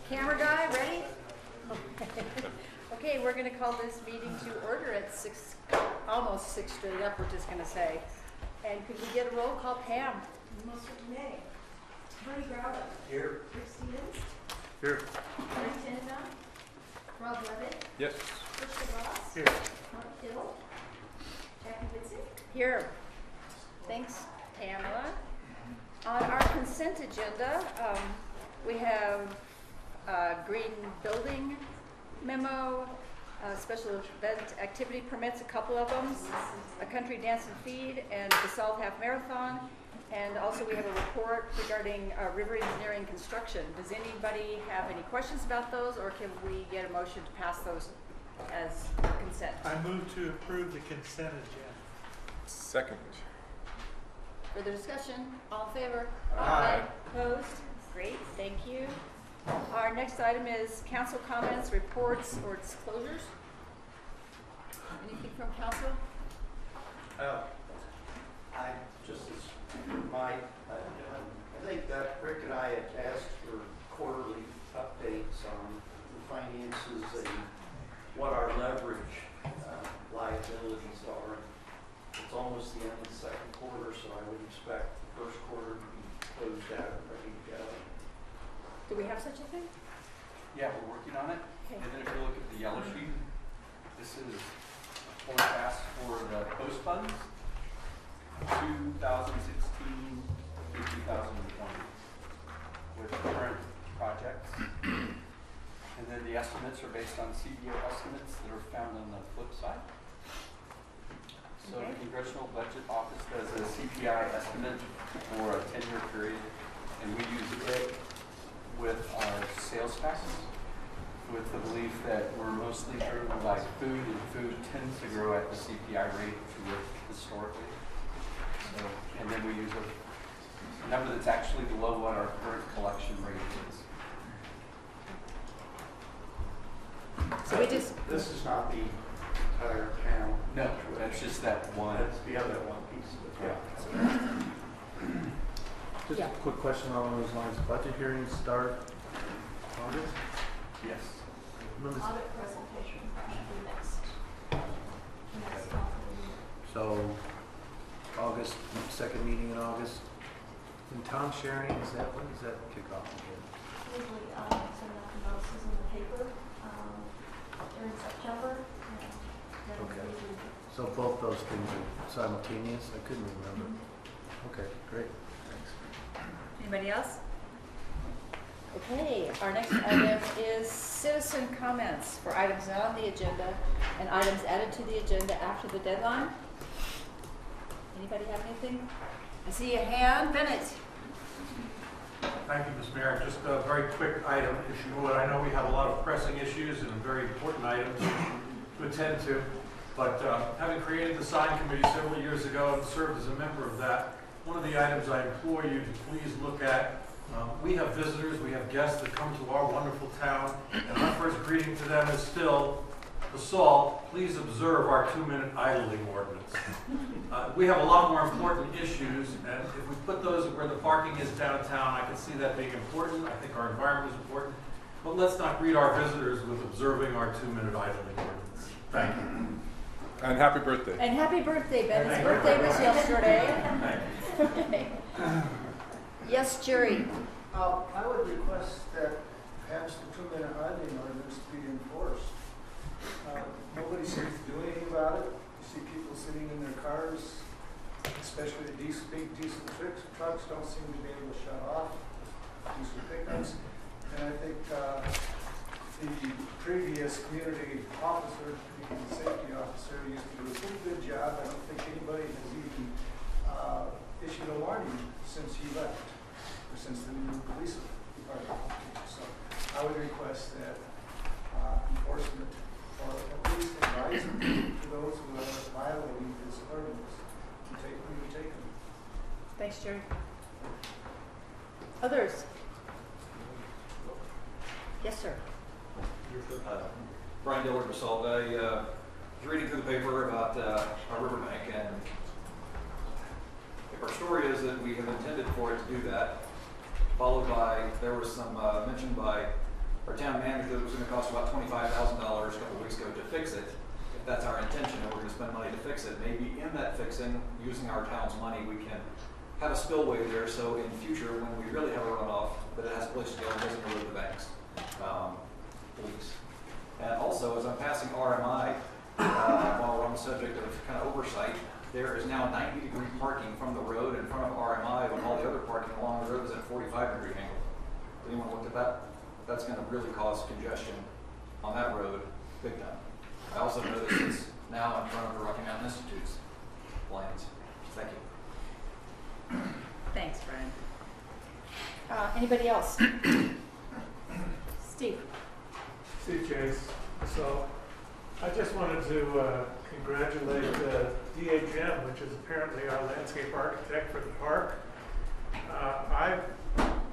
Camera guy, ready? Okay, we're going to call this meeting to order at almost 6 straight up, we're just going to say. And could we get a roll call? Pam? Most May. Bernie Growler. Here. Rick Stevens. Here. Mary Tannenbaum. Rob Levitt. Yes. Krista Ross. Here. Mark Dill. Jackie Whitsick. Here. Thanks, Pamela. On our consent agenda, we have green building memo, special event activity permits, a couple of them, a country dance and feed, and Basalt half marathon. And also we have a report regarding river engineering construction. Does anybody have any questions about those, or can we get a motion to pass those as consent? I move to approve the consent agenda. Second. Further discussion? All in favor? Aye. Opposed? Great, thank you. Our next item is council comments, reports, or disclosures. Anything from council? I think that Rick and I had asked for quarterly updates on the finances and what our leverage liabilities are. It's almost the end of the second quarter, so I would expect the first quarter to be closed out and ready to go. Do we have such a thing? Yeah, we're working on it. Okay. And then if you look at the yellow sheet, this is a forecast for the post funds, 2016 to 2020, with current projects. And then the estimates are based on CDO estimates that are found on the flip side. So Okay. the Congressional Budget Office does a CPI estimate for a 10-year period, and we use it with our sales tax, with the belief that we're mostly driven by food, and food tends to grow at the CPI rate if you look historically. So, and then we use a number that's actually below what our current collection rate is. So we just, This is not the entire town. No, that's just that one. That's the other one piece of it. Yeah. Just Yeah. a quick question along those lines. Budget hearings start August? Yes. Remember- Audit presentation should be next council meeting. So, August, second meeting in August. And town sharing, is that, when does that kick off again? Usually, send out the notices in the paper, during September. And then Okay. usually So both those things are simultaneous? I couldn't remember. Okay, great. Thanks. anybody else? Okay, our next item is citizen comments for items not on the agenda and items added to the agenda after the deadline. Anybody have anything? I see a hand. Bennett. Thank you, Ms. Mayor. Just a very quick item, if you would. I know we have a lot of pressing issues and very important items to attend to, but having created the sign committee several years ago and served as a member of that, one of the items I implore you to please look at, we have visitors, we have guests that come to our wonderful town, and our first greeting to them is still, Basalt, please observe our 2-minute idling ordinance. We have a lot more important issues, and if we put those where the parking is downtown, I can see that being important. I think our environment is important. But let's not greet our visitors with observing our 2-minute idling ordinance. Thank you. And happy birthday. And happy birthday, Bennett's Thank you. birthday was yesterday. Thank you. Okay. Yes, Jerry. I would request that perhaps the 2-minute idling ordinance be enforced. Nobody seems to do anything about it. You see people sitting in their cars, especially the big diesel trucks don't seem to be able to shut off, diesel pickups. And I think the previous community officer, the safety officer, used to do a pretty good job. I don't think anybody has even issued a warning since he left, or since the new police department. So I would request that enforcement, or at least advisement to those who are violating this ordinance, be taken. Thanks, Jerry. Others? Yes, sir. Brian Dillard, Basalt. I was reading through the paper about our riverbank, and if our story is that we have intended for it to do that, followed by, there was some mention by our town manager that it was gonna cost about $25,000 a couple of weeks ago to fix it. If that's our intention and we're gonna spend money to fix it, maybe in that fixing, using our town's money, we can have a spillway there, so in future, when we really have a runoff, that it has a place to go, and doesn't erode the banks. Please. And also, as I'm passing RMI, while we're on the subject of kind of oversight, there is now 90-degree parking from the road in front of RMI when all the other parking along the road is at 45-degree angle. Anyone looked at that? That's going to really cause congestion on that road big time. I also noticed it's now in front of the Rocky Mountain Institute's lands. Thank you. Thanks, Brian. Anybody else? Steve. Steve Chase. So I just wanted to congratulate DHM, which is apparently our landscape architect for the park. I've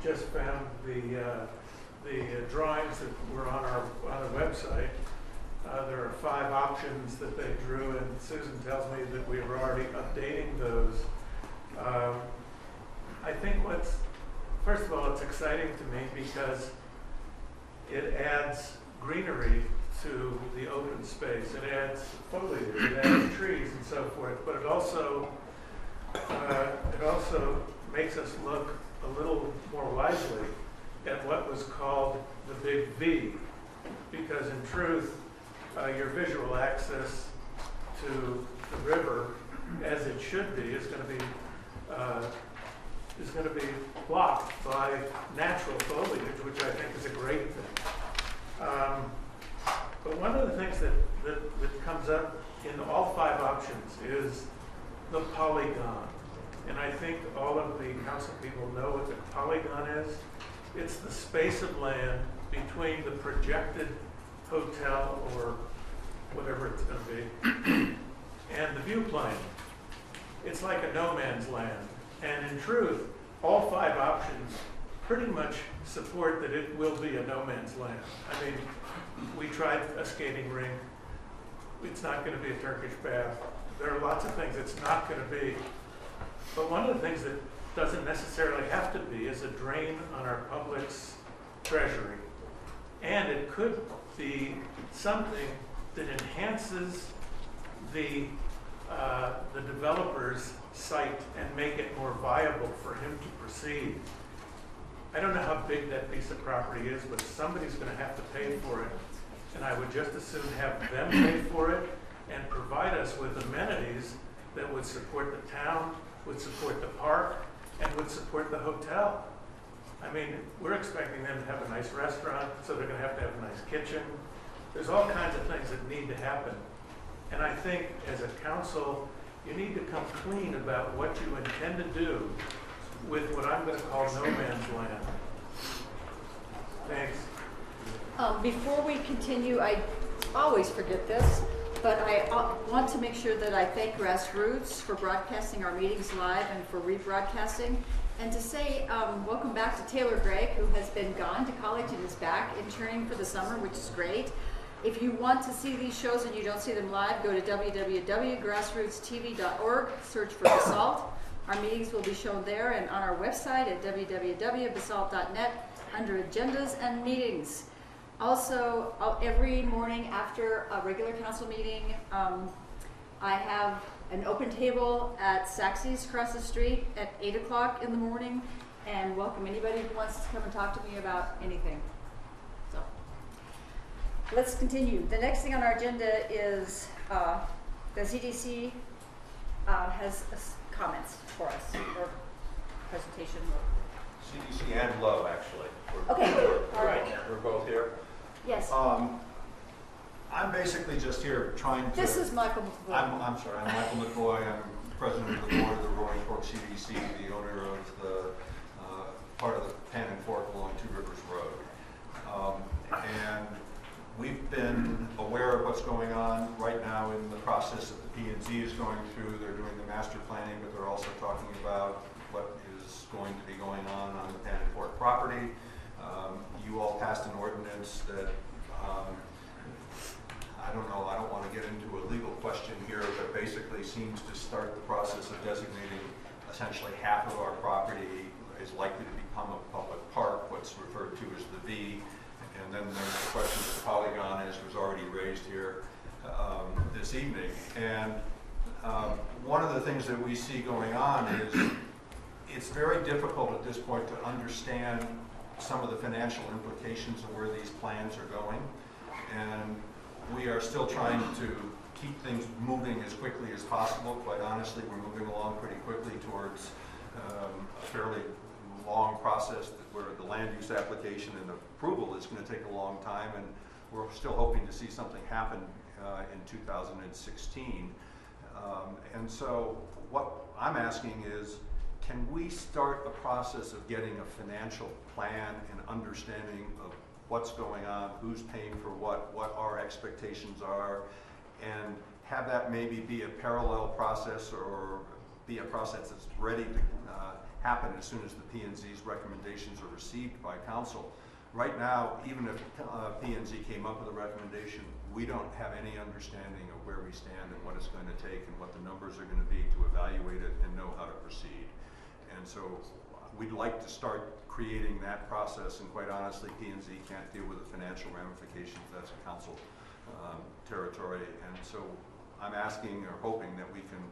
just found the drawings that were on our website. There are 5 options that they drew, and Susan tells me that we were already updating those. I think first of all, it's exciting to me because it adds greenery to the open space. It adds foliage, it adds trees and so forth, but it also makes us look a little more wisely at what was called the Big V, because in truth, your visual access to the river, as it should be, is going to be blocked by natural foliage, which I think is a great thing. But one of the things that comes up in all 5 options is the polygon. And I think all of the council people know what the polygon is. It's the space of land between the projected hotel or whatever it's going to be and the view plane. It's like a no man's land. And in truth, all 5 options pretty much support that it will be a no man's land. I mean, we tried a skating rink. It's not going to be a Turkish bath. There are lots of things it's not going to be. But one of the things that doesn't necessarily have to be is a drain on our public's treasury. And it could be something that enhances the developer's site and make it more viable for him to proceed. I don't know how big that piece of property is, but somebody's going to have to pay for it. And I would just as soon have them pay for it and provide us with amenities that would support the town, would support the park, and would support the hotel. I mean, we're expecting them to have a nice restaurant, so they're going to have a nice kitchen. There's all kinds of things that need to happen. And I think as a council, you need to come clean about what you intend to do with what I'm going to call no man's land. Thanks. Before we continue, I always forget this, but I want to make sure that I thank Grassroots for broadcasting our meetings live and for rebroadcasting. And to say welcome back to Taylor Gregg, who has been gone to college and is back interning for the summer, which is great. If you want to see these shows and you don't see them live, go to www.grassrootstv.org, search for Basalt. Our meetings will be shown there and on our website at www.basalt.net under Agendas and Meetings. Also, every morning after a regular council meeting, I have an open table at Saxy's across the street at 8 o'clock in the morning, and welcome anybody who wants to come and talk to me about anything. So, let's continue. The next thing on our agenda is the CDC has comments for us, or presentation. CDC and Lowe, actually. Okay, all right. We're both here. Yes. I'm basically just here trying to... This is Michael McCoy. I'm sorry, I'm Michael McCoy. I'm president of the board of the Roaring Fork CDC, the owner of the part of the Pan and Fork along Two Rivers Road. And we've been aware of what's going on right now in the process that the P&Z is going through. They're doing the master planning, but they're also talking about what is going to be going on the Pan and Fork property. You all passed an ordinance that, I don't know, I don't want to get into a legal question here, but basically seems to start the process of designating essentially half of our property is likely to become a public park, what's referred to as the V, And then there's the question of the polygon, as was already raised here this evening. And one of the things that we see going on is it's very difficult at this point to understand some of the financial implications of where these plans are going. And we are still trying to keep things moving as quickly as possible. Quite honestly, we're moving along pretty quickly towards a fairly long process where the land use application and approval is going to take a long time, and we're still hoping to see something happen in 2016. And so what I'm asking is, can we start a process of getting a financial plan and understanding of what's going on, who's paying for what our expectations are, and have that maybe be a parallel process or be a process that's ready to happen as soon as the P&Z's recommendations are received by council. Right now, even if P&Z came up with a recommendation, we don't have any understanding of where we stand and what it's going to take and what the numbers are going to be to evaluate it and know how to proceed. And so we'd like to start creating that process, and quite honestly, P&Z can't deal with the financial ramifications. That's a council territory. And so I'm asking or hoping that we can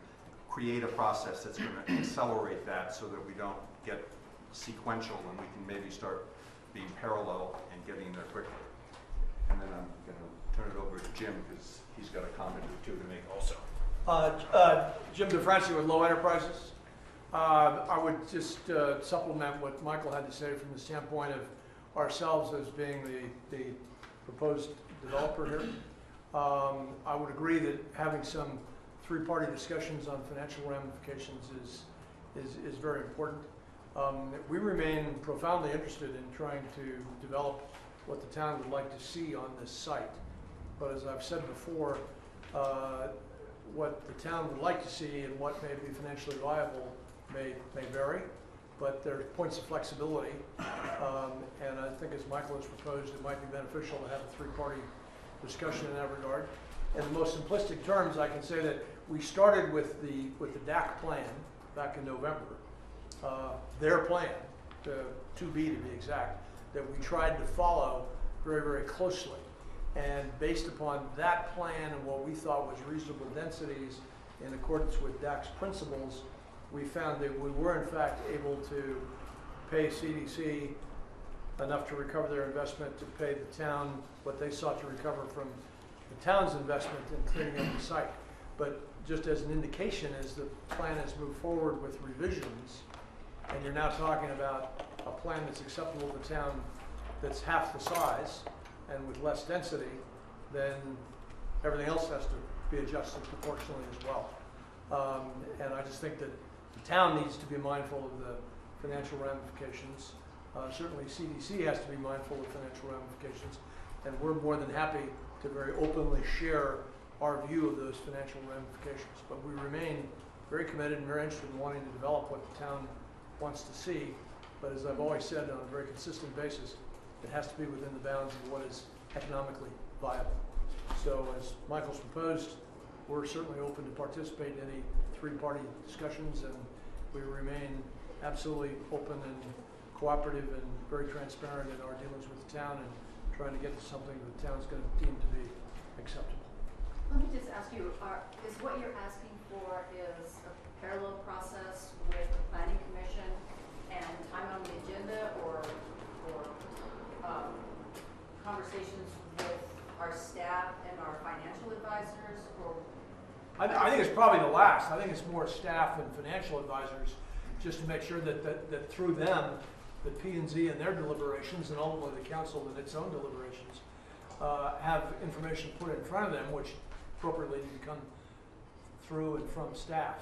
create a process that's going to accelerate that so that we don't get sequential and we can maybe start being parallel and getting there quickly. And then I'm going to turn it over to Jim because he's got a comment or two to make also. Jim DeFranci with Low Enterprises. I would just supplement what Michael had to say from the standpoint of ourselves as being the proposed developer here. I would agree that having some three-party discussions on financial ramifications is very important. We remain profoundly interested in trying to develop what the town would like to see on this site. But as I've said before, what the town would like to see and what may be financially viable may vary, but there are points of flexibility. And I think as Michael has proposed, it might be beneficial to have a three-party discussion in that regard. In the most simplistic terms, I can say that we started with the DAC plan back in November. Their plan, 2B to be exact, that we tried to follow very, very closely. And based upon that plan and what we thought was reasonable densities in accordance with DAC's principles, we found that we were in fact able to pay CDC enough to recover their investment, to pay the town what they sought to recover from the town's investment in cleaning up the site. But just as an indication, as the plan has moved forward with revisions, and you're now talking about a plan that's acceptable to the town that's half the size and with less density, then everything else has to be adjusted proportionally as well. And I just think that the town needs to be mindful of the financial ramifications. Certainly CDC has to be mindful of financial ramifications, and we're more than happy to very openly share our view of those financial ramifications. But we remain very committed and very interested in wanting to develop what the town wants to see. But as I've always said on a very consistent basis, it has to be within the bounds of what is economically viable. So as Michael's proposed, we're certainly open to participate in any three-party discussions, and we remain absolutely open and cooperative and very transparent in our dealings with the town and trying to get to something that the town's going to deem to be acceptable. Let me just ask you, is what you're asking for is a parallel process with the planning commission and time on the agenda, or conversations with our staff and our financial advisors, or? I think it's probably the last. I think it's more staff and financial advisors, just to make sure that through them, that P&Z and their deliberations, and ultimately the council and its own deliberations, have information put in front of them, which appropriately need to come through and from staff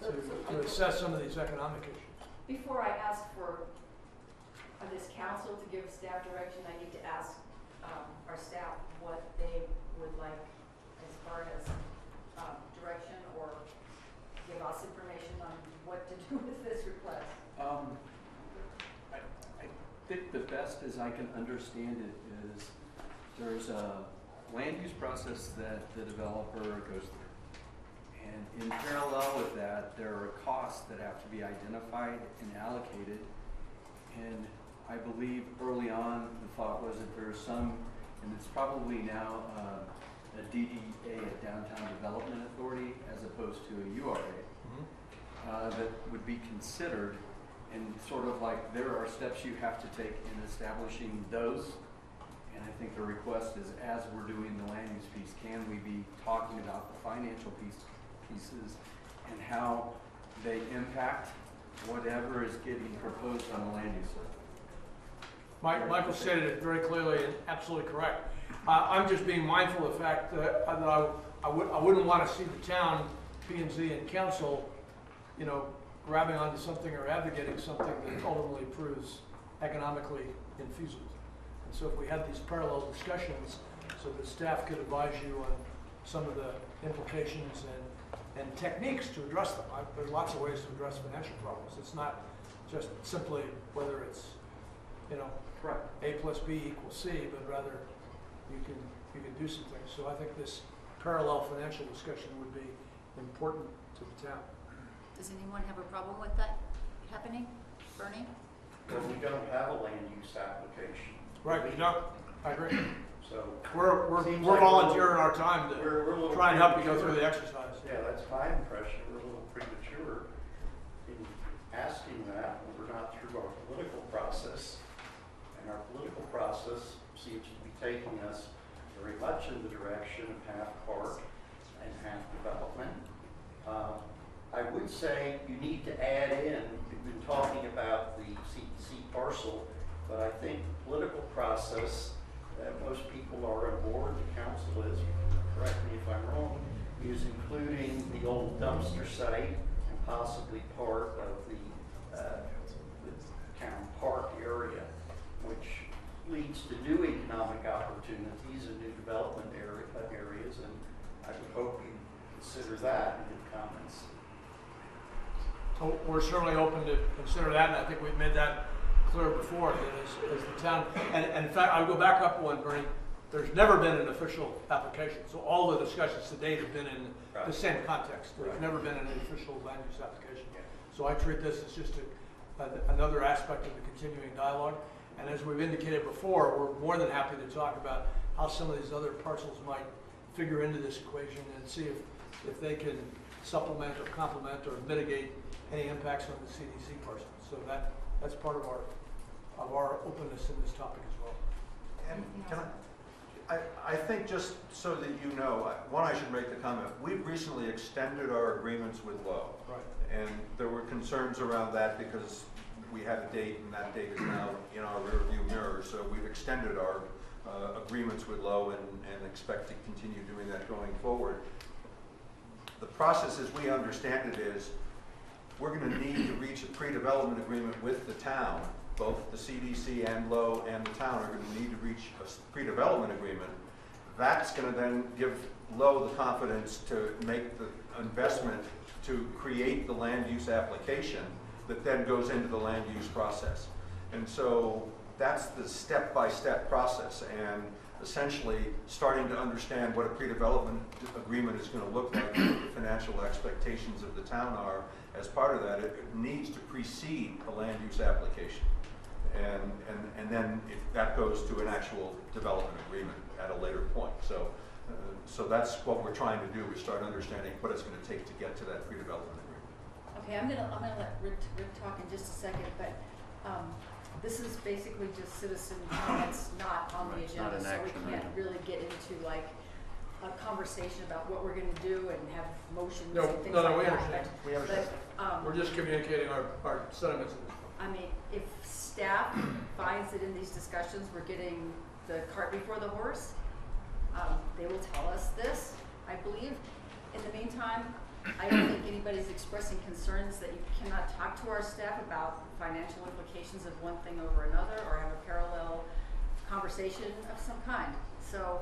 to assess some of these economic issues. Before I ask for this council to give staff direction, I need to ask our staff what they would like as far as direction, or give us information on what to do with this request. I think the best as I can understand it is there's a land use process that the developer goes through. And in parallel with that, there are costs that have to be identified and allocated. And I believe early on, the thought was that there are some, and it's probably now a DDA, a Downtown Development Authority, as opposed to a URA, that would be considered, and sort of like there are steps you have to take in establishing those. And I think the request is, as we're doing the land use piece, can we be talking about the financial pieces and how they impact whatever is getting proposed on the land use side? Michael stated it very clearly and absolutely correct. I'm just being mindful of the fact that I wouldn't want to see the town, P&Z and council, you know, grabbing onto something or advocating something that ultimately proves economically infeasible. And so if we had these parallel discussions so that staff could advise you on some of the implications and techniques to address them. There's lots of ways to address financial problems. It's not just simply whether it's, you know, Correct. A plus B equals C, but rather you can do some things. So I think this parallel financial discussion would be important to the town. Does anyone have a problem with that happening? Bernie? Well, we don't have a land use application. Right, we don't. I agree. So. We're seems like volunteering our time to we're a little try and help you go premature. through the exercise. Yeah, that's my impression. We're a little premature in asking that when we're not through our political process. And our political process seems to be taking us very much in the direction of half park and half development. I would say you need to add in, we've been talking about the CDC parcel, but I think the political process that most people are on board, the council is, correct me if I'm wrong, is including the old dumpster site and possibly part of the town park area, which leads to new economic opportunities and new development areas, and I would hope you consider that in your comments. So we're certainly open to consider that, and I think we've made that clear before, that as the town, and in fact, I'll go back up one, Bernie. There's never been an official application, so all the discussions to date have been in the same context. There's never been an official land use application. So I treat this as just another aspect of the continuing dialogue. And as we've indicated before, we're more than happy to talk about how some of these other parcels might figure into this equation and see if they can supplement or complement or mitigate any impacts on the CDC parcel. So that's part of our openness in this topic as well. And can I think just so that you know, one, I should make the comment, we've recently extended our agreements with Lowe. Right. And there were concerns around that because we had a date and that date is now in our rearview mirror. So we've extended our agreements with Lowe and expect to continue doing that going forward. The process as we understand it is we're going to need to reach a pre-development agreement with the town. Both the CDC and Lowe and the town are going to need to reach a pre-development agreement. That's going to then give Lowe the confidence to make the investment to create the land use application that then goes into the land use process. And so that's the step-by-step process, and essentially starting to understand what a pre-development agreement is going to look like, what the financial expectations of the town are. As part of that, it needs to precede a land use application. And then if that goes to an actual development agreement at a later point. So that's what we're trying to do, is start understanding what it's going to take to get to that pre-development agreement. Okay, I'm gonna let Rick talk in just a second, but this is basically just citizen comments not on the Right, not agenda, an so we action can't item. really get into like a conversation about what we're gonna do and have motions No, and things no, like we that. understand. But- We understand. But, We're just communicating our sentiments at this point. I mean, if staff finds that in these discussions we're getting the cart before the horse, they will tell us this, I believe. In the meantime, I don't think anybody's expressing concerns that you cannot talk to our staff about financial implications of one thing over another or have a parallel conversation of some kind. So,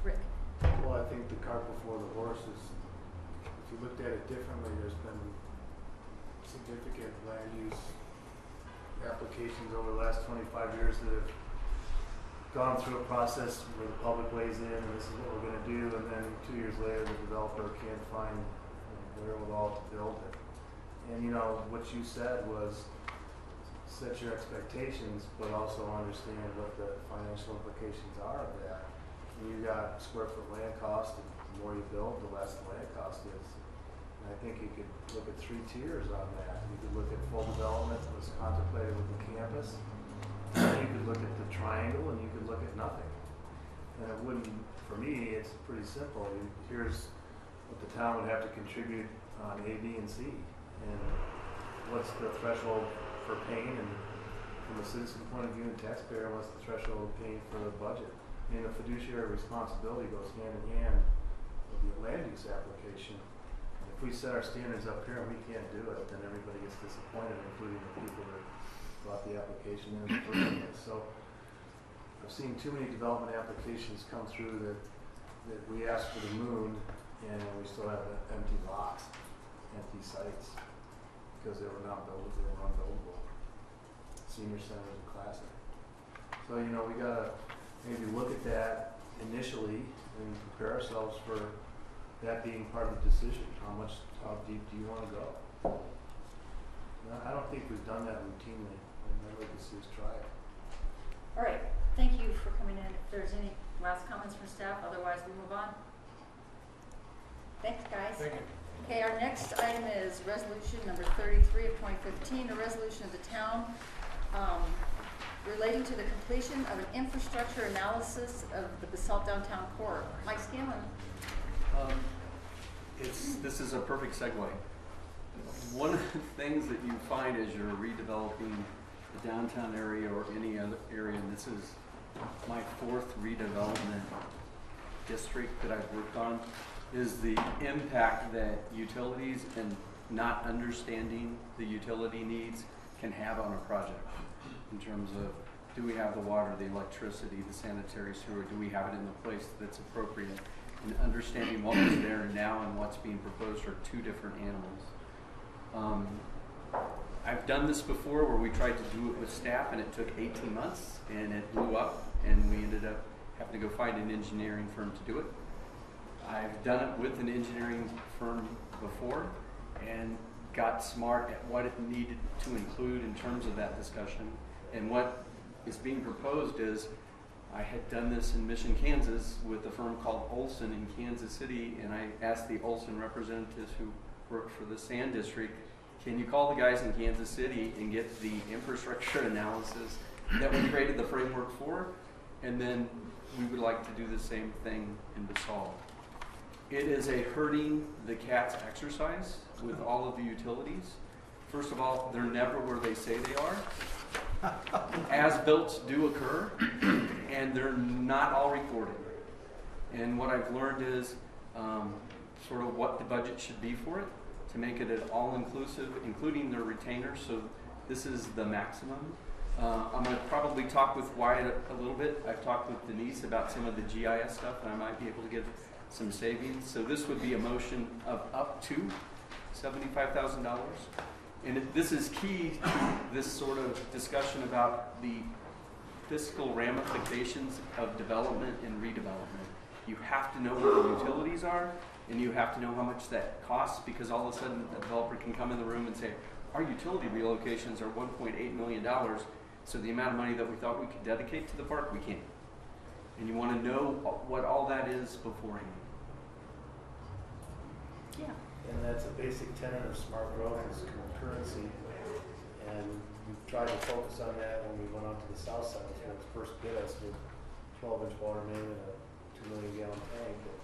Rick. Well, I think the cart before the horse is, if you looked at it differently, there's been significant land use applications over the last 25 years that have gone through a process where the public weighs in and this is what we're going to do, and then 2 years later the developer can't find wherewithal to build it. And you know, what you said was set your expectations, but also understand what the financial implications are of that. And you got square foot land cost, and the more you build, the less the land cost is. And I think you could look at 3 tiers on that. You could look at full development that was contemplated with the campus. You could look at the triangle, and you could look at nothing. And it wouldn't, for me, it's pretty simple. Here's what the town would have to contribute on A, B, and C. And what's the threshold for pain, and from a citizen point of view and taxpayer, what's the threshold of pain for the budget? I mean, the fiduciary responsibility goes hand in hand with the land use application. And if we set our standards up here and we can't do it, then everybody gets disappointed, including the people that brought the application in the first place. So I've seen too many development applications come through that we ask for the moon and we still have empty lots, empty sites, because they were not buildable, they were unbuildable. Senior center is a classic. So, you know, we gotta maybe look at that initially and prepare ourselves for that being part of the decision. How deep do you wanna go? No, I don't think we've done that routinely. I'd like to see us try it. All right, thank you for coming in. If there's any last comments from staff, otherwise we move on. Thanks, guys. Thank you. Okay, our next item is resolution number 33 of 2015, a resolution of the town relating to the completion of an infrastructure analysis of the Basalt downtown core. Mike Scanlon. This is a perfect segue. One of the things that you find as you're redeveloping the downtown area or any other area, and this is my 4th redevelopment district that I've worked on, is the impact that utilities and not understanding the utility needs can have on a project. In terms of, do we have the water, the electricity, the sanitary sewer, do we have it in the place that's appropriate? And understanding what is there now and what's being proposed are 2 different animals. I've done this before where we tried to do it with staff and it took 18 months and it blew up and we ended up having to go find an engineering firm to do it. I've done it with an engineering firm before and got smart at what it needed to include in terms of that discussion. And what is being proposed is, I had done this in Mission, Kansas with a firm called Olson in Kansas City, and I asked the Olson representatives who worked for the Sand District, can you call the guys in Kansas City and get the infrastructure analysis that we created the framework for? And then we would like to do the same thing in Basalt. It is a herding the cats exercise with all of the utilities. First of all, they're never where they say they are. As-built do occur, and they're not all recorded. And what I've learned is sort of what the budget should be for it, to make it an all-inclusive, including their retainers, so this is the maximum. I'm going to probably talk with Wyatt a little bit. I've talked with Denise about some of the GIS stuff, and I might be able to get some savings. So this would be a motion of up to $75,000. And this is key to this sort of discussion about the fiscal ramifications of development and redevelopment. You have to know where the utilities are, and you have to know how much that costs, because all of a sudden a developer can come in the room and say, our utility relocations are $1.8 million, so the amount of money that we thought we could dedicate to the park, we can't. And you want to know what all that is beforehand. Yeah. And that's a basic tenet of smart growth is concurrency. And we tried to focus on that when we went out to the south side. When it first bid us with 12-inch water main and a 2 million gallon tank. But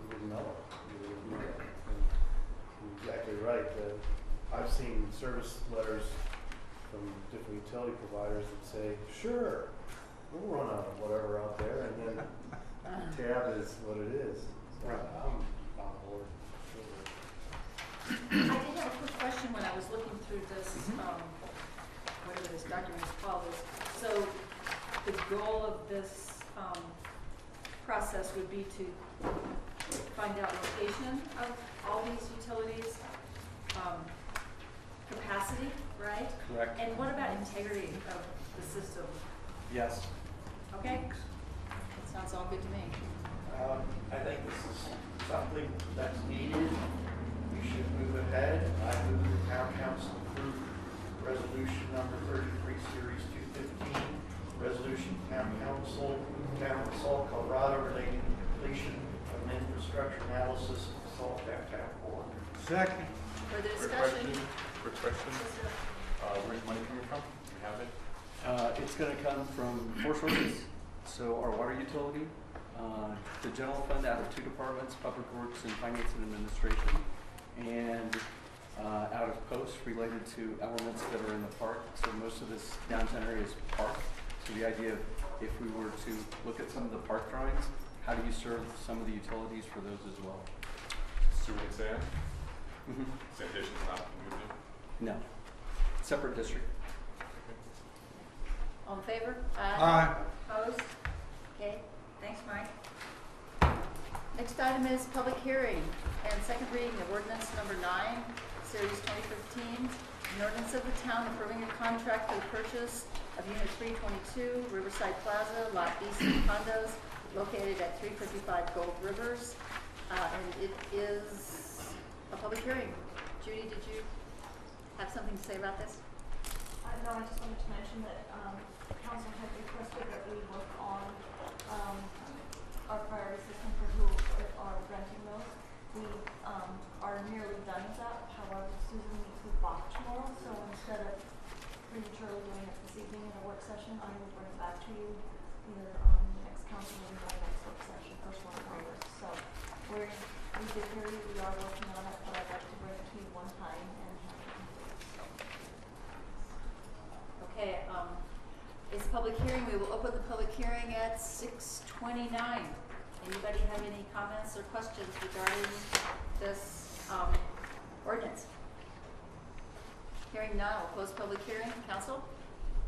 we didn't know it. We didn't do that. And you're exactly right. I've seen service letters from different utility providers that say, sure, we'll run a whatever out there. And then tab is what it is. So I'm on board. I did have a quick question when I was looking through this, whatever this document is called. So the goal of this process would be to find out location of all these utilities, capacity, right? Correct. And what about integrity of the system? Yes. Okay? That sounds all good to me. I think this is something that's needed. We should move ahead. I move the town council approve resolution number 33, series 215, resolution town council, town of Basalt, Colorado, relating to completion of an infrastructure analysis of Basalt downtown core. Second. Further Quick discussion? question, quick question. Yes, sir. Where's money coming from? Do we have it? It's gonna come from 4 sources. So our water utility, the general fund out of 2 departments, Public Works and Finance and Administration, and out of posts related to elements that are in the park. So most of this downtown area is park. So the idea of if we were to look at some of the park drawings, how do you serve some of the utilities for those as well? Sewer and sand? Mm-hmm. Sanitation's not included? No, separate district. All in favor? Aye. Opposed? Okay, thanks, Mike. Next item is public hearing and second reading of ordinance number 9, series 2015, an ordinance of the town approving a contract for the purchase of Unit 322, Riverside Plaza, Lot BC condos, located at 355 Gold Rivers. And it is a public hearing. Judy, did you have something to say about this? No, I just wanted to mention that, council had requested that we work on, our priority system for who are renting those. We, are nearly done with that. However, Susan meets with Bach tomorrow, so instead of prematurely doing it this evening in a work session, I will bring it back to you either, next council meeting or next work session, first one in August. So we did hear you, we are working on it, but I'd like to bring it to you one time and have it complete, so. Okay, it's a public hearing. We will open the public hearing at 6:29. Anybody have any comments or questions regarding this ordinance? Hearing none, I'll close public hearing. Council?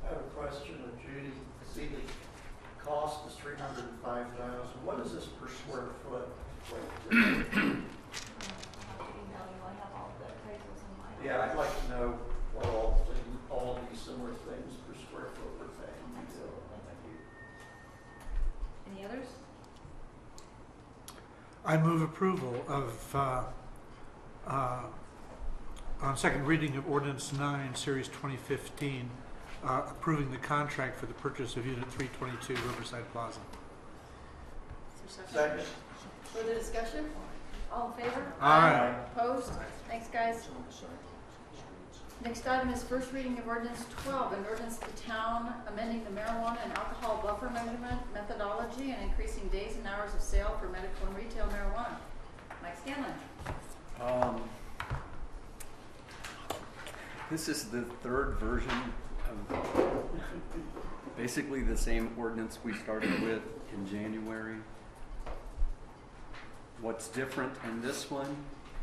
I have a question of Judy. I see the cost is $305,000. What is this per square foot? I'll have to email you, I have all the appraisals in my. Yeah, I'd like to know what all these similar things per square foot were paying. Absolutely. Thank you. Any others? I move approval of, on second reading of ordinance 9, series 2015, approving the contract for the purchase of Unit 322 Riverside Plaza. Is there a second? Second. Further discussion? All in favor? Aye. Opposed? Thanks, guys. Next item is first reading of ordinance 12, an ordinance of the town amending the marijuana and alcohol buffer measurement methodology and increasing days and hours of sale for medical and retail marijuana. Mike Scanlon. This is the 3rd version of basically the same ordinance we started with in January. What's different in this one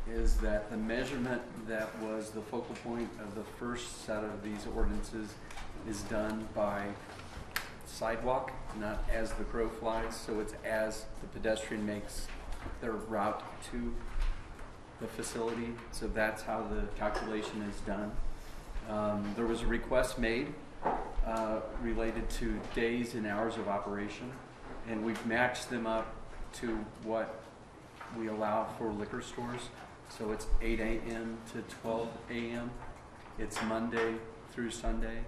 is that the measurement that was the focal point of the first set of these ordinances is done by sidewalk, not as the crow flies. So it's as the pedestrian makes their route to the facility. So that's how the calculation is done. There was a request made related to days and hours of operation, and we've matched them up to what we allow for liquor stores. So it's 8 a.m. to 12 a.m. It's Monday through Sunday.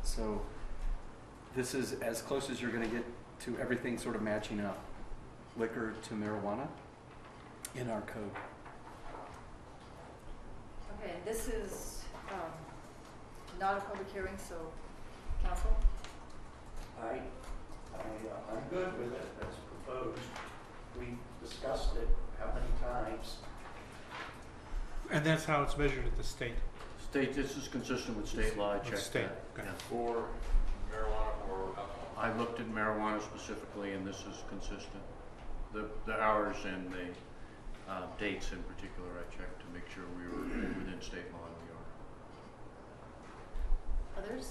So this is as close as you're going to get to everything sort of matching up, liquor to marijuana in our code. Okay, this is not a public hearing, so council? I'm good with it as proposed. We discussed it how many times? And that's how it's measured at the state. State, this is consistent with state law, I With checked state, that. okay. Yeah. For marijuana or alcohol? I looked at marijuana specifically, and this is consistent. The hours and the dates in particular, I checked to make sure we were within state law, and we are. Others?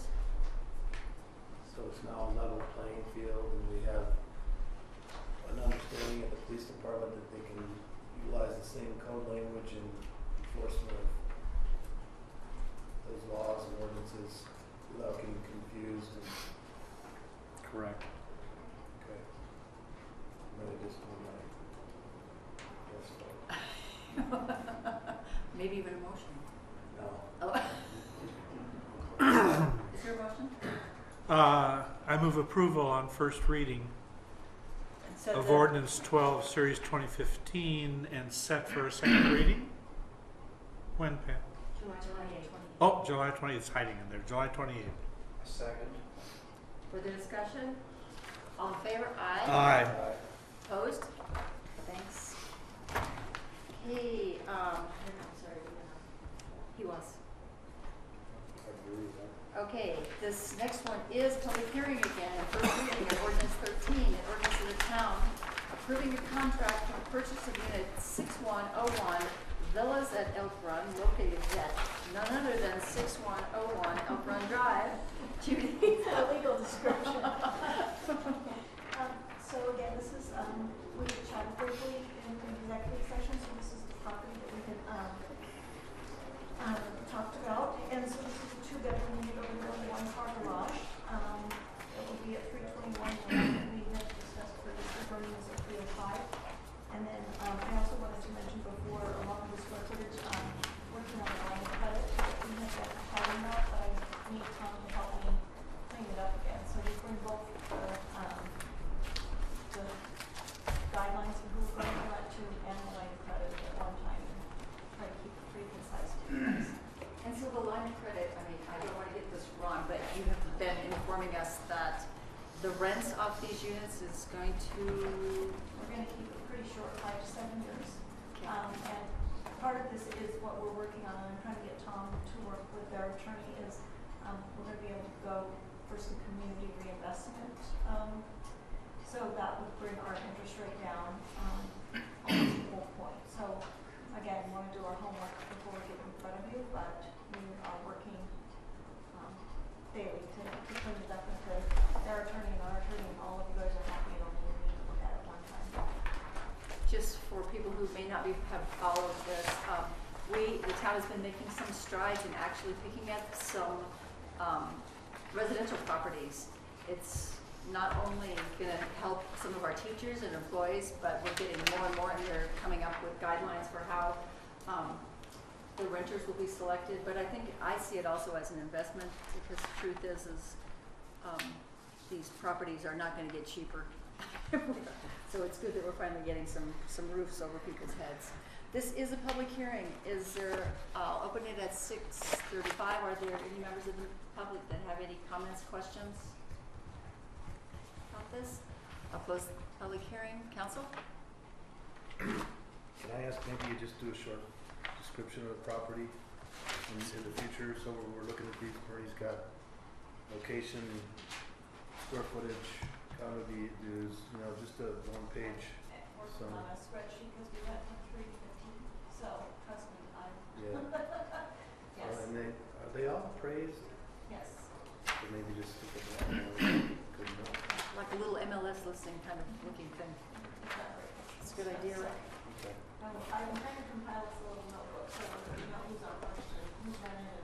So it's now a level playing field, and we have an understanding of the police department that they can utilize the same code language and enforcement of those laws and ordinances without getting confused. And, Correct. okay. I'm ready to just do my yes vote. Maybe even a motion. No. Oh. I move approval on first reading And so of the- ordinance 12, series 2015, and set for a second reading? When, Pam? July 28th. Oh, July 20th, it's hiding in there, July 28th. Second. Further discussion? All in favor? Aye. Aye. Opposed? Thanks. Okay, I'm sorry, he was. Okay, this next one is public hearing again, and first reading of ordinance 13, an ordinance of the town approving a contract for the purchase of unit 6101 Villas at Elk Run, located at none other than 6101 Elk Run Drive. Judy? It's a legal description. So again, this is, we chatted briefly in executive session, so this is the property that we had, talked about. And so this is a two-bedroom unit over there, one-car garage. It will be at 321, we had discussed previously, burning is at 305. And then, I also wanted to mention before, along with square footage, working on a line of credit, we have got a problem out, but I need Tom to help me clean it up again. So we bring both the guidelines of who we're going to let to and the line of credit at one time and try to keep it pretty concise. And so the line of credit, I mean, I don't want to get this wrong, but you have been informing us that the rents off these units is going to, We're going to keep it pretty short, 5 to 7 years. And part of this is what we're working on, and I'm trying to get Tom to work with their attorney, is we're going to be able to go for some community reinvestment. So that would bring our interest rate down almost a whole point. So again, we want to do our homework before we get in front of you, but we are working daily to clean it up until their attorney and our attorney and all of you guys are happy and only need to look at it one time. just for people who may not have followed this, the town has been making some strides in actually picking up some residential properties. It's not only going to help some of our teachers and employees, but we're getting more and more, and they're coming up with guidelines for how the renters will be selected. But I think I see it also as an investment, because the truth is these properties are not going to get cheaper. So it's good that we're finally getting some roofs over people's heads. This is a public hearing. Is there, I'll open it at 6:35. Are there any members of the public that have any comments, questions about this? I'll close the public hearing. Council? Can I ask, maybe you just do a short description of the property in the future, so when we're looking at these, where he's got location, square footage, county views, just a one-page. Working on a spreadsheet because we went from 3 to 15, so trust me, Yeah. yes, Are they all appraised? yes. Or maybe just stick with that one? Good enough. Like a little MLS listing kind of looking thing. Exactly. It's a good idea, right? Okay. I'm trying to compile this little notebook so that we know who's our first and who's running it.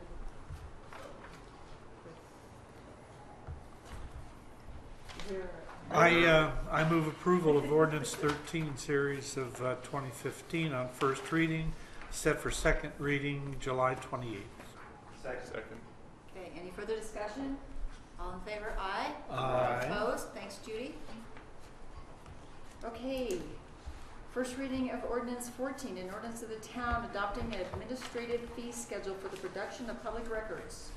I move approval of ordinance 13, series of 2015 on first reading, set for second reading July 28th. Second. Okay, any further discussion? All in favor? Aye. Aye. Opposed? Thanks, Judy. Okay, first reading of ordinance 14, an ordinance of the town adopting an administrative fee schedule for the production of public records.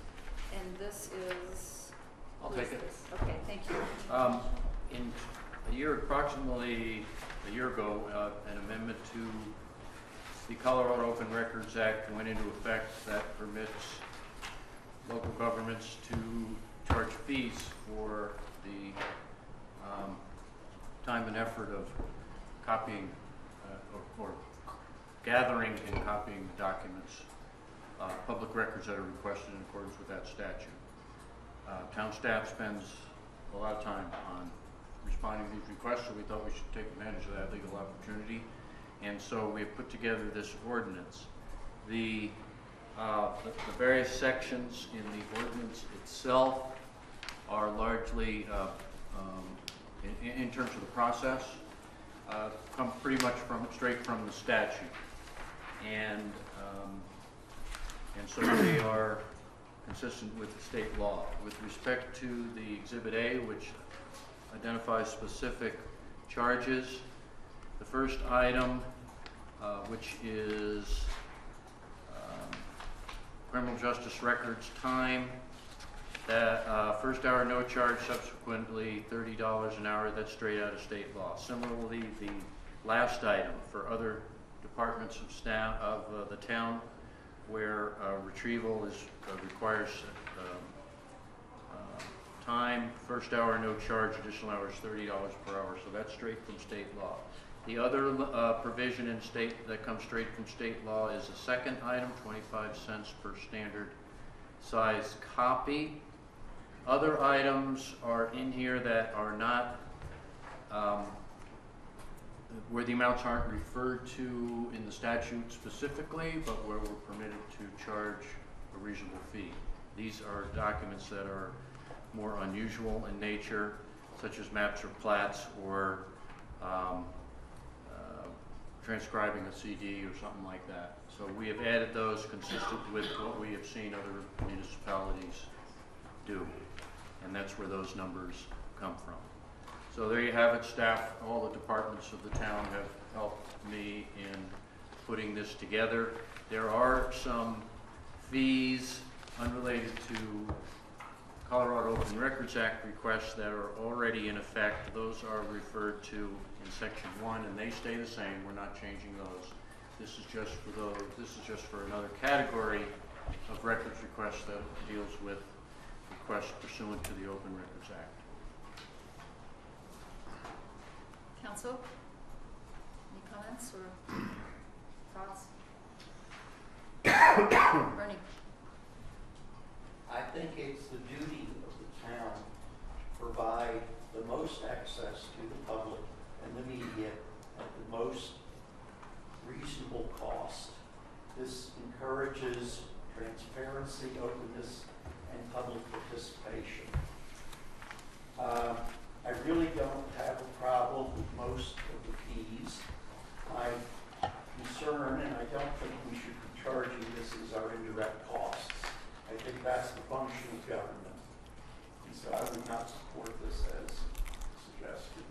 And this is... I'll who take is it. this? Okay, thank you. In approximately a year ago, an amendment to the Colorado Open Records Act went into effect that permits local governments to charge fees for the time and effort of copying or gathering and copying the documents, public records that are requested in accordance with that statute. Town staff spends a lot of time on responding to these requests, so we thought we should take advantage of that legal opportunity. And so we've put together this ordinance. The various sections in the ordinance itself are largely, in terms of the process, come pretty much straight from the statute. And so they are consistent with the state law. With respect to the Exhibit A, which identifies specific charges, the first item, which is criminal justice records time, that first hour no charge, subsequently $30 an hour. That's straight out of state law. Similarly, the last item for other departments of staff of the town, where retrieval is requires time, first hour no charge, additional hours $30 per hour. So that's straight from state law. The other provision in state that comes straight from state law is the second item, 25 cents per standard size copy. Other items are in here that are not, where the amounts aren't referred to in the statute specifically, but where we're permitted to charge a reasonable fee. These are documents that are more unusual in nature, such as maps or plats, or transcribing a CD or something like that. So we have added those consistent with what we have seen other municipalities do. And that's where those numbers come from. So there you have it, staff. All the departments of the town have helped me in putting this together. There are some fees unrelated to Colorado Open Records Act requests that are already in effect. Those are referred to in Section 1, and they stay the same. We're not changing those. This is just for those. This is just for another category of records requests that deals with requests pursuant to the Open Records Act. Council, any comments or thoughts? Bernie? I think it's the duty of the town to provide the most access to the public and the media at the most reasonable cost. This encourages transparency, openness, and public participation. I really don't have a problem with most of the fees. My concern, and I don't think we should be charging this as our indirect costs. I think that's the function of government. And so I would not support this as suggested.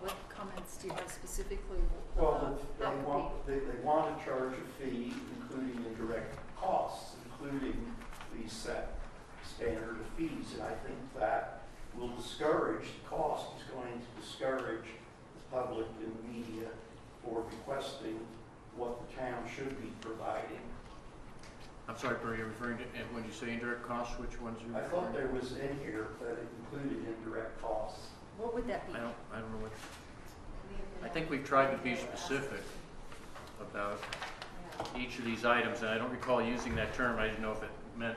What comments do you have specifically? Well, they want to charge a fee, including indirect costs, including the set standard of fees. And I think that will discourage, the cost is going to discourage the public and the media for requesting what the town should be providing. I'm sorry, Barry, you're referring to, and when you say indirect costs, which ones are you I referring thought to? there was in here that it included indirect costs. What would that be? I don't know what. I think we've tried to be specific about each of these items, and I don't recall using that term. I didn't know if it meant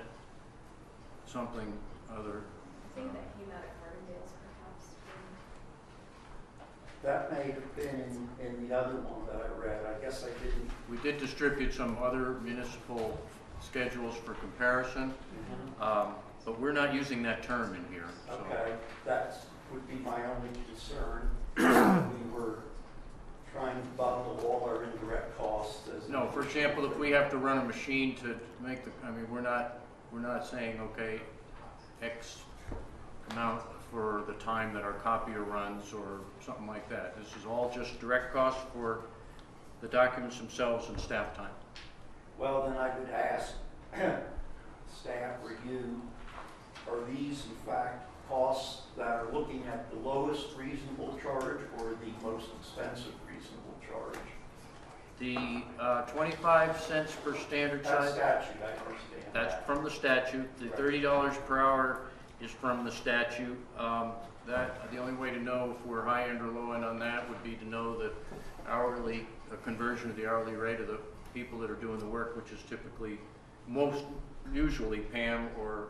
something other. I think that came out at Carbondale's perhaps. That may have been in the other one that I read. I guess I didn't. We did distribute some other municipal schedules for comparison, but we're not using that term in here. So. Okay, that would be my only concern. We were trying to bundle all our indirect costs as. No, for example, if we have to run a machine to make the, I mean, we're not saying, okay, X amount for the time that our copier runs or something like that. This is all just direct costs for the documents themselves and staff time. Well, then I would ask staff or you, are these in fact costs that are looking at the lowest reasonable charge or the most expensive reasonable charge? The 25 cents per standard That's size. statute, I understand. That's from the statute. The $30 per hour is from the statute. The only way to know if we're high end or low end on that would be to know that hourly, a conversion of the hourly rate of the people that are doing the work, which is typically, usually Pam or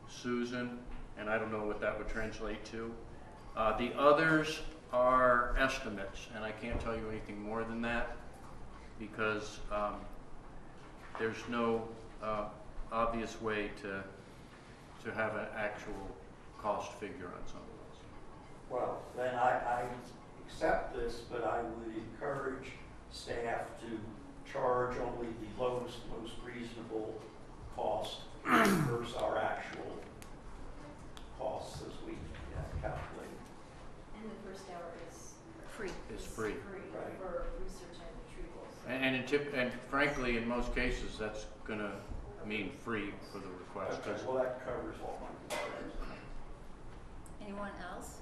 Susan, and I don't know what that would translate to. The others are estimates, and I can't tell you anything more than that because there's no obvious way to have an actual cost figure on some of those. Well, then I accept this, but I would encourage staff to charge only the lowest, most reasonable research and retrieval. So. And frankly, in most cases, that's gonna mean free for the request. Okay, well, that covers all my concerns. Anyone else?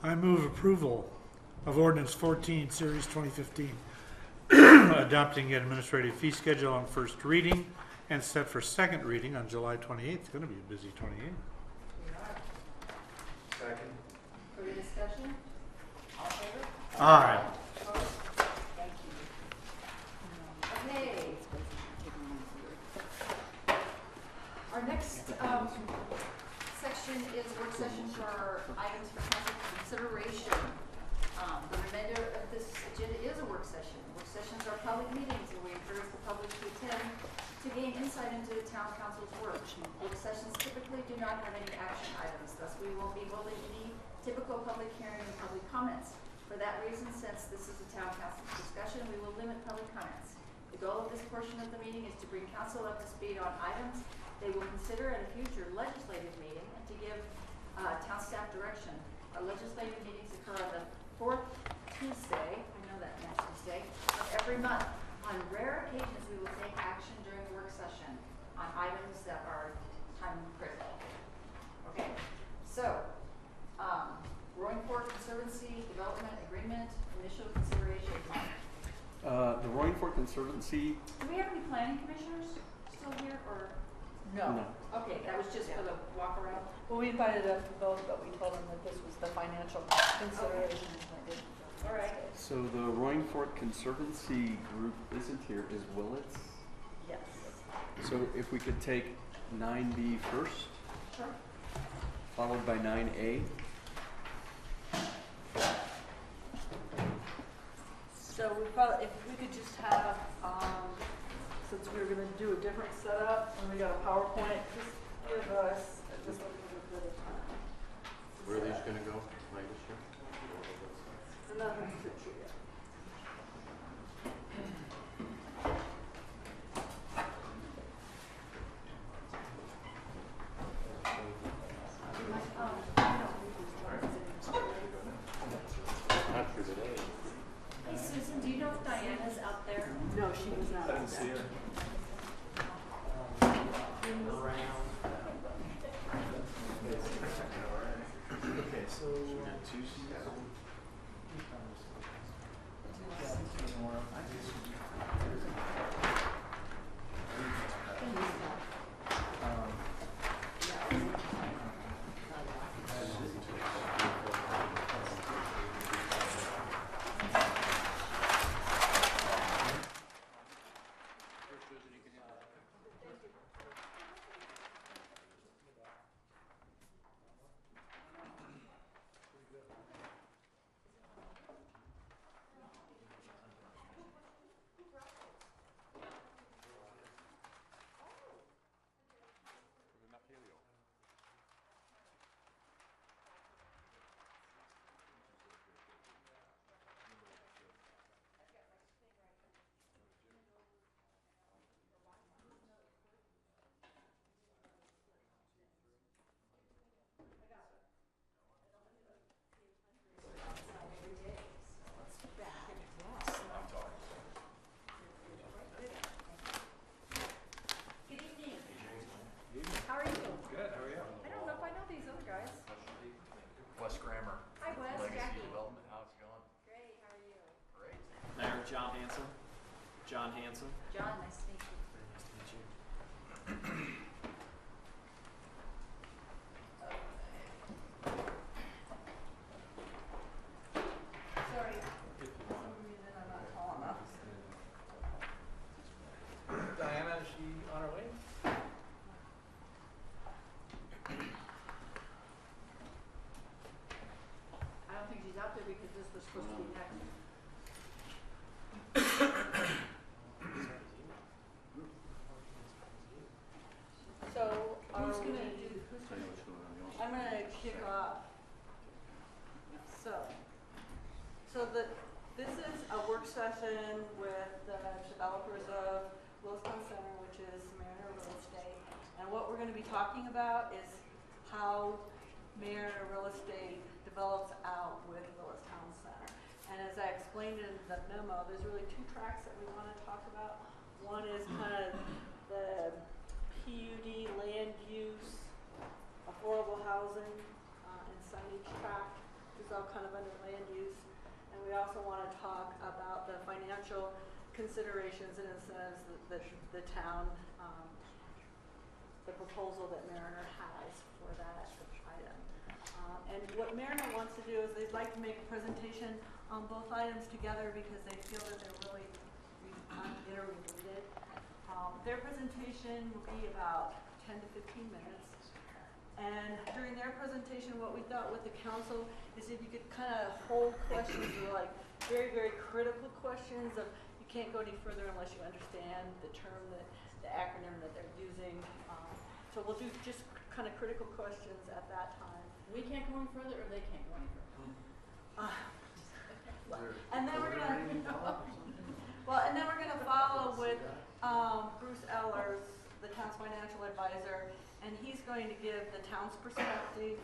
I move approval of ordinance 14, series 2015, adopting an administrative fee schedule on first reading and set for second reading on July 28th. It's going to be a busy 28th. We are. Second. Further discussion? All in favor? Aye. Opposed? Thank you. Okay. Our next section is work session for items for council consideration. The remainder of this agenda is a work session. Work sessions are public meetings and we encourage the public to attend to gain insight into the town council's work. Work sessions typically do not have any action items, thus we won't be holding any typical public hearing and public comments. For that reason, since this is a town council discussion, we will limit public comments. The goal of this portion of the meeting is to bring council up to speed on items they will consider at a future legislative meeting and to give town staff direction. Our legislative meetings occur on the fourth Tuesday, I know that next Tuesday, of every month. On rare occasions, we will take action during the work session on items that are time critical. Okay, so, Roaring Fork Conservancy Development Agreement, initial consideration. The Roaring Fork Conservancy. Do we have any planning commissioners still here, or? No. Okay, that was just for the walk around? Well, we invited them both, but we told them that this was the financial consideration. All right. So the Roaring Fork Conservancy group isn't here, is Willits? Yes. So if we could take 9B first, Sure. followed by 9A. So we probably, if we could just have, since we were gonna do a different setup, and we got a PowerPoint, just give us just a little bit of time. Where are these gonna go? Latest here? And nothing's picture yet. Not for today. Hey, Susan, do you know if Diana's out there? No, she was not. I didn't see her. Okay, so. John Hanson. John, nice to meet you. Nice to meet you. Sorry. For some reason I'm not tall enough. Diana, is she on her way? I don't think she's out there because this was supposed to be next. So, Who's gonna do, Tell you what's going on. You I'm gonna kick off. This is a work session with the developers of Williston Center, which is Mariner Real Estate. And what we're gonna be talking about is how Mariner Real Estate develops out with Williston Center. And as I explained in the memo, there's really two tracks that we want to talk about. One is kind of the PUD land use, affordable housing, and signage track, which is all kind of under land use. And we also want to talk about the financial considerations and incentives that the town, the proposal that Mariner has for that item. And what Mariner wants to do is they'd like to make a presentation on both items together because they feel that they're really interrelated. Their presentation will be about 10 to 15 minutes. And during their presentation, what we thought with the council is if you could kind of hold questions that are like very, very critical questions of you can't go any further unless you understand the term, the acronym that they're using. So we'll do just kind of critical questions at that time. We can't go any further, or they can't go any further? And then we're gonna, and then we're gonna follow with Bruce Ellers, the town's financial advisor, and he's going to give the town's perspective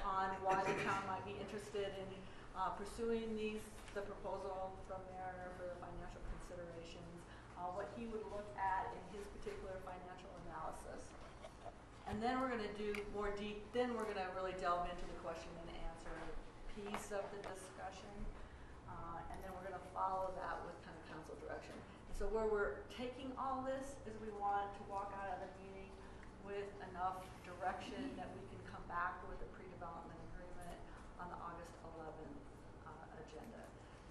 on why the town might be interested in pursuing the proposal from Mariner for the financial considerations, what he would look at in his particular financial analysis. And then we're gonna do more then we're gonna really delve into the question and answer piece of the discussion. And then we're gonna follow that with kind of council direction. And so where we're taking all this is we want to walk out of the meeting with enough direction that we can come back with a pre-development agreement on the August 11th agenda.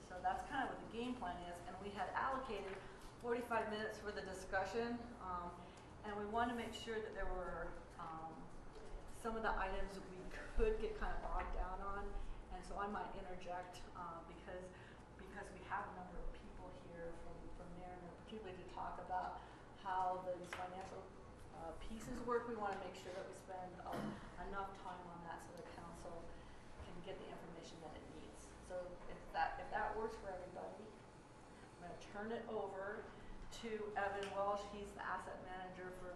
So that's kind of what the game plan is. And we had allocated 45 minutes for the discussion. And we want to make sure that there were some of the items that we could get kind of bogged down on. And so I might interject because we have a number of people here from Mariner, particularly to talk about how these financial pieces work. We want to make sure that we spend enough time on that so the council can get the information that it needs. So if that works for everybody, I'm going to turn it over to Evan Welsh. He's the asset manager for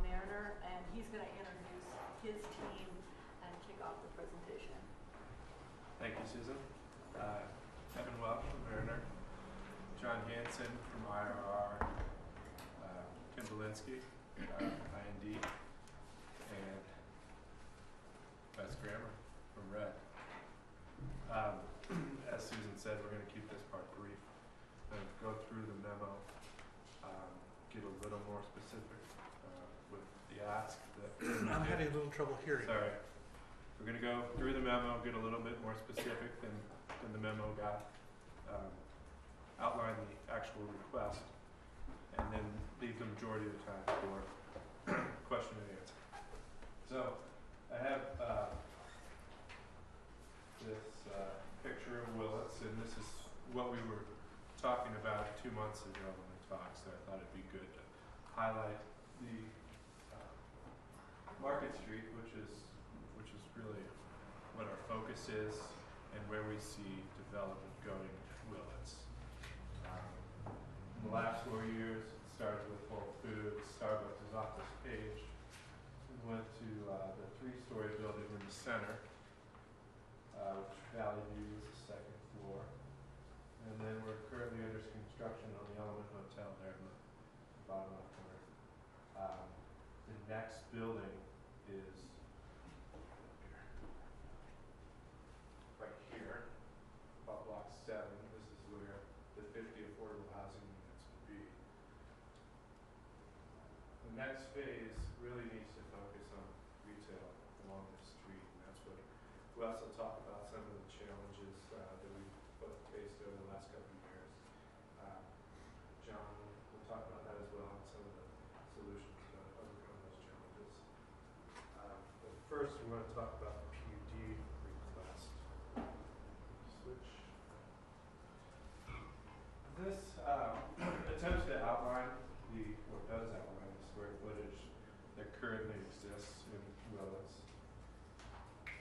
Mariner, and he's going to introduce his team and kick off the presentation. Thank you, Susan. Evan Welch from Mariner, John Hansen from IRR, Kim Belinsky, IND, and Bess Grammer from Red. As Susan said, we're going to keep this part brief. Going to go through the memo, get a little more specific with the ask that I'm having a little trouble hearing. Sorry. We're going to go through the memo, get a little bit more specific than the memo got, outline the actual request, and then leave the majority of the time for question and answer. So I have this picture of Willits, and this is what we were talking about 2 months ago when we talked, so I thought it'd be good to highlight the Market Street, which is really what our focus is and where we see development going at Willits. In the last 4 years, it started with Whole Foods, Starbucks is off this page. We went to the 3-story building in the center, which Valley View is the second floor. And then we're currently under construction on the Element Hotel there in the bottom left corner. The next building is right here, about block 7. This is where the 50 affordable housing units would be. The next phase really needs to focus on retail along the street, and that's what we also talk about some of the challenges that we've both faced over the last couple of years. John will talk about that as well and some of the solutions to overcome those challenges. But first, we want to talk about the PUD request. Switch. This attempts to outline does outline the square footage that currently exists in Willits,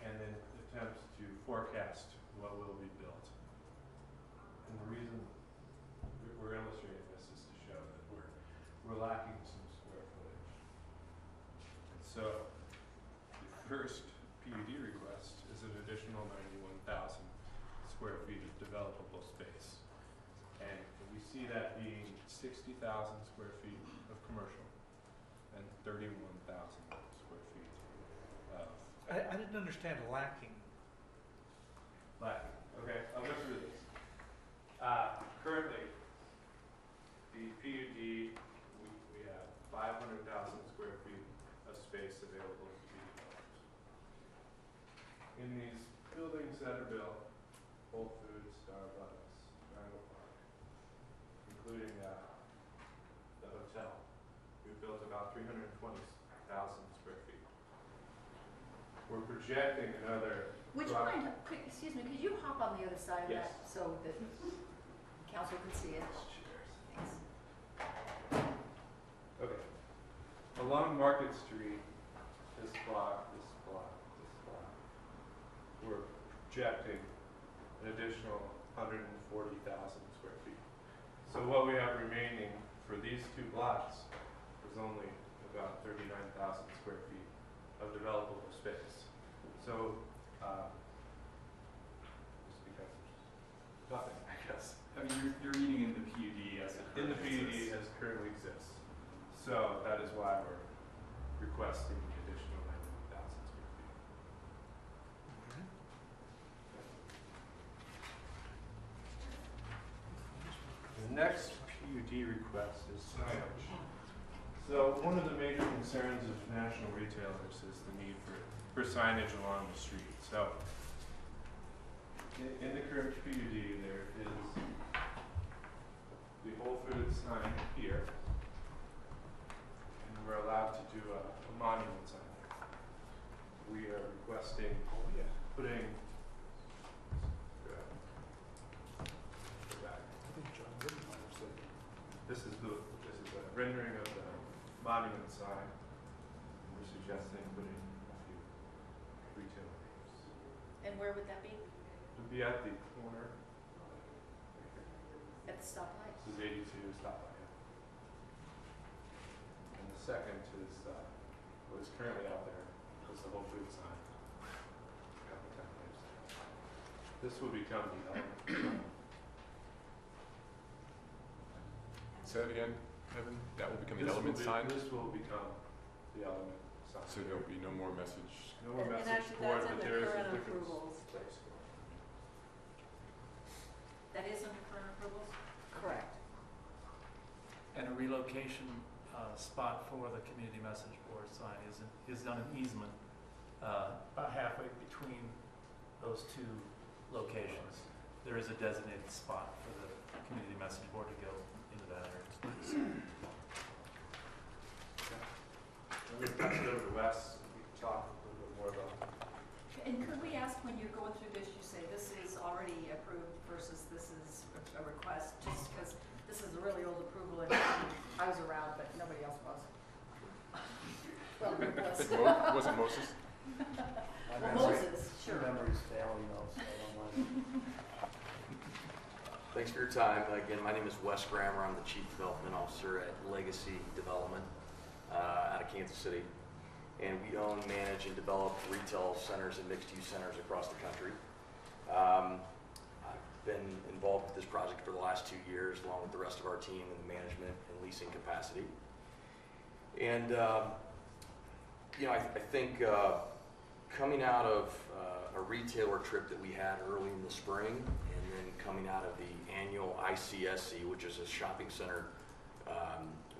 and then attempts to forecast what will be built. And the reason we're illustrating this is to show that we're lacking some square footage. And so the first PUD request is an additional 91,000 square square feet of developable space. And we see that being 60,000 square feet of commercial and 31,000 square feet of I didn't understand lacking. lacking. Okay, I'll go through this. Currently, the PUD, we have 500,000 square feet of space available to be developed. In these buildings that are built, Whole Foods, Starbucks, Triangle Park, including the hotel, we've built about 320,000 square feet. We're projecting another. Would you mind, excuse me, could you hop on the other side of Yes. that so that council can see it? Thanks. Okay. Along Market Street, this block, this block, this block, we're projecting an additional 140,000 square feet. So what we have remaining for these two blocks is only about 39,000 square feet of developable space. So, just because there's nothing, I guess. I mean, you're eating in the PUD as it In the currently PUD exists. as currently exists. So that is why we're requesting the additional 90,000 square feet. The next PUD request is signage. So one of the major concerns of national retailers is the need for signage along the street. So in the current PUD, there is the Whole Foods sign here, and we're allowed to do a monument sign there. We are requesting putting this is a rendering of the monument sign. We're suggesting putting a few retail names. And where would that be? It'll be at the corner. At the stoplight? This is 82 stoplight. And the second is what is currently out there. Is the Whole Foods sign. Got the templates. This will become the element. Say that again, Evan? That will become the This will element be- sign? This will become the element sign. So there'll be no more message? No more And message actually, board, that's but in the there is a current difference. approvals. Place for it. That is under current approvals? Correct. And a relocation spot for the community message board sign is on an easement about halfway between those two locations. There is a designated spot for the community message board to go into that area. I'm going to pass it over to Wes, and we can talk a little bit more about it. And could we ask, when you're going through this, you say this is already approved versus this is a request, just because this is a really old approval and I was around, but nobody else was. Well, Rick was. Wasn't Moses? Well, Moses, sure. Memories failing though, so I don't mind. Thanks for your time. Again, my name is Wes Grammer. I'm the Chief Development Officer at Legacy Development out of Kansas City. And we own, manage, and develop retail centers and mixed-use centers across the country. I've been involved with this project for the last 2 years, along with the rest of our team in the management and leasing capacity. And I think coming out of a retailer trip that we had early in the spring, and then coming out of the annual ICSC, which is a shopping center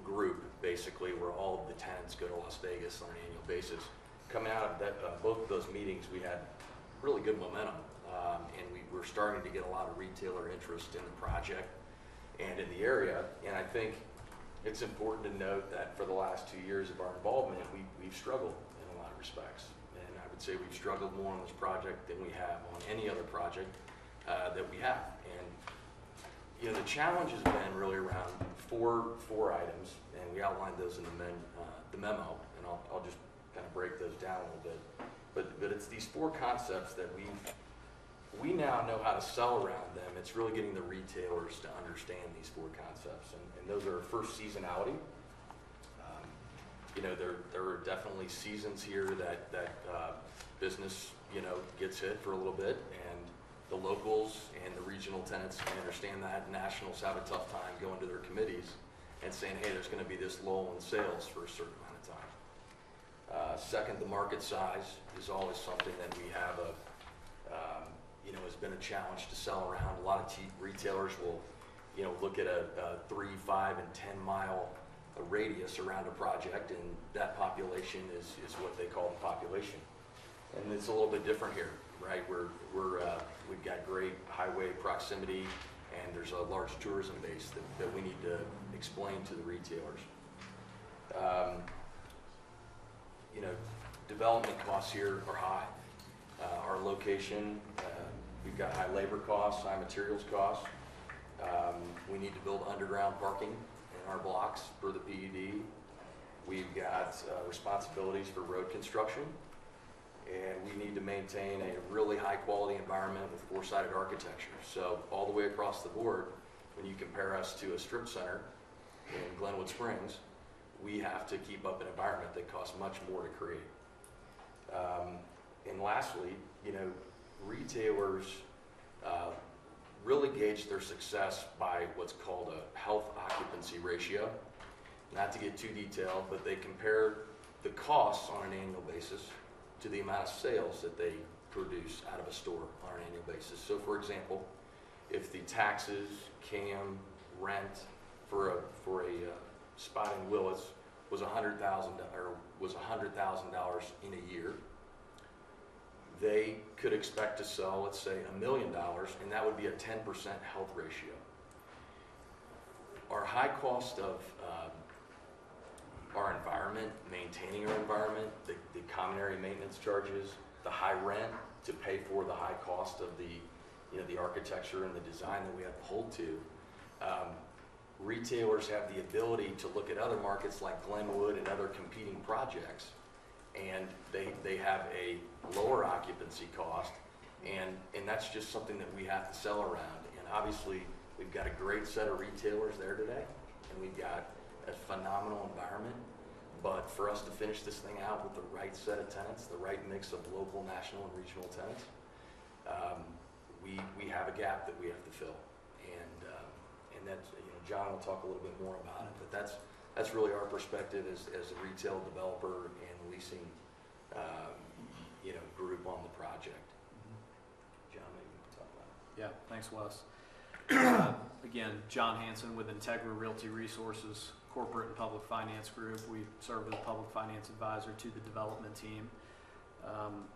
group, basically, where all of the tenants go to Las Vegas on an annual basis. Coming out of that, both of those meetings, we had really good momentum, and we were starting to get a lot of retailer interest in the project and in the area. And I think it's important to note that for the last 2 years of our involvement, we've struggled in a lot of respects. And I would say we've struggled more on this project than we have on any other project that we have. And the challenge has been really around four items, and we outlined those in the memo, and I'll just kind of break those down a little bit. But it's these four concepts that we now know how to sell around them. It's really getting the retailers to understand these four concepts, and those are first, seasonality. There are definitely seasons here that business gets hit for a little bit, and the locals and the regional tenants, I understand that nationals have a tough time going to their committees and saying, hey, there's going to be this lull in sales for a certain amount of time. Second, the market size is always something that we have has been a challenge to sell around. A lot of retailers will, look at a 3, 5, and 10 mile radius around a project, and that population is what they call the population. And it's a little bit different here, right? We've got great highway proximity, and there's a large tourism base that we need to explain to the retailers. Development costs here are high. Our location, we've got high labor costs, high materials costs. We need to build underground parking in our blocks for the PUD. We've got responsibilities for road construction, and we need to maintain a really high quality environment with four-sided architecture. So all the way across the board, when you compare us to a strip center in Glenwood Springs, we have to keep up an environment that costs much more to create. And lastly, retailers really gauge their success by what's called a health occupancy ratio. Not to get too detailed, but they compare the costs on an annual basis to the amount of sales that they produce out of a store on an annual basis. So for example, if the taxes, CAM, rent for a spot in Willits was $100,000 in a year, they could expect to sell, let's say, $1 million, and that would be a 10% health ratio. Our high cost of our environment, maintaining our environment, the common area maintenance charges, the high rent to pay for the high cost of the architecture and the design that we have to hold to. Retailers have the ability to look at other markets like Glenwood and other competing projects, and they have a lower occupancy cost, and that's just something that we have to sell around. And obviously, we've got a great set of retailers there today, and we've got a phenomenal environment. But for us to finish this thing out with the right set of tenants, the right mix of local, national, and regional tenants, we have a gap that we have to fill. And that's, John will talk a little bit more about it, but that's really our perspective as a retail developer and leasing group on the project. John, maybe you can talk about it. Yeah, thanks, Wes. Again, John Hanson with Integra Realty Resources, Corporate and Public Finance Group. We serve as a public finance advisor to the development team.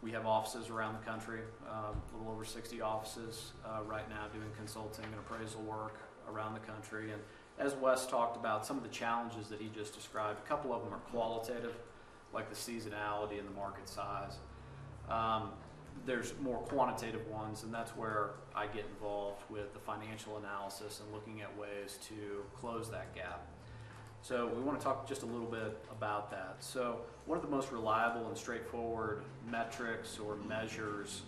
We have offices around the country, a little over 60 offices right now doing consulting and appraisal work around the country. And as Wes talked about, some of the challenges that he just described, a couple of them are qualitative, like the seasonality and the market size. There's more quantitative ones, and that's where I get involved with the financial analysis and looking at ways to close that gap. So we want to talk just a little bit about that. So one of the most reliable and straightforward metrics or measures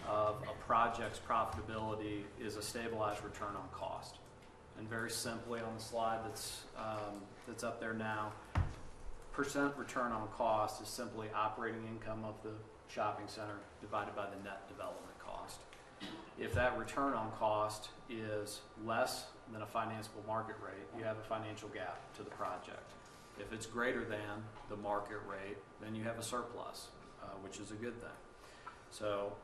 of a project's profitability is a stabilized return on cost. And very simply on the slide that's up there now, percent return on cost is simply operating income of the shopping center divided by the net development cost. If that return on cost is less than a financeable market rate, you have a financial gap to the project. If it's greater than the market rate, then you have a surplus, which is a good thing. So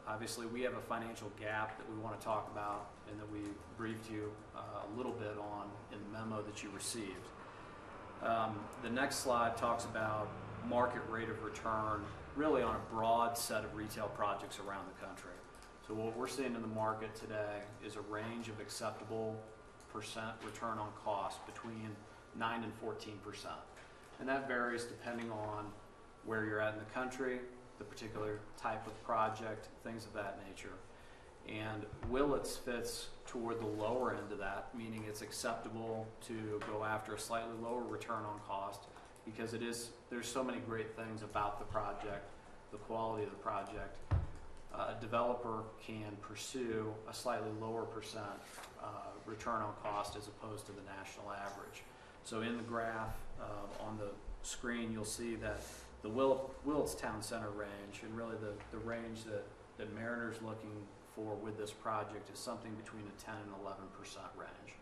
obviously we have a financial gap that we want to talk about and that we briefed you a little bit on in the memo that you received. The next slide talks about market rate of return really on a broad set of retail projects around the country. So what we're seeing in the market today is a range of acceptable percent return on cost between 9 and 14%. And that varies depending on where you're at in the country, the particular type of project, things of that nature. And Willits fits toward the lower end of that, meaning it's acceptable to go after a slightly lower return on cost because there's so many great things about the project, the quality of the project. A developer can pursue a slightly lower percent return on cost as opposed to the national average. So in the graph on the screen, you'll see that the Willits Town Center range, and really the range that Mariner's looking for with this project is something between a 10 and 11% range.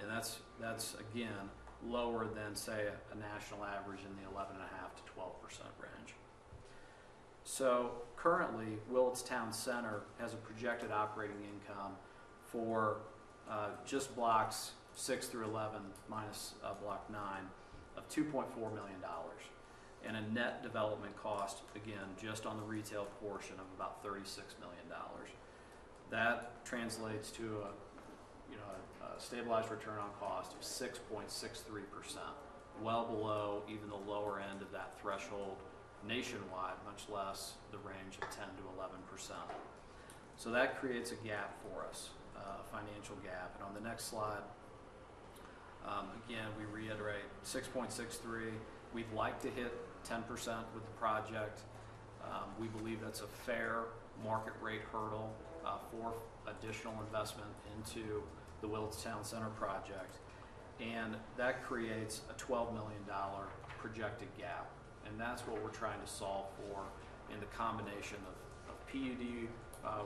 And that's again, lower than say a national average in the 11.5 to 12% range. So currently, Willits Town Center has a projected operating income for just blocks 6 through 11 minus block 9 of $2.4 million, and a net development cost, again, just on the retail portion of about $36 million. That translates to a stabilized return on cost of 6.63%, well below even the lower end of that threshold nationwide, much less the range of 10 to 11%. So that creates a gap for us, a financial gap. And on the next slide, again, we reiterate 6.63. We'd like to hit 10% with the project. We believe that's a fair market rate hurdle for additional investment into the Willits Town Center project. And that creates a $12 million projected gap. And that's what we're trying to solve for in the combination of PUD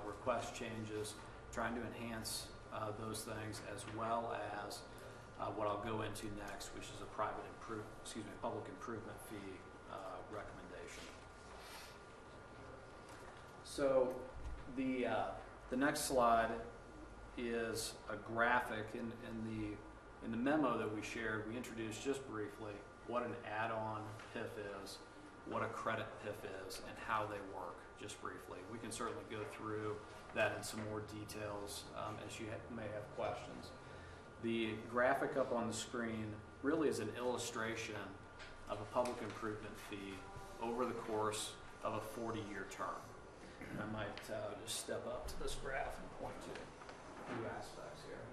request changes, trying to enhance those things, as well as what I'll go into next, which is a public improvement fee recommendation. So the next slide is a graphic. In the memo that we shared, we introduced just briefly what an add-on PIF is, what a credit PIF is, and how they work, just briefly. We can certainly go through that in some more details as you may have questions. The graphic up on the screen really is an illustration of a public improvement fee over the course of a 40-year term. And I might just step up to this graph and point to a few aspects here.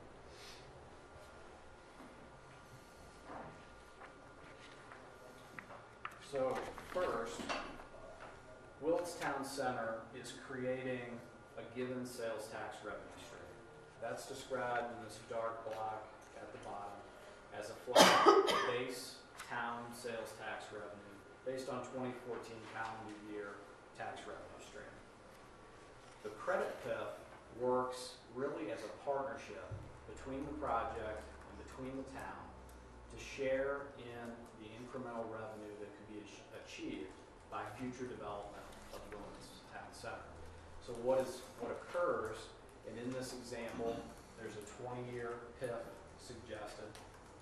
So first, Willits Town Center is creating a given sales tax revenue stream. That's described in this dark block at the bottom as a flat base town sales tax revenue based on 2014 calendar year tax revenue stream. The credit PIF works really as a partnership between the project and between the town to share in the incremental revenue that could be achieved by future development of Willits Town Center. So what occurs, and in this example, there's a 20-year PIF suggested,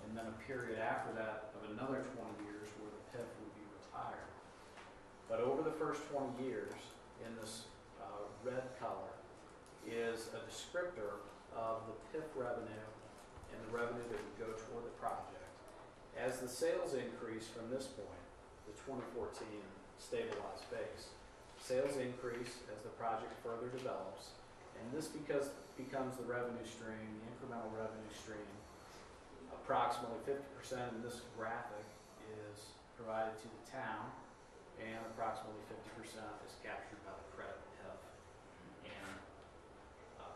and then a period after that of another 20 years where the PIF would be retired. But over the first 20 years, in this red color, is a descriptor of the PIF revenue and the revenue that would go toward the project. As the sales increase from this point, the 2014 stabilized base, sales increase as the project further develops, and this becomes the revenue stream, the incremental revenue stream. Approximately 50% in this graphic is provided to the town, and approximately 50% is captured by the credit PIF and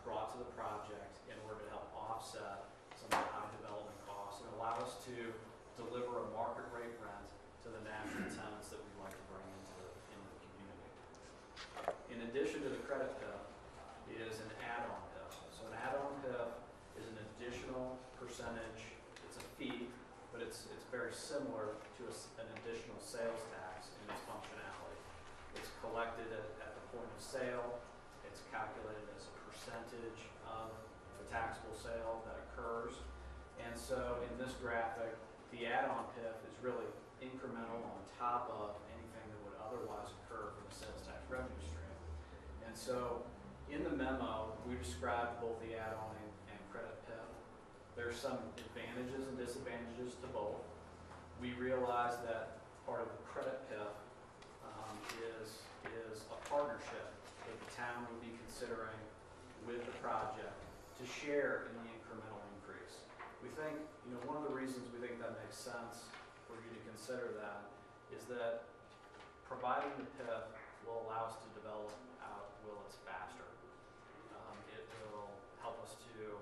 brought to the project in order to help offset some of the high development costs and allow us to deliver a market rate rent to the national tenants that we'd like to bring into the community. In addition to the credit PIF is an add-on PIF. So an add-on PIF is an additional percentage. It's a fee, but it's very similar to an additional sales tax in its functionality. It's collected at the point of sale. It's calculated as a percentage of the taxable sale that occurs. And so in this graphic, the add-on PIF is really incremental on top of anything that would otherwise occur from the sales tax revenue stream. And so in the memo, we described both the add-on and credit PIF. There's some advantages and disadvantages to both. We realize that part of the credit PIF is a partnership that the town would be considering with the project to share in the incremental increase. We think, one of the reasons we think that makes sense for you to consider that is that providing the PIF will allow us to develop out Willits faster. It will help us to,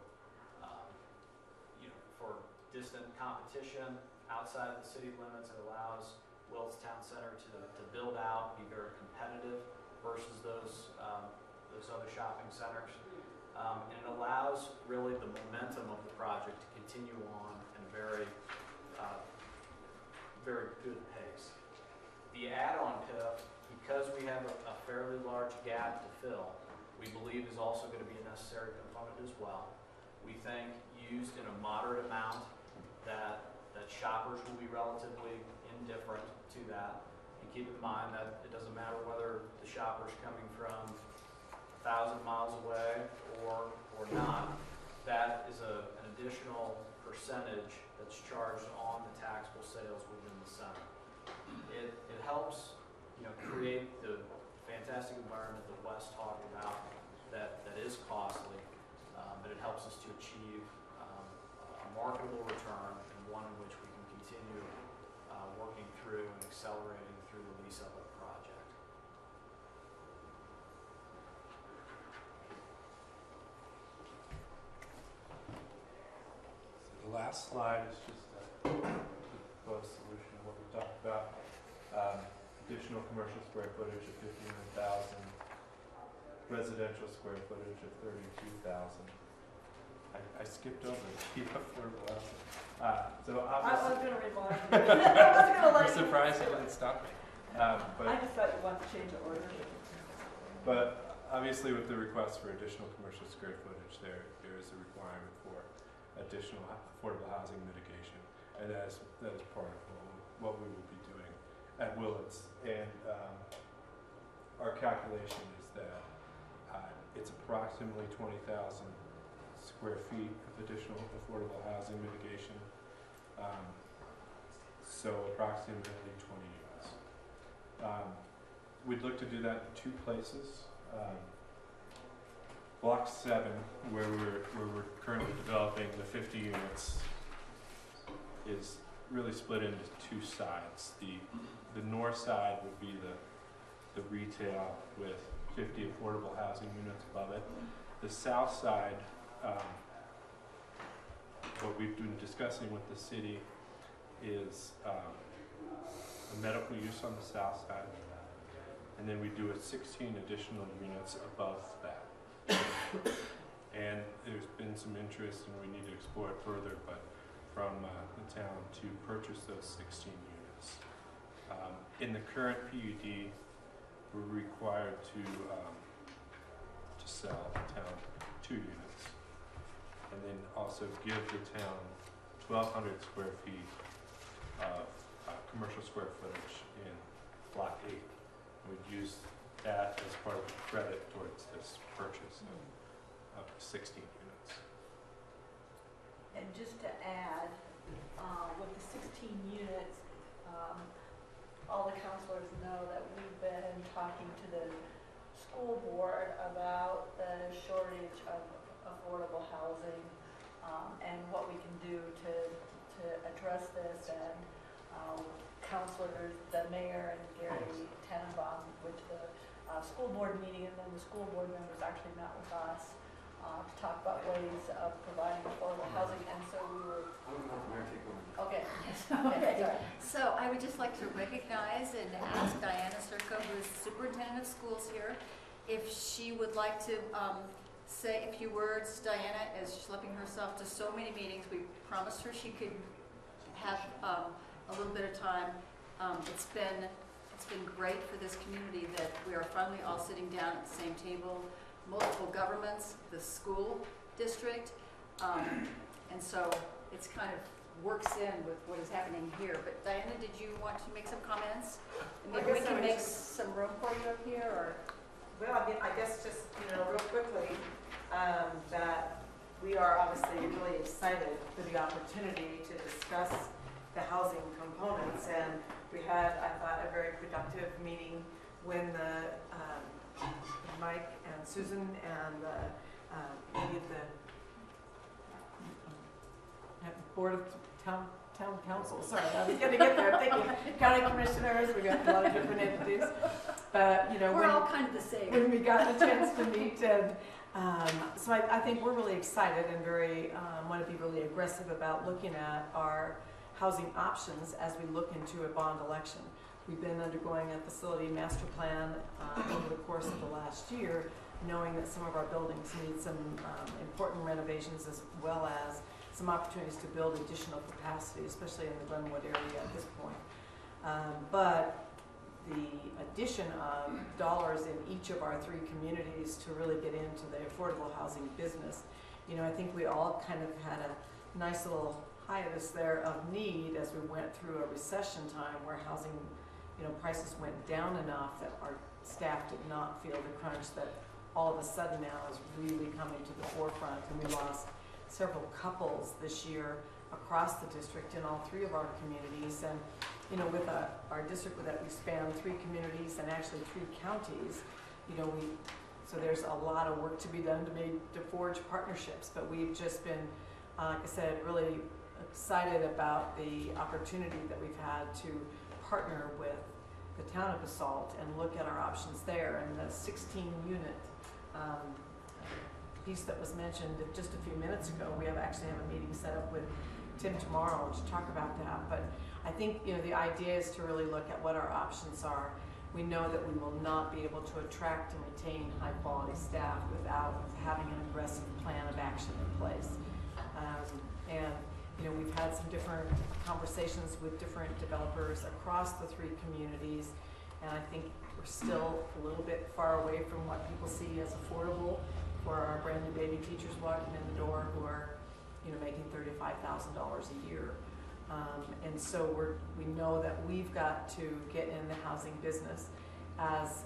for distant competition outside of the city limits, it allows Willits Town Center to build out, be very competitive versus those those other shopping centers. And it allows really the momentum of the project to continue on in a very, very good pace. The add-on PIF, because we have a fairly large gap to fill, we believe is also going to be a necessary component as well. We think used in a moderate amount that shoppers will be relatively indifferent to that. And keep in mind that it doesn't matter whether the shopper's coming from 1,000 miles away or not. That is an additional percentage that's charged on the taxable sales within the center. It helps, create the fantastic environment that Wes talked about that is costly, but it helps us to achieve a marketable return and one in which we can continue working through and accelerating through the lease up of the project. So the last slide is just a proposed solution of what we talked about. Additional commercial square footage of 59,000, residential square footage of 32,000. I skipped over the affordable housing. So I was obviously, going to remark. I was going to let I'm surprised you didn't stop me. But I just thought you wanted to change the order. But obviously with the request for additional commercial square footage, there is a requirement for additional affordable housing mitigation. And that is part of what we will be doing at Willits. And our calculation is that it's approximately 20,000 square feet of additional affordable housing mitigation. So approximately 20 units. We'd look to do that in 2 places. Block 7, where we're currently developing the 50 units, is really split into 2 sides. The north side would be the retail with 50 affordable housing units above it. The south side, what we've been discussing with the city is a medical use on the south side, and then we do 16 additional units above that. And there's been some interest, and we need to explore it further, but from the town to purchase those 16 units. In the current PUD, we're required to sell the town 2 units, and then also give the town 1,200 square feet of commercial square footage in Block 8. We'd use that as part of the credit towards this purchase of 16 units. And just to add, with the 16 units, all the counselors know that we've been talking to the school board about the shortage of affordable housing and what we can do to address this. And counselors, the mayor and Gary Tannenbaum went to the school board meeting, and then the school board members actually met with us to talk about ways of providing affordable housing. And so we were. Okay. Okay. So I would just like to recognize and ask Diana Circo, who is superintendent of schools here, if she would like to say a few words. Diana is schlepping herself to so many meetings. We promised her she could have a little bit of time. It's been great for this community that we are finally all sitting down at the same table, multiple governments, the school district, and so it's kind of works in with what is happening here. But Diana, did you want to make some comments? And maybe we can make some room for you up here, or? Well, I mean, I guess just, real quickly, that we are obviously really excited for the opportunity to discuss the housing components, and we had, I thought, a very productive meeting when Mike and Susan and maybe the Board of Town Council, sorry, I was going to get there, thinking county commissioners, we got a lot of different entities, but we're all kind of the same. When we got the chance to meet, and so I think we're really excited and very want to be really aggressive about looking at our housing options as we look into a bond election. We've been undergoing a facility master plan over the course of the last year knowing that some of our buildings need some important renovations as well as some opportunities to build additional capacity, especially in the Glenwood area at this point. But the addition of dollars in each of our 3 communities to really get into the affordable housing business, you know, I think we all kind of had a nice little hiatus there of need as we went through a recession time where housing, you know, prices went down enough that our staff did not feel the crunch that all of a sudden now is really coming to the forefront. And we lost several couples this year across the district in all 3 of our communities. And you know, with our district that we span 3 communities and actually 3 counties, you know, so there's a lot of work to be done to forge partnerships. But we've just been, like I said, really excited about the opportunity that we've had to partner with the town of Basalt and look at our options there. And the 16-unit piece that was mentioned just a few minutes ago, we actually have a meeting set up with Tim tomorrow to talk about that. But I think, you know, the idea is to really look at what our options are. We know that we will not be able to attract and retain high-quality staff without having an aggressive plan of action in place. And you know, we've had some different conversations with different developers across the 3 communities, and I think we're still a little bit far away from what people see as affordable for our brand new baby teachers walking in the door who are, you know, making $35,000 a year. And so we know that we've got to get in the housing business. As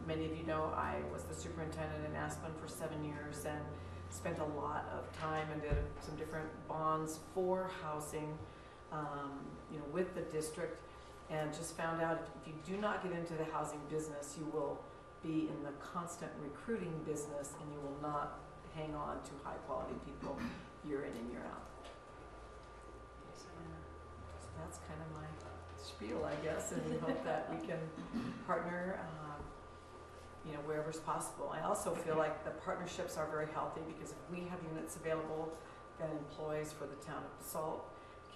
many of you know, I was the superintendent in Aspen for 7 years and spent a lot of time and did some different bonds for housing, you know, with the district, and just found out if you do not get into the housing business, you will be in the constant recruiting business and you will not hang on to high quality people year in and year out. So that's kind of my spiel, I guess, and we hope that we can partner you know, wherever's possible. I also feel like the partnerships are very healthy because if we have units available, then employees for the town of Basalt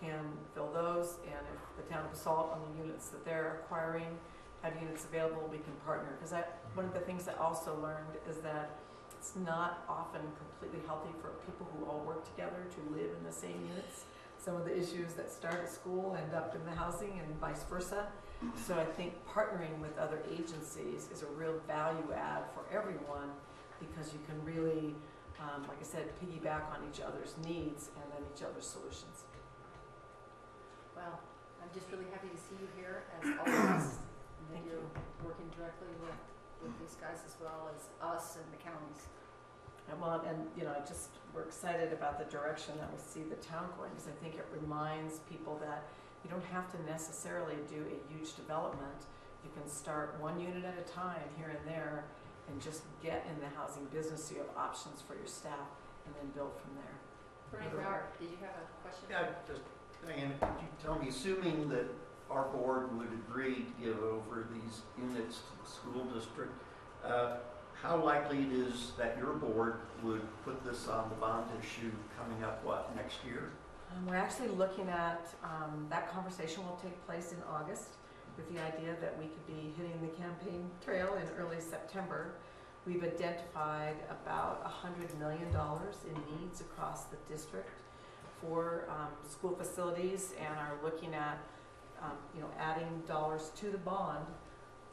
can fill those, and if the town of Basalt on the units that they're acquiring have units available, we can partner. Because one of the things I also learned is that it's not often completely healthy for people who all work together to live in the same units. Some of the issues that start at school end up in the housing and vice versa. So I think partnering with other agencies is a real value add for everyone because you can really, like I said, piggyback on each other's needs and then each other's solutions. Well, I'm just really happy to see you here as always. And that you're working directly with these guys as well as us and the counties. And you know, we're excited about the direction that we see the town going because I think it reminds people that you don't have to necessarily do a huge development. You can start one unit at a time here and there and just get in the housing business so you have options for your staff and then build from there. Bernie Brower, did you have a question? Yeah, just, Diane, could you tell me, assuming that our board would agree to give over these units to the school district, how likely it is that your board would put this on the bond issue coming up, next year? We're actually looking at, that conversation will take place in August with the idea that we could be hitting the campaign trail in early September. We've identified about $100 million in needs across the district for school facilities and are looking at you know, adding dollars to the bond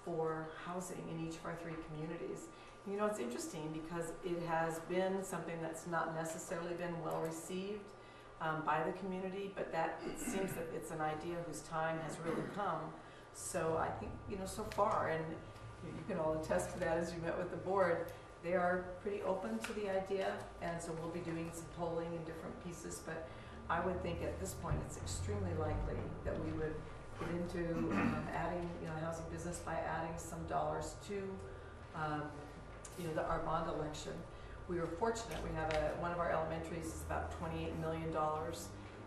for housing in each of our 3 communities. You know, it's interesting because it has been something that's not necessarily been well received by the community, but that it seems that it's an idea whose time has really come. So I think, you know, so far, and you can all attest to that as you met with the board, they are pretty open to the idea, and so we'll be doing some polling in different pieces, but I would think at this point it's extremely likely that we would get into adding, you know, housing business by adding some dollars to, you know, our bond election. We were fortunate. We have one of our elementaries is about $28 million,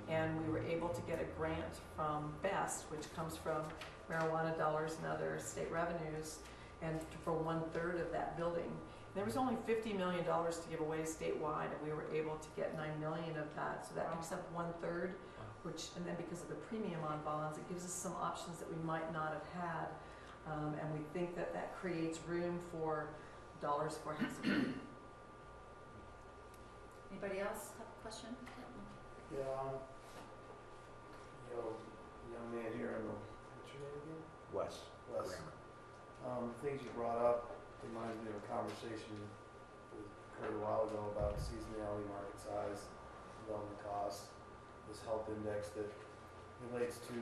and we were able to get a grant from BEST, which comes from marijuana dollars and other state revenues, and for 1/3 of that building. There was only $50 million to give away statewide, and we were able to get $9 million of that. So that makes up 1/3, and then because of the premium on bonds, it gives us some options that we might not have had. And we think that that creates room for dollars for housing. Anybody else have a question? Yeah, young man here in the, what's your name again? Wes. Wes. Things you brought up reminds me of a conversation that occurred a while ago about seasonality, market size, development costs, this health index that relates to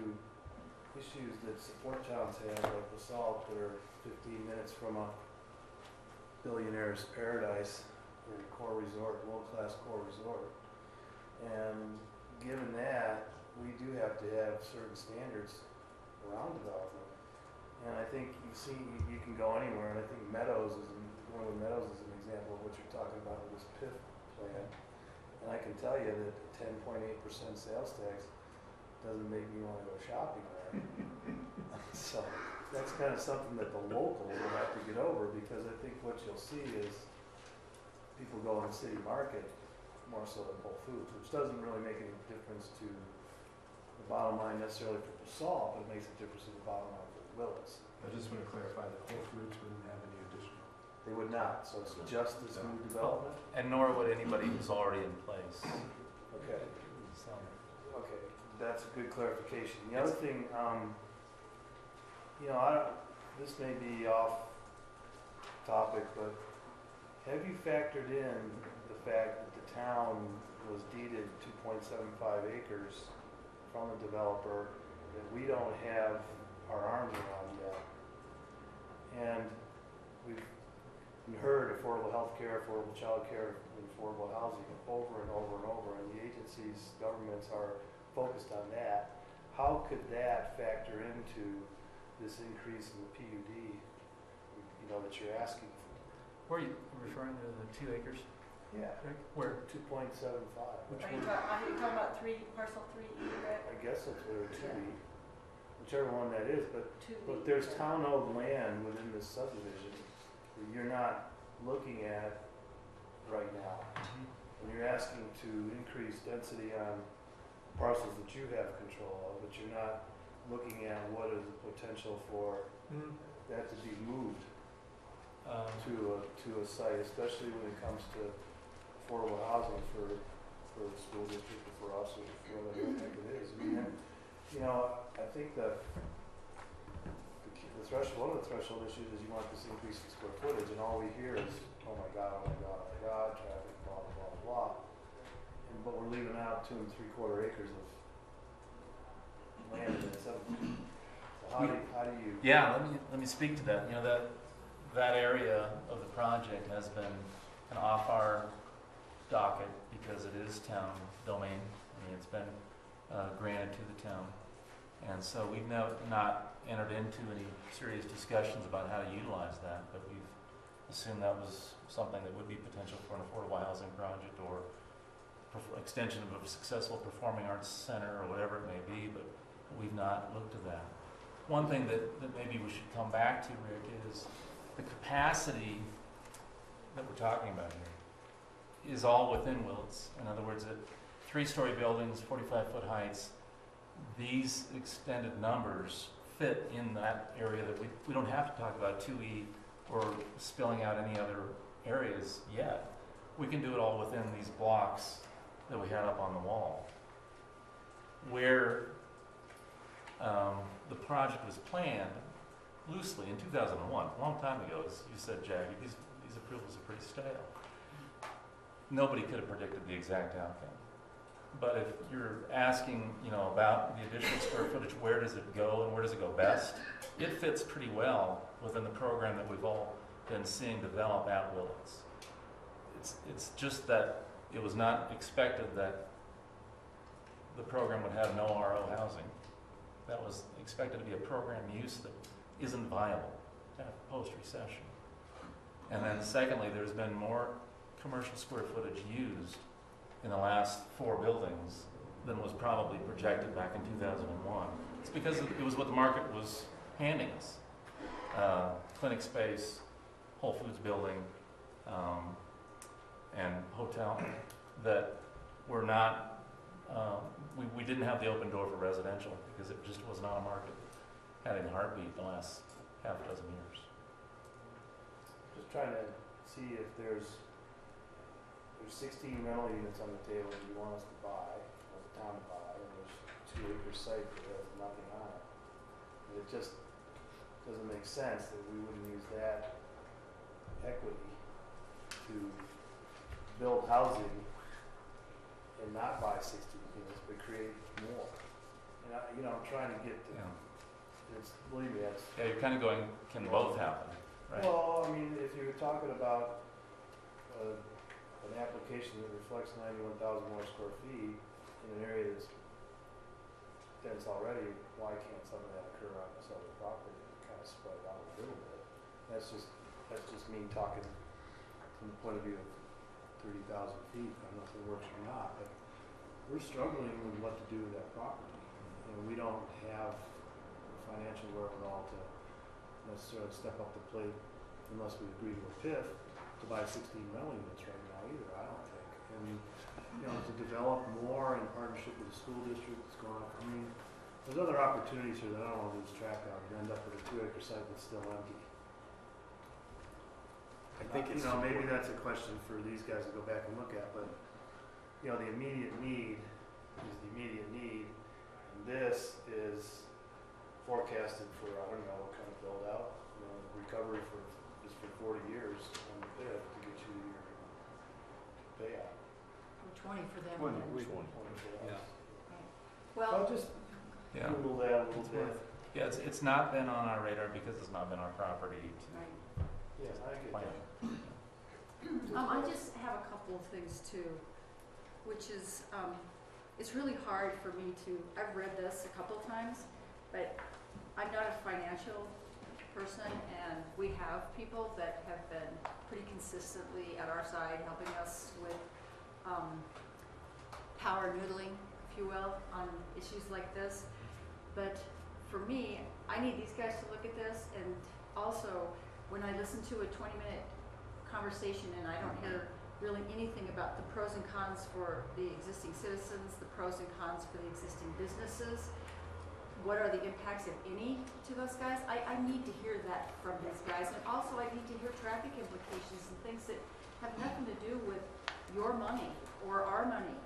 issues that support towns have, like Basalt, that are 15 minutes from a billionaire's paradise in a core resort, world-class core resort. And given that, we do have to have certain standards around development. And I think you can go anywhere, and I think Meadows is an example of what you're talking about with this PIF plan. And I can tell you that 10.8% sales tax doesn't make me want to go shopping there. So that's kind of something that the locals will have to get over, because I think what you'll see is people go in the city market more so than Whole Foods, which doesn't really make any difference to the bottom line necessarily for Basalt, but it makes a difference to the bottom line for Willis. I just want to clarify that Whole Foods wouldn't have any additional. They would not, so it's just this new development? And nor would anybody who's already in place. Okay. So, Okay, that's a good clarification. The other thing, this may be off topic, but have you factored in the fact that the town was deeded 2.75 acres from the developer that we don't have our arms around yet? And we've heard affordable health care, affordable child care, and affordable housing over and over and over, and the agencies, governments are focused on that. How could that factor into this increase in the PUD, that you're asking for? where are you referring to the 2 acres? Yeah. Where? 2.75. Which Are you one? talking about parcel 3E, Rick? I guess that's what it would be, whichever one that is, but 2E. there's town-owned land within this subdivision that you're not looking at right now. And you're asking to increase density on parcels that you have control of, but you're not looking at what is the potential for that to be moved to a site, especially when it comes to affordable housing for the school district or for us or for whatever the heck it is. I mean, I think the threshold, one of the threshold issues is you want this increase in square footage, and all we hear is, oh my God, traffic, blah, blah, blah, blah. But we're leaving out 2 3/4 acres of land in that subdivision. So how do you? Yeah, let me speak to that. That area of the project has been off our docket because it is town domain. It's been granted to the town, and so we've not entered into any serious discussions about how to utilize that. But we've assumed that was something that would be potential for an affordable housing project or extension of a successful performing arts center or whatever it may be. But we've not looked at that. One thing that maybe we should come back to, Rick, is the capacity that we're talking about here is all within Willits. In other words, at 3-story buildings, 45-foot heights, these extended numbers fit in that area that we don't have to talk about 2E or spilling out any other areas yet. We can do it all within these blocks that we had up on the wall. Where the project was planned loosely in 2001, a long time ago, as you said, Jackie, these approvals are pretty stale. Nobody could have predicted the exact outcome. But if you're asking, about the additional square footage, where does it go and where does it go best? It fits pretty well within the program that we've all been seeing develop at Willits. It's just that it was not expected that the program would have no RO housing. That was expected to be a program use that isn't viable post-recession. And then secondly, there's been more commercial square footage used in the last 4 buildings than was probably projected back in 2001. It's because it was what the market was handing us. Clinic space, Whole Foods building, and hotel that were not, we didn't have the open door for residential because it just was not a market had a heartbeat the last half dozen years. Just trying to see if there's 16 rental units on the table that you want us to buy, or the town to buy, and there's 2 acre site that has nothing on it. It just doesn't make sense that we wouldn't use that equity to build housing and not buy 60 units, but create more. And I'm trying to get to, believe me, that's. Yeah, you're kind of going, can both happen, right? Well, I mean, if you're talking about an application that reflects 91,000 more square feet in an area that's dense already, why can't some of that occur on this other property and kind of spread out a little bit? That's just me talking from the point of view of 30,000 feet. I don't know if it works or not, but we're struggling with what to do with that property. And we don't have financial wherewithal to necessarily step up the plate unless we agree to a PIF to buy 16 rental units right now either, I don't think. And, to develop more in partnership with the school district that's going up. I mean, there's other opportunities here that I don't want to lose track of and end up with a 2 acre site that's still empty. I think it's maybe that's a question for these guys to go back and look at, but, the immediate need is the immediate need. And this is forecasted for, I don't know what kind of build out, recovery is for 40 years on the bid to get you your payout. 20 for them. 20 and then- for us. Yeah. Well, I'll just Yeah. Google that a little bit. Yeah, it's not been on our radar because it's not been our property right. Yeah, I get plan. that. I just have a couple of things too, which is, it's really hard for me to, I've read this a couple of times, but I'm not a financial person, and we have people that have been pretty consistently at our side helping us with power noodling, if you will, on issues like this. But for me, I need these guys to look at this, and also when I listen to a 20-minute conversation and I don't hear really anything about the pros and cons for the existing citizens, the pros and cons for the existing businesses, what are the impacts, if any, to those guys? I need to hear that from these guys, and also I need to hear traffic implications and things that have nothing to do with your money or our money,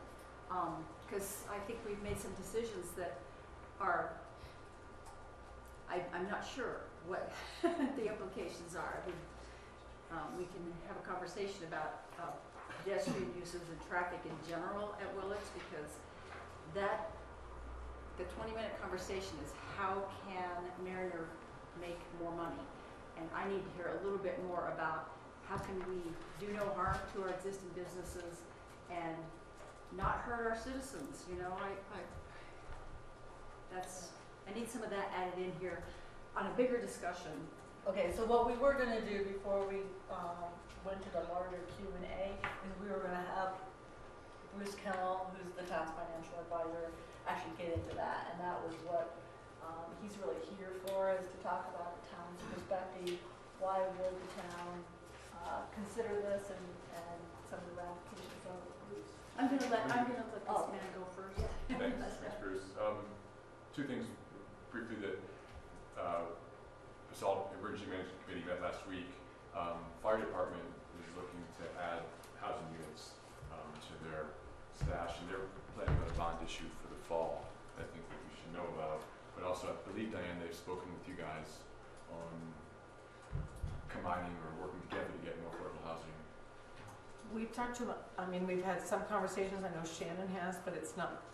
because I think we've made some decisions that are, I'm not sure what the implications are. I mean, we can have a conversation about pedestrian uses and traffic in general at Willits, because the 20-minute conversation is how can Mariner make more money? And I need to hear a little bit more about how can we do no harm to our existing businesses and not hurt our citizens, I need some of that added in here on a bigger discussion. Okay, so what we were gonna do before we went to the larger Q&A is we were gonna have Bruce Kennel, who's the tax financial advisor, actually get into that, and that was what he's really here for, is to talk about the town's perspective. Why would the town consider this, and some of the ramifications of Bruce? I'm gonna let this man go first. Thanks, Bruce. Two things briefly that Basalt Emergency Management Committee met last week. Fire department is looking to add housing units to their stash, and they're planning on a bond issue for the fall. I think that we should know about. But also, I believe, Diane, they've spoken with you guys on combining or working together to get more affordable housing. We've talked to, we've had some conversations, I know Shannon has, but it's not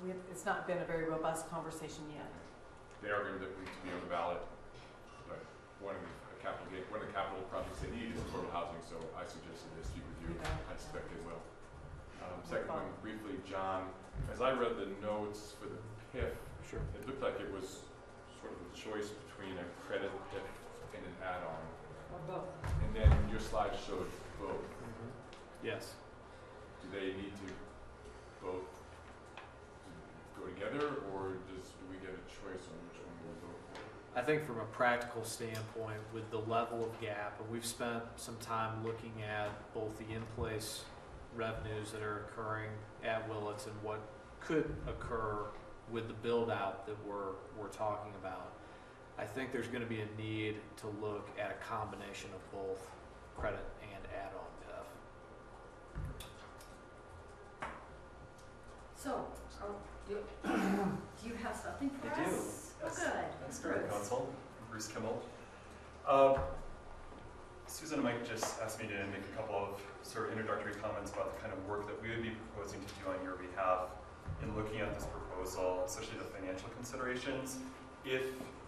been a very robust conversation yet. They are going to be on the ballot, but one of the capital projects they need is affordable housing, so I suggested they speak with you. I suspect they will. Second one, briefly, John, as I read the notes for the PIF, Sure. It looked like it was sort of a choice between a credit PIF and an add-on. Or both. And then your slide showed both. Yes. Do they need to both go together, or do we get a choice on which one we'll go for? I think from a practical standpoint, with the level of gap, and we've spent some time looking at both the in-place revenues that are occurring at Willits and what could occur with the build-out that we're talking about. I think there's going to be a need to look at a combination of both credit and add-on So, do you have something for I do. us? Oh, Yes. good. Thanks, Director Council. Bruce Kimmel. Susan and Mike just asked me to make a couple of sort of introductory comments about the kind of work that we would be proposing to do on your behalf in looking at this proposal, especially the financial considerations, if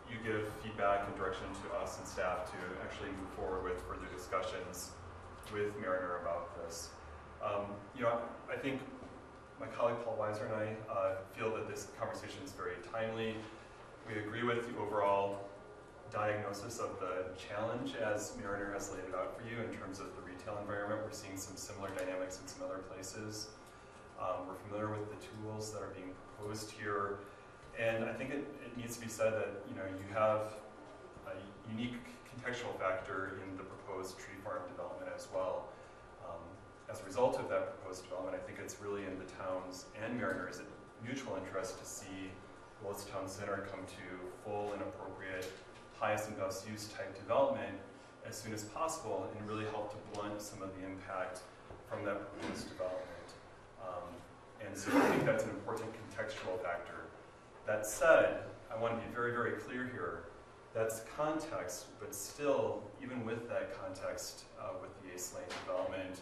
you give feedback and direction to us and staff to actually move forward with further discussions with Mariner about this. You know, I think my colleague Paul Weiser and I feel that this conversation is very timely. We agree with the overall diagnosis of the challenge as Mariner has laid it out for you in terms of the retail environment. We're seeing some similar dynamics in some other places. We're familiar with the tools that are being proposed here. And I think it needs to be said that, you know, you have a unique contextual factor in the proposed tree farm development as well. As a result of that proposed development, I think it's really in the town's and Mariner's mutual interest to see Willis Town Center come to full and appropriate highest and best use type development as soon as possible and really help to blunt some of the impact from that proposed development. And so I think that's an important contextual factor. That said, I want to be very, very clear here. That's context, but still, even with that context, with the Ace Lane development,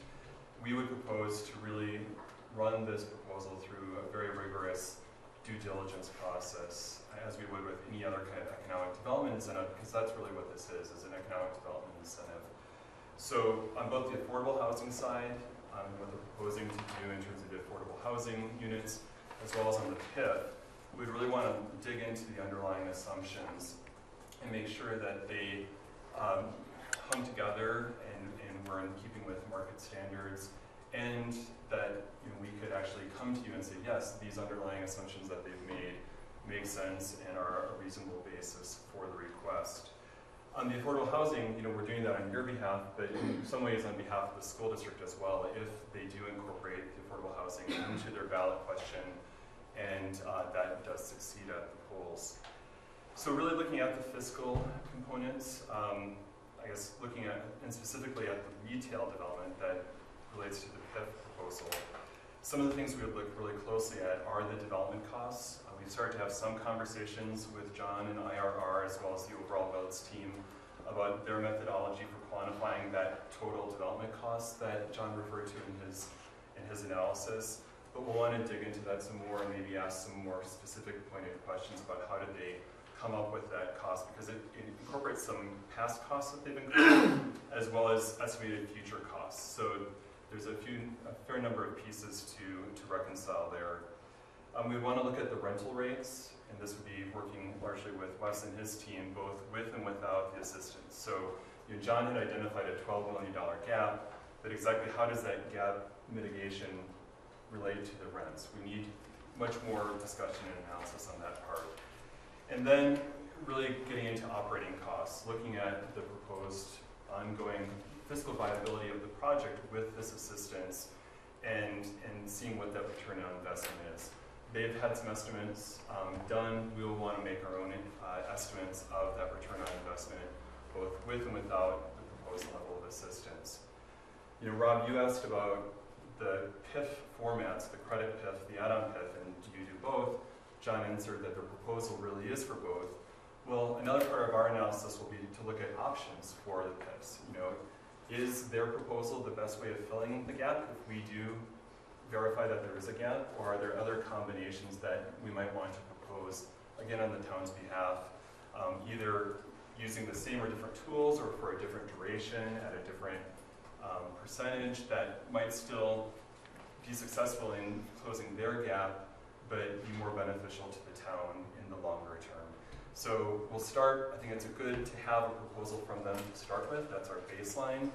we would propose to really run this proposal through a very rigorous due diligence process, as we would with any other kind of economic development incentive, because that's really what this is an economic development incentive. So on both the affordable housing side, what they're proposing to do in terms of the affordable housing units, as well as on the PIF, we'd really want to dig into the underlying assumptions and make sure that they hung together and were in keeping with market standards, and that, you know, we could actually come to you and say, yes, these underlying assumptions that they've made make sense and are a reasonable basis for the request. On the affordable housing, you know, we're doing that on your behalf, but in some ways on behalf of the school district as well, if they do incorporate the affordable housing into their ballot question, and that does succeed at the polls. So really looking at the fiscal components, I guess looking at, and specifically at the retail development that relates to the PIF proposal, some of the things we would look really closely at are the development costs. We've started to have some conversations with John and IRR, as well as the overall Willis team, about their methodology for quantifying that total development cost that John referred to in his analysis. But we'll want to dig into that some more and maybe ask some more specific pointed questions about how did they come up with that cost, because it incorporates some past costs that they've included, as well as estimated future costs. So there's a fair number of pieces to reconcile there. We want to look at the rental rates, and this would be working largely with Wes and his team, both with and without the assistance. So, you know, John had identified a $12 million gap, but exactly how does that gap mitigation relate to the rents? We need much more discussion and analysis on that part. And then really getting into operating costs, looking at the proposed ongoing fiscal viability of the project with this assistance and seeing what that return on investment is. They've had some estimates done. We will want to make our own estimates of that return on investment, both with and without the proposed level of assistance. You know, Rob, you asked about the PIF formats, the credit PIF, the add-on PIF, and do you do both? John answered that the proposal really is for both. Well, another part of our analysis will be to look at options for the PIFs. You know, is their proposal the best way of filling the gap if we do verify that there is a gap, or are there other combinations that we might want to propose, again, on the town's behalf, either using the same or different tools or for a different duration at a different percentage that might still be successful in closing their gap, but be more beneficial to the town in the longer term. So we'll start, I think it's good to have a proposal from them to start with, that's our baseline,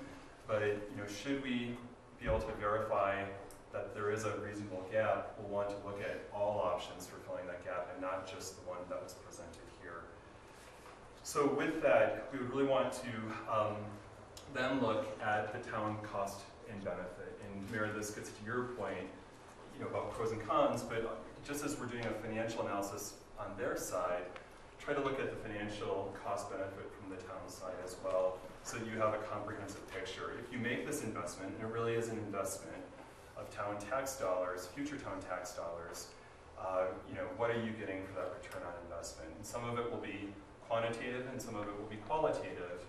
but you know, should we be able to verify that there is a reasonable gap, we'll want to look at all options for filling that gap and not just the one that was presented here. So with that, we would really want to then look at the town cost and benefit. And Mary, this gets to your point, you know, about pros and cons, but just as we're doing a financial analysis on their side, try to look at the financial cost benefit from the town side as well, so you have a comprehensive picture. If you make this investment, and it really is an investment, of town tax dollars, future town tax dollars, what are you getting for that return on investment? And some of it will be quantitative and some of it will be qualitative.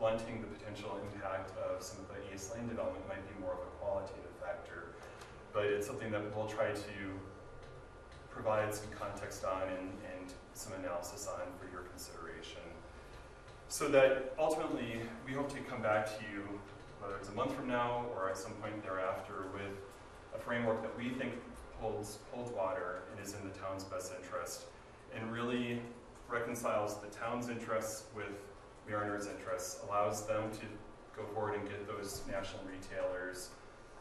Blunting the potential impact of some of the East Lane development might be more of a qualitative factor, but it's something that we'll try to provide some context on and some analysis on for your consideration. So that ultimately, we hope to come back to you, whether it's a month from now or at some point thereafter, with a framework that we think holds water and is in the town's best interest, and really reconciles the town's interests with Mariner's interests, allows them to go forward and get those national retailers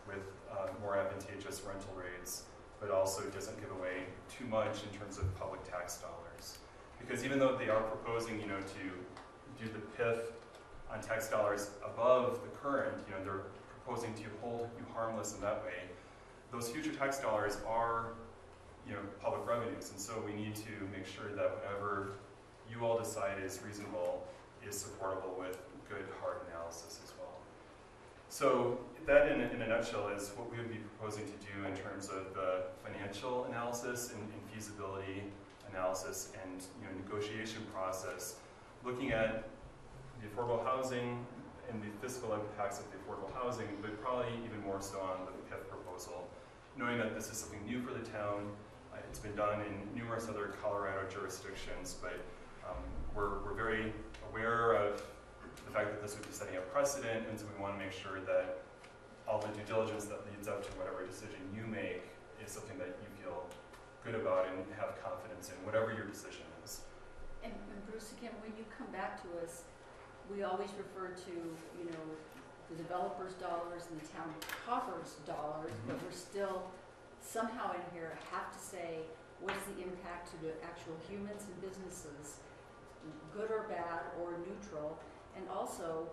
with more advantageous rental rates, but also doesn't give away too much in terms of public tax dollars. Because even though they are proposing, to do the PIF on tax dollars above the current, they're proposing to hold you harmless in that way. Those future tax dollars are, public revenues, and so we need to make sure that whatever you all decide is reasonable is supportable with good hard analysis as well. So that in a nutshell is what we would be proposing to do in terms of the financial analysis and feasibility analysis and negotiation process, looking at the affordable housing and the fiscal impacts of the affordable housing, but probably even more so on the PIF proposal, knowing that this is something new for the town. It's been done in numerous other Colorado jurisdictions, but we're very aware of the fact that this would be setting a precedent, and so we want to make sure that all the due diligence that leads up to whatever decision you make is something that you feel good about and have confidence in, whatever your decision is. And Bruce, again, when you come back to us, we always refer to, the developer's dollars and the town coffers dollars, but we're still somehow in here have to say, what is the impact to the actual humans and businesses, good or bad or neutral? And also,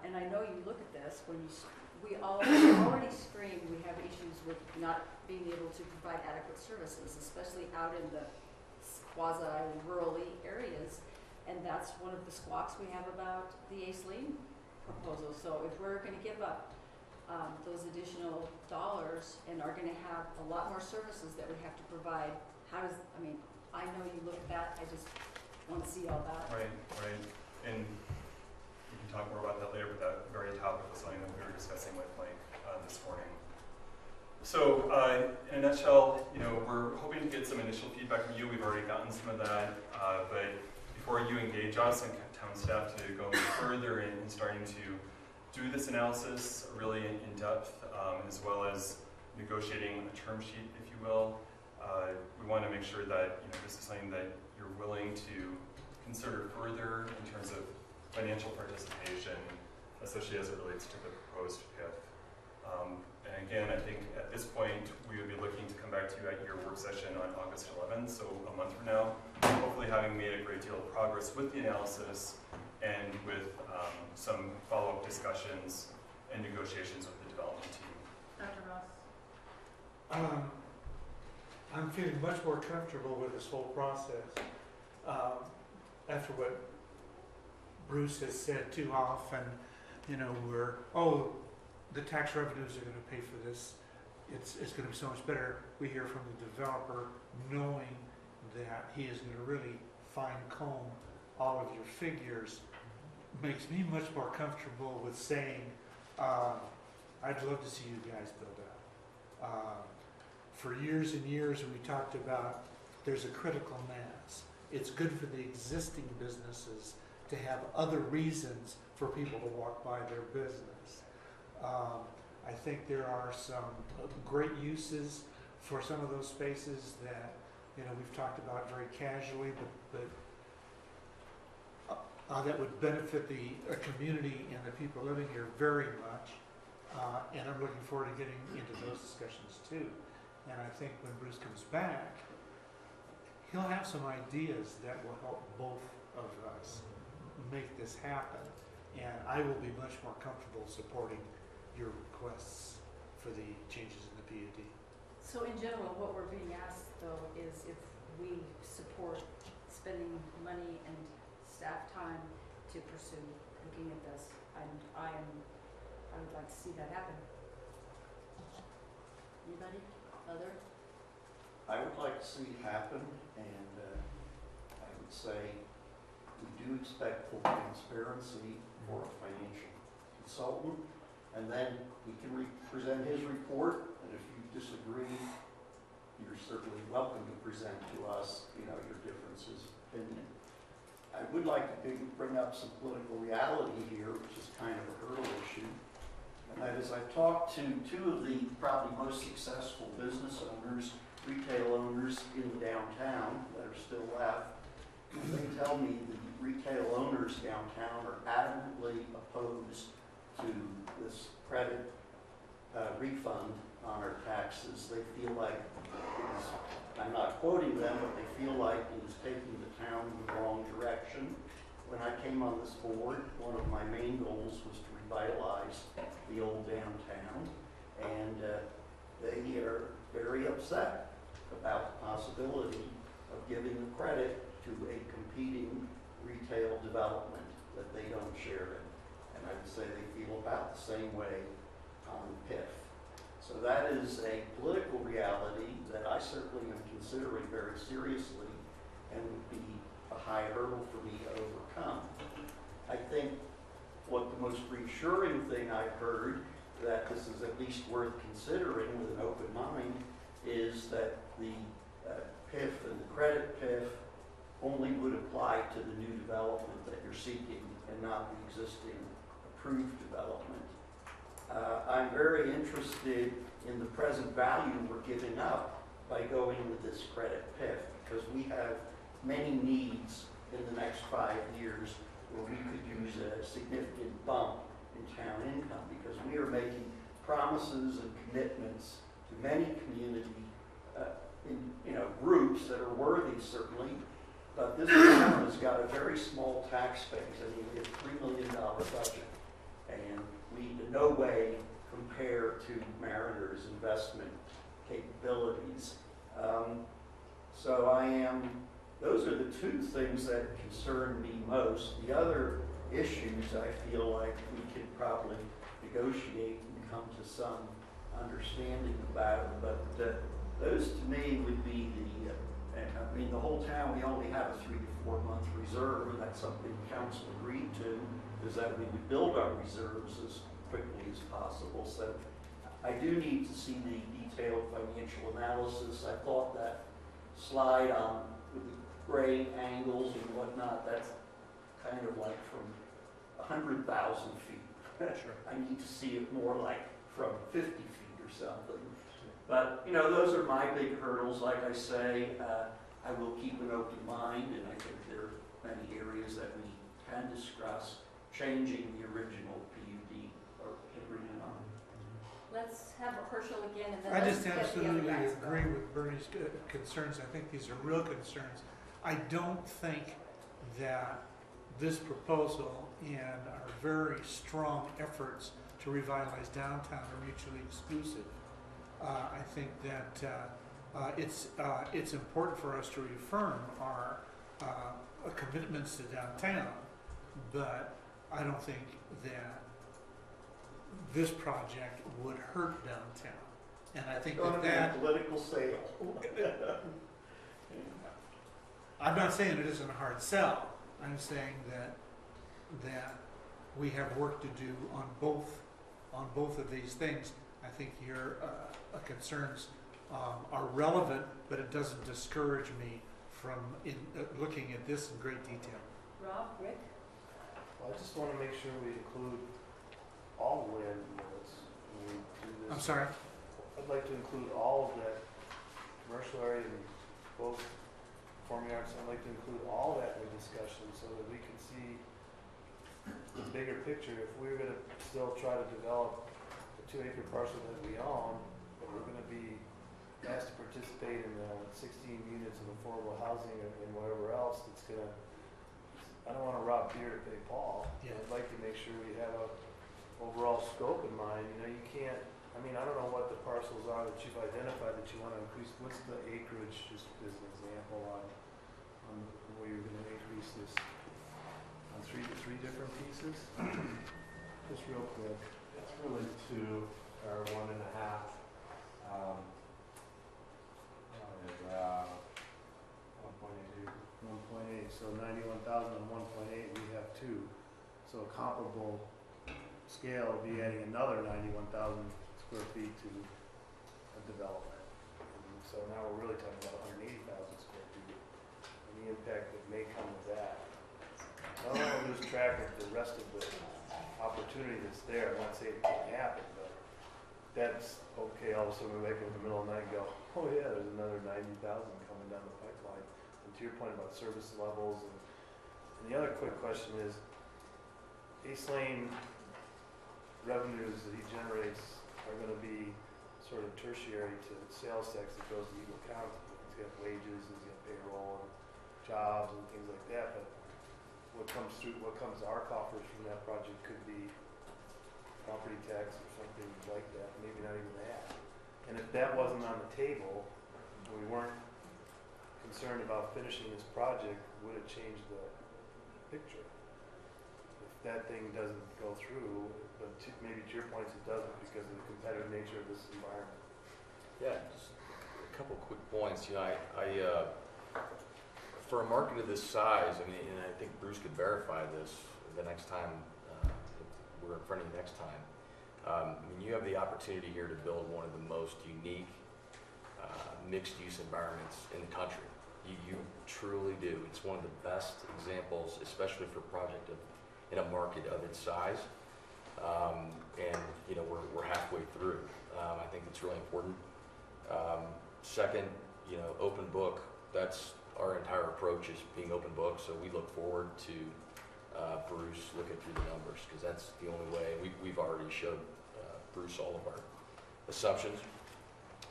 and I know you look at this, we already scream we have issues with not being able to provide adequate services, especially out in the quasi-rural areas. And that's one of the squawks we have about the Ace Lane proposal. So if we're going to give up those additional dollars and are going to have a lot more services that we have to provide, I know you look at that, I just want to see all that. Right. And we can talk more about that later, but that very topic was something that we were discussing with Mike this morning. So in a nutshell, we're hoping to get some initial feedback from you. We've already gotten some of that, but before you engage us and town staff to go further in starting to do this analysis really in depth, as well as negotiating a term sheet, if you will, we want to make sure that this is something that you're willing to consider further in terms of financial participation, especially as it relates to the proposed PIF. And again, I think at this point, we would be looking to come back to you at your work session on August 11th, so a month from now, hopefully having made a great deal of progress with the analysis and with some follow-up discussions and negotiations with the development team. Dr. Ross? I'm feeling much more comfortable with this whole process after what Bruce has said too often. The tax revenues are going to pay for this. It's going to be so much better. We hear from the developer knowing that he is going to really fine comb all of your figures. Makes me much more comfortable with saying, I'd love to see you guys build out. For years and years, we talked about there's a critical mass. It's good for the existing businesses to have other reasons for people to walk by their business. I think there are some great uses for some of those spaces that we've talked about very casually, but that would benefit the community and the people living here very much. And I'm looking forward to getting into those discussions too. And I think when Bruce comes back, he'll have some ideas that will help both of us make this happen. And I will be much more comfortable supporting your requests for the changes in the PUD. So in general, what we're being asked though is if we support spending money and staff time to pursue looking at this, and I would like to see that happen. Anybody? Other? I would like to see it happen, and I would say we do expect full transparency for a financial consultant, and then he can present his report, and if you disagree, you're certainly welcome to present to us, you know, your differences of opinion. I would like to bring up some political reality here, which is kind of a hurdle issue. And that is, I've talked to two of the probably most successful business owners, retail owners in the downtown that are still left. And they tell me the retail owners downtown are adamantly opposed to this credit refund on our taxes. They feel like it is, I'm not quoting them, but they feel like it is taking the town in the wrong direction. When I came on this board, one of my main goals was to revitalize the old downtown, and they are very upset about the possibility of giving the credit to a competing retail development that they don't share in. And I would say they feel about the same way on PIF. So that is a political reality that I certainly am considering very seriously and would be a high hurdle for me to overcome. I think what the most reassuring thing I've heard, that this is at least worth considering with an open mind, is that the PIF and the credit PIF only would apply to the new development that you're seeking and not the existing approved development. I'm very interested in the present value we're giving up by going with this credit PIF, because we have many needs in the next 5 years where we could use a significant bump in town income, because we are making promises and commitments to many community groups that are worthy, certainly, but this town has got a very small tax base. I mean, we have a $3 million budget, and we in no way compare to Mariner's investment capabilities. So those are the two things that concern me most. The other issues I feel like we could probably negotiate and come to some understanding about, but those to me would be the whole town, we only have a 3 to 4 month reserve, and that's something the council agreed to, is that we would build our reserves as quickly as possible. So I do need to see the detailed financial analysis. I thought that slide on with the gray angles and whatnot, that's kind of like from 100,000 feet. Sure. I need to see it more like from 50 feet or something. But, those are my big hurdles. Like I say, I will keep an open mind, and I think there are many areas that we can discuss changing the original PUD or agreement on. Let's have Herschel again, and then I let's just get the other absolutely guys agree going. with Bernie's concerns. I think these are real concerns. I don't think that this proposal and our very strong efforts to revitalize downtown are mutually exclusive. I think that it's important for us to reaffirm our commitments to downtown, but I don't think that this project would hurt downtown. And I think that political sale. I'm not saying it isn't a hard sell. I'm saying that we have work to do on both of these things. I think your concerns are relevant, but it doesn't discourage me from looking at this in great detail. Rob, Rick? Well, I just want to make sure we include all land units when we do this. I'm sorry? I'd like to include all of that commercial area in both performing arts. I'd like to include all that in the discussion so that we can see the bigger picture. If we're going to still try to develop a 2-acre parcel that we own, but we're going to be asked to participate in 16 units of affordable housing and whatever else, it's going to, I don't want to rob Peter to pay Paul. Yeah. I'd like to make sure we have a overall scope in mind. You can't, I don't know what the parcels are that you've identified that you want to increase. What's the acreage, just as an example, on where you're going to increase this on three different pieces? Just real quick. It's really 2 or 1.5. 1.8, so 91,000 and 1.8, we have 2. So a comparable scale would be adding another 91,000 square feet to a development. And so now we're really talking about 180,000 square feet and the impact that may come with that. I don't want to lose track of the rest of the opportunity that's there. I'm not saying it can't happen, but that's okay. All of a sudden we wake up in the middle of the night and go, oh yeah, there's another 90,000 coming down the pipeline. And to your point about service levels, and the other quick question is, Ace Lane revenues that he generates are going to be sort of tertiary to sales tax that goes to Eagle County. He's got wages, he's got payroll, and jobs and things like that, but what comes to our coffers from that project could be property tax or something like that, maybe not even that. And if that wasn't on the table, and we weren't concerned about finishing this project, would it change the picture? If that thing doesn't go through, but maybe to your points it doesn't because of the competitive nature of this environment. Yeah, just a couple quick points. You know, for a market of this size, I mean, and I think Bruce could verify this the next time we're in front of you next time. I mean, you have the opportunity here to build one of the most unique mixed-use environments in the country. You truly do. It's one of the best examples, especially for a project in a market of its size. And you know, we're halfway through. I think it's really important. Second, you know, open book. That's our entire approach, is being open book. So we look forward to Bruce looking through the numbers, because that's the only way. We've already showed Bruce all of our assumptions.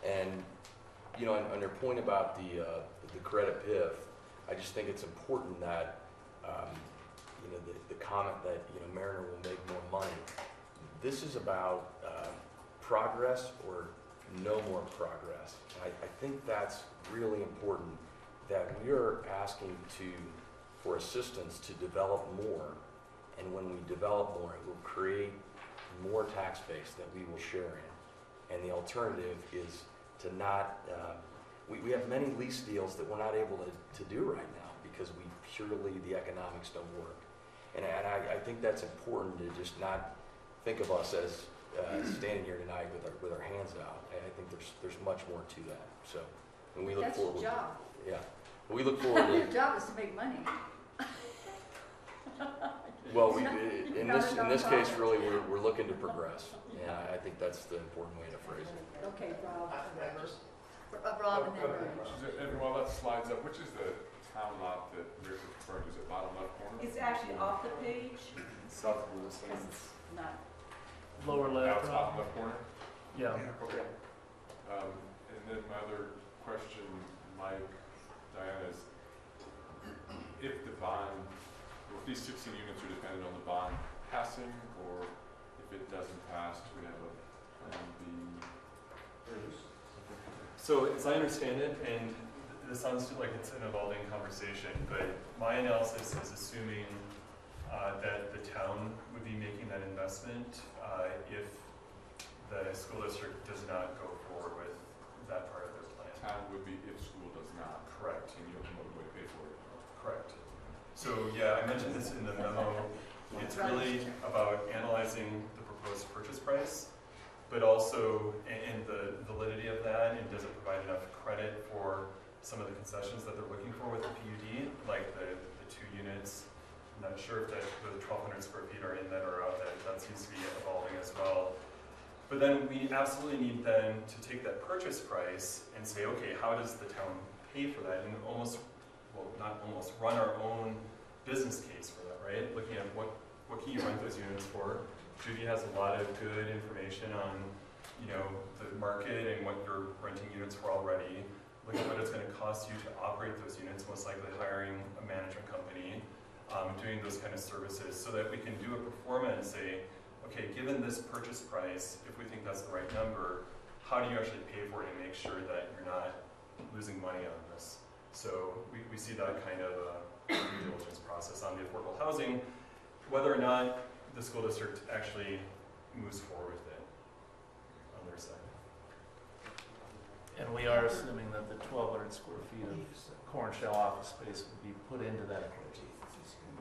And you know, on your point about the credit PIF, I just think it's important that you know, the comment that, you know, Mariner will make more money. This is about progress or no more progress. I think that's really important, that we are asking for assistance to develop more, and when we develop more, it will create more tax base that we will share in. And the alternative is to not, we have many lease deals that we're not able to do right now because the economics don't work. And I think that's important to just not think of us as standing here tonight with our hands out. I think there's much more to that. So, and we look That's forward. your job. Yeah, we look forward to. Your job is to make money. Well, in this case, really, we're looking to progress, and I think that's the important way to phrase it. Okay, Rob. Rob and then Ryan. And while that slides up, which is the town lot that Rick was referring to? Is it bottom left corner? It's actually off the page. Southwest. Because it's not. Lower Now left. it's bottom left corner? Yeah. Okay. And then my other question, Mike, Diana, is if the bond, if these 16 units are dependent on the bond passing, or if it doesn't pass, do we have a plan B? So as I understand it, and this sounds like it's an evolving conversation, but my analysis is assuming that the town would be making that investment if the school district does not go forward with that part of their plan. Town would be if school does not. Correct. And you don't know the way to pay for it. Correct. So yeah, I mentioned this in the memo. It's really about analyzing the proposed purchase price, but also in the validity of that, and does it provide enough credit for some of the concessions that they're looking for with the PUD, like the 2 units. I'm not sure if the 1,200 square feet are in that or out. That seems to be evolving as well. But then we absolutely need then to take that purchase price and say, okay, how does the town pay for that? And run our own business case for that, right? Looking at what can you rent those units for. Judy has a lot of good information on, you know, the market and what you're renting units for already. Look at what it's going to cost you to operate those units, most likely hiring a management company, doing those kind of services, so that we can do a pro forma and say, okay, given this purchase price, if we think that's the right number, how do you actually pay for it and make sure that you're not losing money on this? So we see that kind of due diligence process on the affordable housing, whether or not the school district actually moves forward with it on their side. And we are assuming that the 1,200 square feet of corn shell office space would be put into that equation.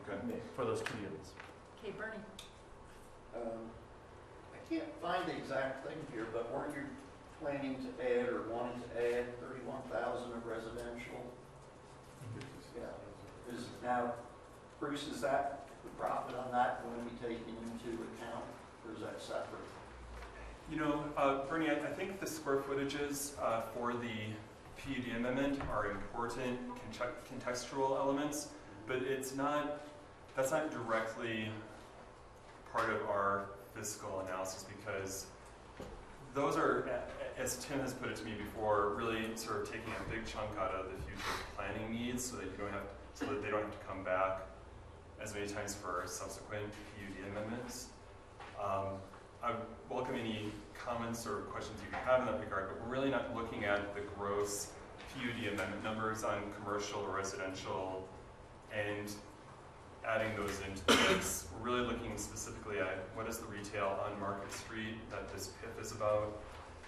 Okay. For those 2 units. Okay, Bernie. I can't find the exact thing here, but weren't you planning to add or wanting to add 31,000 of residential? Yeah. Is now, Bruce, is that the profit on that going to be taken into account, or is that separate? You know, Bernie, I think the square footages for the PUD amendment are important contextual elements, but it's not, that's not directly part of our fiscal analysis, because those are, as Tim has put it to me before, really sort of taking a big chunk out of the future planning needs, so that you don't have, so that they don't have to come back as many times for subsequent PUD amendments. I welcome any comments or questions you have in that regard, but we're really not looking at the gross PUD amendment numbers on commercial or residential and adding those into the mix. We're really looking specifically at what is the retail on Market Street that this PIF is about,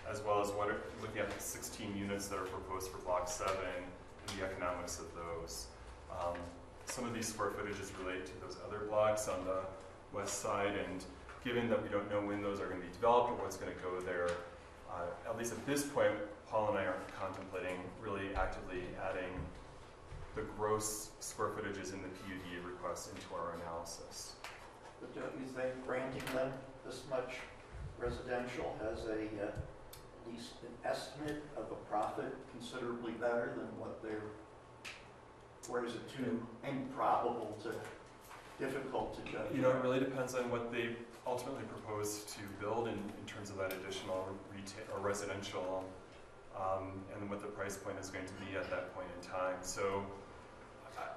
as well as what are, looking at the 16 units that are proposed for Block 7 and the economics of those. Some of these square footages relate to those other blocks on the west side, and given that we don't know when those are going to be developed or what's going to go there, at least at this point, Paul and I aren't contemplating really actively adding the gross square footages in the PUD request into our analysis. But don't you think granting them this much residential has a, at least an estimate of a profit considerably better than what they're, or is it too improbable to, difficult to judge? You know, it really depends on what they ultimately propose to build in terms of that additional retail or residential, and what the price point is going to be at that point in time. So,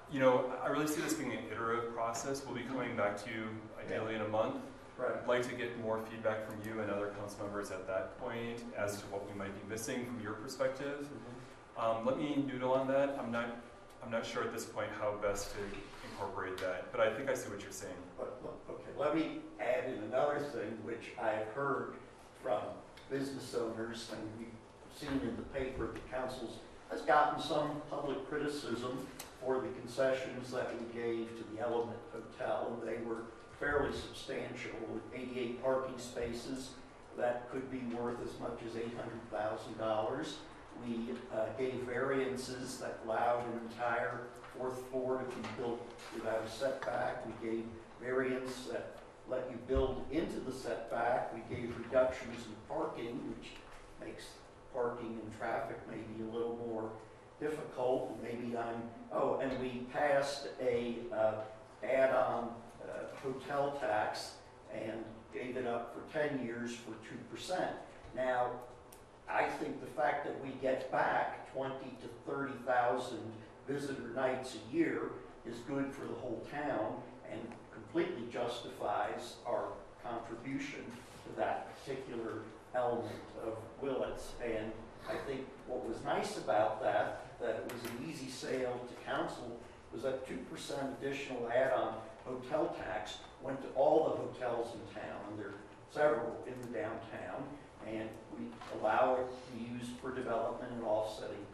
you know, I really see this being an iterative process. We'll be coming back to you ideally in a month. Right. I'd like to get more feedback from you and other council members at that point as to what we might be missing from your perspective. Let me noodle on that. I'm not sure at this point how best to incorporate that, but I think I see what you're saying. Okay, let me add in another thing which I've heard from business owners, and we've seen in the paper the council has gotten some public criticism for the concessions that we gave to the Element Hotel, and they were fairly substantial, with 88 parking spaces that could be worth as much as $800,000. We gave variances that allowed an entire fourth floor to be built without a setback. We gave variants that let you build into the setback. We gave reductions in parking, which makes parking and traffic maybe a little more difficult. Maybe and we passed a add-on hotel tax and gave it up for 10 years for 2%. Now, I think the fact that we get back 20 to 30,000 visitor nights a year is good for the whole town and completely justifies our contribution to that particular element of Willits. And I think what was nice about that it was an easy sale to council, was that 2% additional add-on hotel tax went to all the hotels in town, and there are several in the downtown, and we allow it to be used for development and offsetting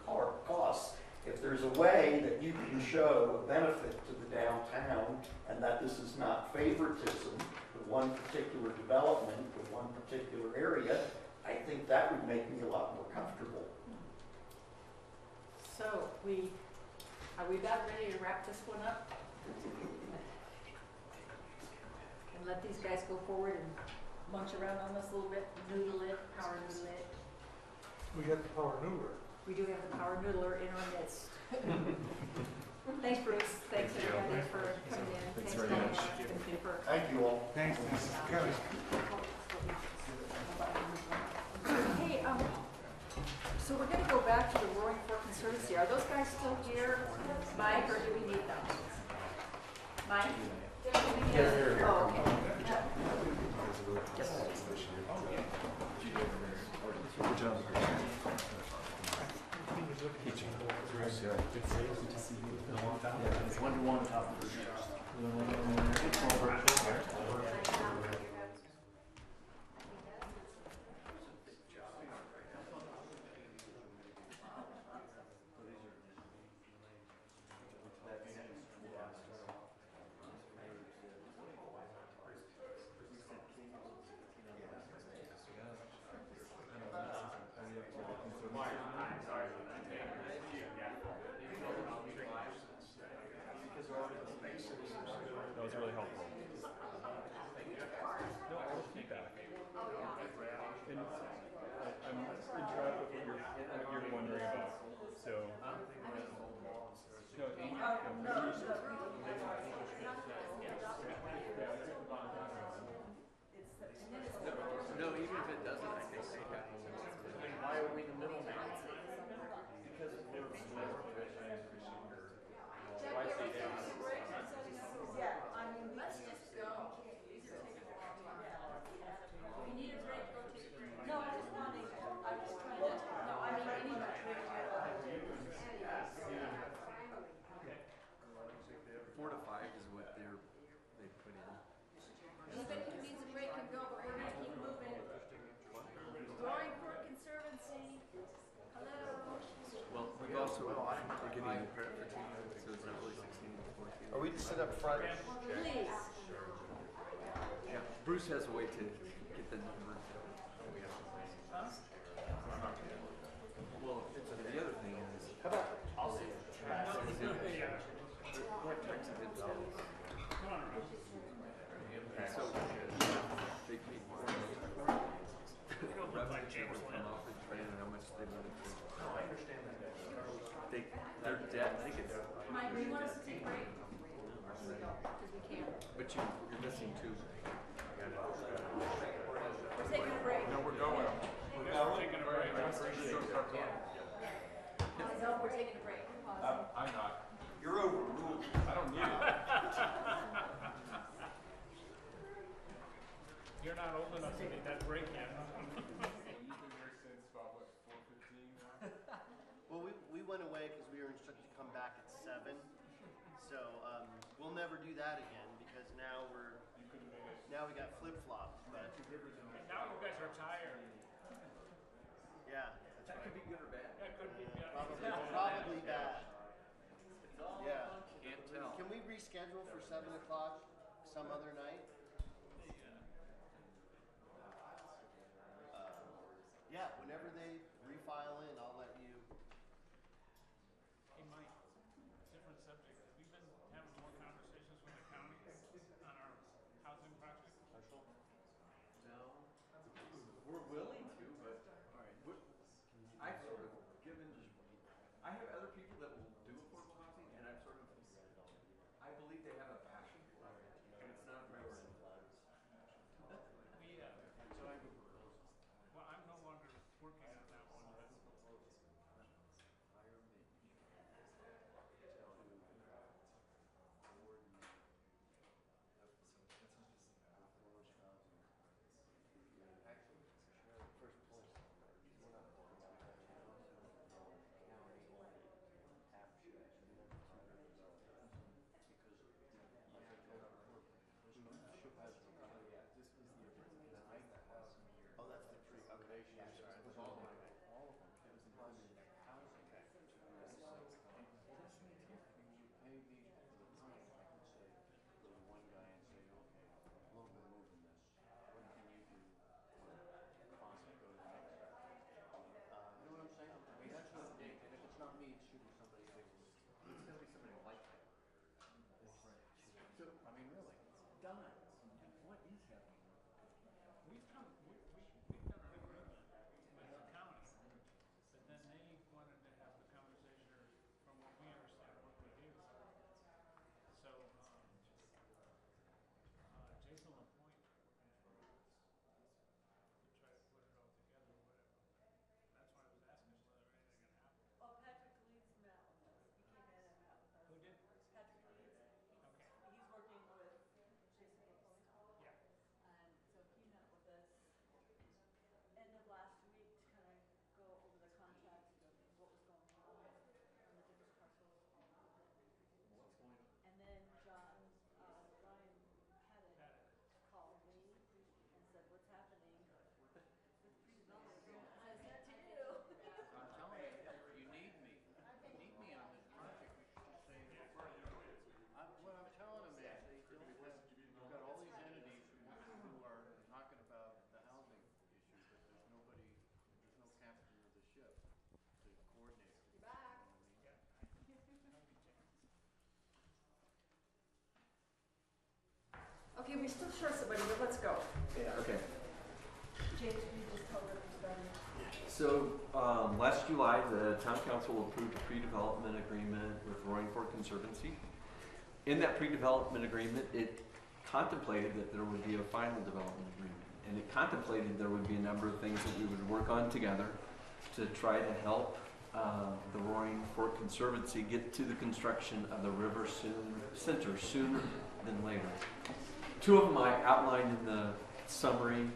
costs. If there's a way that you can show a benefit to the downtown and that this is not favoritism with one particular development, with one particular area, I think that would make me a lot more comfortable. So are we about ready to wrap this one up? And let these guys go forward and munch around on this a little bit, noodle it, power noodle it. We got the power noodler. We do have the power noodler in our midst. Thanks, Bruce. Thanks, everybody, for coming in. Thanks very much. Thank you all. Thanks, Mrs. Kelly. Hey, so we're going to go back to the Roaring Fork Conservancy. Are those guys still here, Mike, or do we need them? Mike? Yes. Oh, okay. Good job. It's 1-to-1 top of the That was really helpful. No, all the feedback. And I'm intrigued with what you're wondering about. So, no, No, even if it doesn't, I think they have. Why are we in the middle now? because we're Yeah, I mean, Let's just go. These are taking a long time. If you need a break, go take a break. no, I was wanting, I was trying to, no, I mean, I need to break it up. 4 to 5 is what they put in. Anybody who needs a break can go, but we're gonna keep moving. Roaring Brook Conservancy. Hello. Well, we've also, we're getting the credit for 2 years, so it's not really 16 to 14. Are we to sit up front? Please. Yeah, Bruce has a way to get the number. Well, the other thing is, how about tax exempt? What tax exempt status? So, they paid more. Revenue share from off the trade and how much they let it do. No, I understand that. Their debt tickets. Mike, do you want us to take a break? Because we can't. But you're missing 2. We're taking a break. No, we're going. We're taking a break. I appreciate it. No, we're taking a break. Pause. I'm not. You're overruled. I don't need it. You're not old enough to need that break yet. You've been here since about, what, 4:15 now? Well, we went away because we were instructed to come back at 7. So we'll never do that again because now we got flip-flops. But Now you guys are tired. yeah, That could be good or bad. That could be good. probably bad. Yeah. Can't tell. Can we reschedule for 7 o'clock some other night? Yeah, whenever they refile in, I'll let you. Hey, Mike, different subject. We've been having more conversations with the county on our housing project. No. We're willing to, but, all right. I've sort of given, I have other people that will do affordable housing, and I've sort of, I believe they have a passion for it, but it's not a priority. Well, I'm no longer working on that. Okay, we still short somebody, but let's go. Yeah, okay. James, can you just tell them to start? So, last July, the town council approved a pre-development agreement with Roaring Fork Conservancy. In that pre-development agreement, it contemplated that there would be a final development agreement. And it contemplated there would be a number of things that we would work on together to try to help the Roaring Fork Conservancy get to the construction of the river center sooner than later. Two of them I outlined in the summary,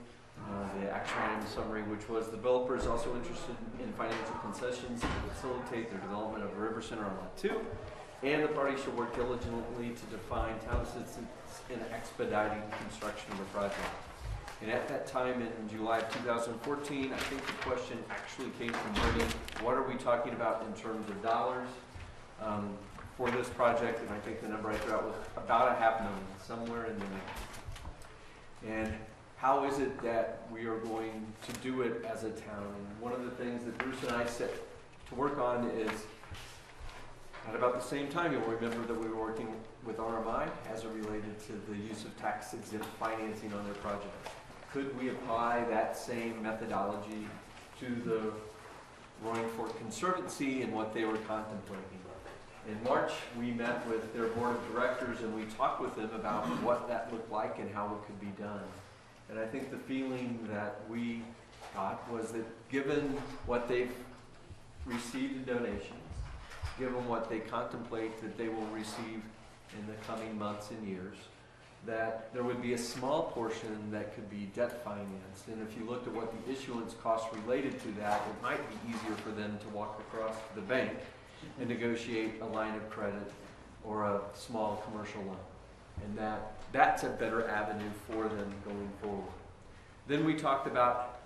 the action item summary, which was the developer is also interested in financial concessions to facilitate their development of a river center on Lot 2, and the parties should work diligently to define town assistance in expediting construction of the project. And at that time in July of 2014, I think the question actually came from Bernie, what are we talking about in terms of dollars for this project? And I think the number I threw out was about $500,000, somewhere in there. And how is it that we are going to do it as a town? And one of the things that Bruce and I set to work on is, at about the same time, you'll remember that we were working with RMI as it related to the use of tax-exempt financing on their project. Could we apply that same methodology to the Roaring Fork Conservancy and what they were contemplating? In March, we met with their board of directors and we talked with them about what that looked like and how it could be done. And I think the feeling that we got was that given what they've received in donations, given what they contemplate that they will receive in the coming months and years, that there would be a small portion that could be debt financed. And if you looked at what the issuance costs related to that, it might be easier for them to walk across the bank and negotiate a line of credit or a small commercial loan. And that's a better avenue for them going forward. Then we talked about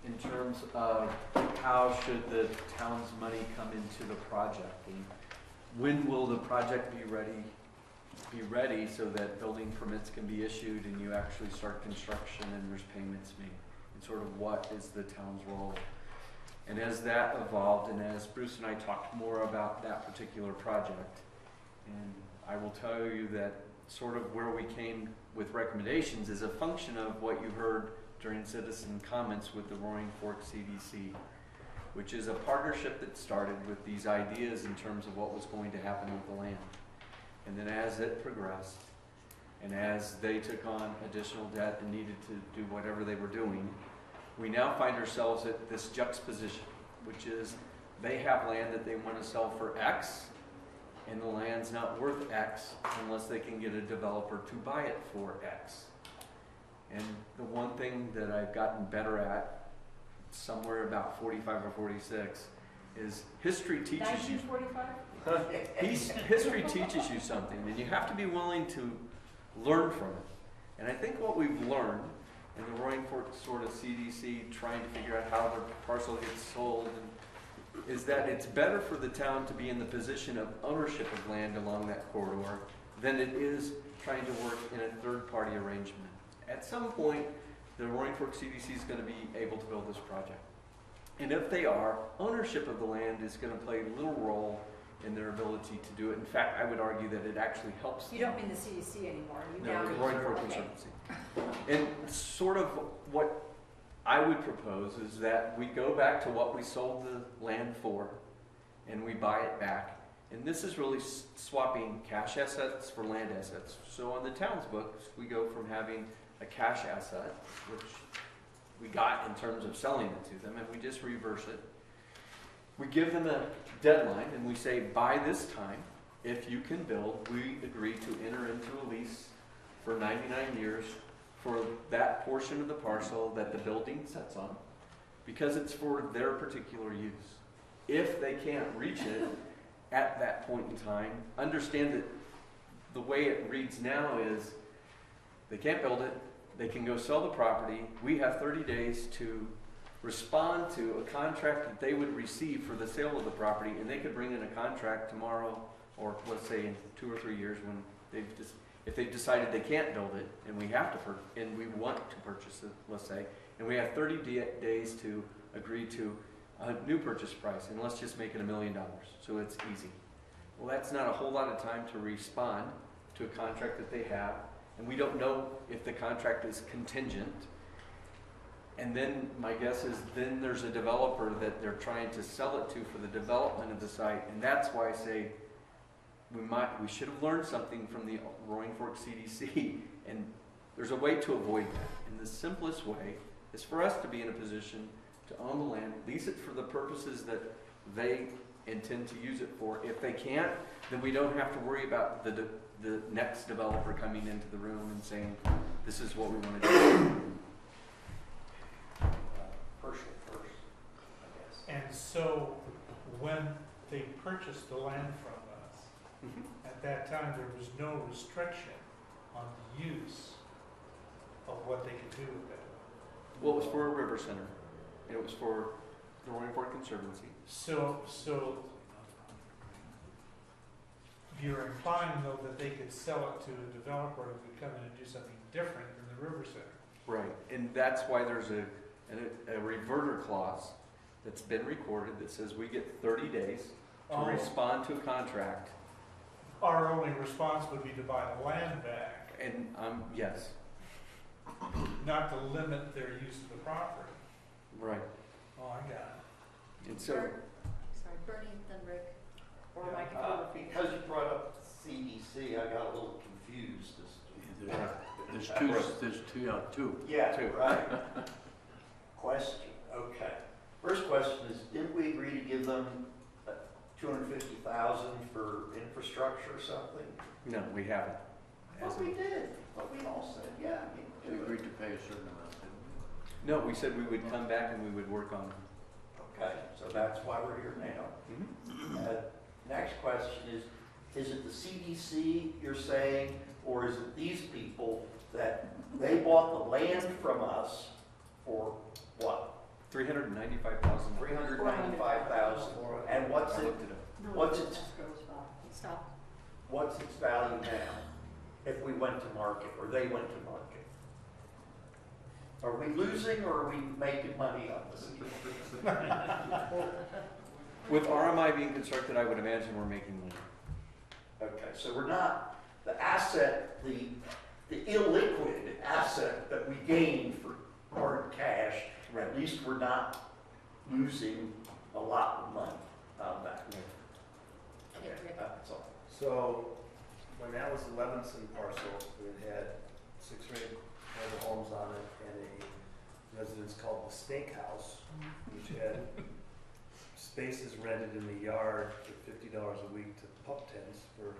in terms of how should the town's money come into the project, and when will the project be ready so that building permits can be issued and you actually start construction and there's payments made, and sort of what is the town's role. And as that evolved, and as Bruce and I talked more about that particular project, and I will tell you that sort of where we came with recommendations is a function of what you heard during citizen comments with the Roaring Fork CDC, which is a partnership that started with these ideas in terms of what was going to happen with the land. And then as it progressed, and as they took on additional debt and needed to do whatever they were doing, we now find ourselves at this juxtaposition, which is they have land that they want to sell for X, and the land's not worth X unless they can get a developer to buy it for X. And the one thing that I've gotten better at, somewhere about 45 or 46, is history teaches you. 1945? History teaches you something, and you have to be willing to learn from it. And I think what we've learned in the Roaring Fork sort of CDC trying to figure out how the parcel gets sold is that it's better for the town to be in the position of ownership of land along that corridor than it is trying to work in a third-party arrangement. At some point, the Roaring Fork CDC is going to be able to build this project. And if they are, ownership of the land is going to play little role in their ability to do it. In fact, I would argue that it actually helps them. You don't mean the CDC anymore. You No, now the mean Roaring Fork Conservancy. And sort of what I would propose is that we go back to what we sold the land for and we buy it back. And this is really swapping cash assets for land assets. So on the town's books, we go from having a cash asset, which we got in terms of selling it to them, and we just reverse it. We give them a deadline and we say, by this time, if you can build, we agree to enter into a lease for 99 years for that portion of the parcel that the building sits on, because it's for their particular use. If they can't reach it at that point in time, understand that the way it reads now is they can't build it, they can go sell the property, we have 30 days to respond to a contract that they would receive for the sale of the property, and they could bring in a contract tomorrow, or let's say in 2 or 3 years when if they've decided they can't build it, and we have to, and we want to purchase it, let's say, and we have 30 days to agree to a new purchase price, and let's just make it $1 million, so it's easy. Well, that's not a whole lot of time to respond to a contract that they have, And we don't know if the contract is contingent. And then my guess is then there's a developer that they're trying to sell it to for the development of the site. And that's why I say we should have learned something from the Roaring Fork CDC. And there's a way to avoid that. And the simplest way is for us to be in a position to own the land, lease it for the purposes that they intend to use it for. If they can't, then we don't have to worry about the next developer coming into the room and saying, this is what we want to do. Personal first, I guess. And so when they purchased the land from us, at that time there was no restriction on the use of what they could do with that. Well, it was for a river center. And it was for the Roaring Fork Conservancy. So you're implying though that they could sell it to a developer who could come in and do something different than the river center. Right, and that's why there's a reverter clause that's been recorded that says we get 30 days to respond to a contract. Our only response would be to buy the land back. And yes. Not to limit their use of the property. Right. Oh, I got it. And so, Sorry, Bernie, then Rick, or Mike, if you would repeat. Because you brought up CDC, I got a little confused as to. There's two. Yeah, right. Question, okay. First question is, didn't we agree to give them $250,000 for infrastructure or something? no, we haven't. Well, we did. What we all said, yeah. We agreed to pay a certain amount, didn't we? No, we said we would come back and we would work on it. Okay, so that's why we're here now. Next question is it the CDC you're saying, or is it these people that they bought the land from us for what? $395,000. $395,000. And what's its Stop. what's its value now? If we went to market, or they went to market? Are we losing, or are we making money on this? With RMI being constructed, I would imagine we're making money. Okay, so we're not, the asset, the illiquid asset that we gained for hard cash, at least we're not losing a lot of money on that. Okay, that's all. So, when that was the Levinson parcel, it had 6 or 8 mobile homes on it and a residence called the Steakhouse, which had spaces rented in the yard for $50 a week to pup tents for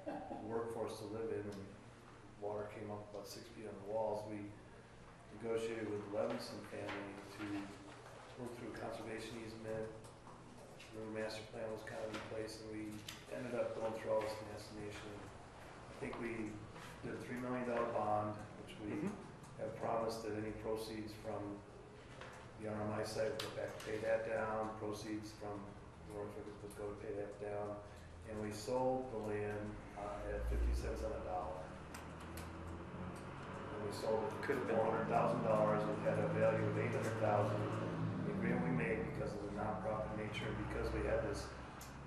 the workforce to live in, and water came up about 6 feet on the walls. We negotiated with the Levinson family to work through a conservation easement. The master plan was kind of in place, and we ended up going through all this estimation. I think we did a $3 million bond, which we have promised that any proceeds from the RMI site would go back to pay that down, proceeds from Norfolk would go to pay that down, and we sold the land at 50 cents on a dollar. And we sold it for $400,000. It had a value of $800,000. The agreement we made, because of the nonprofit nature and because we had this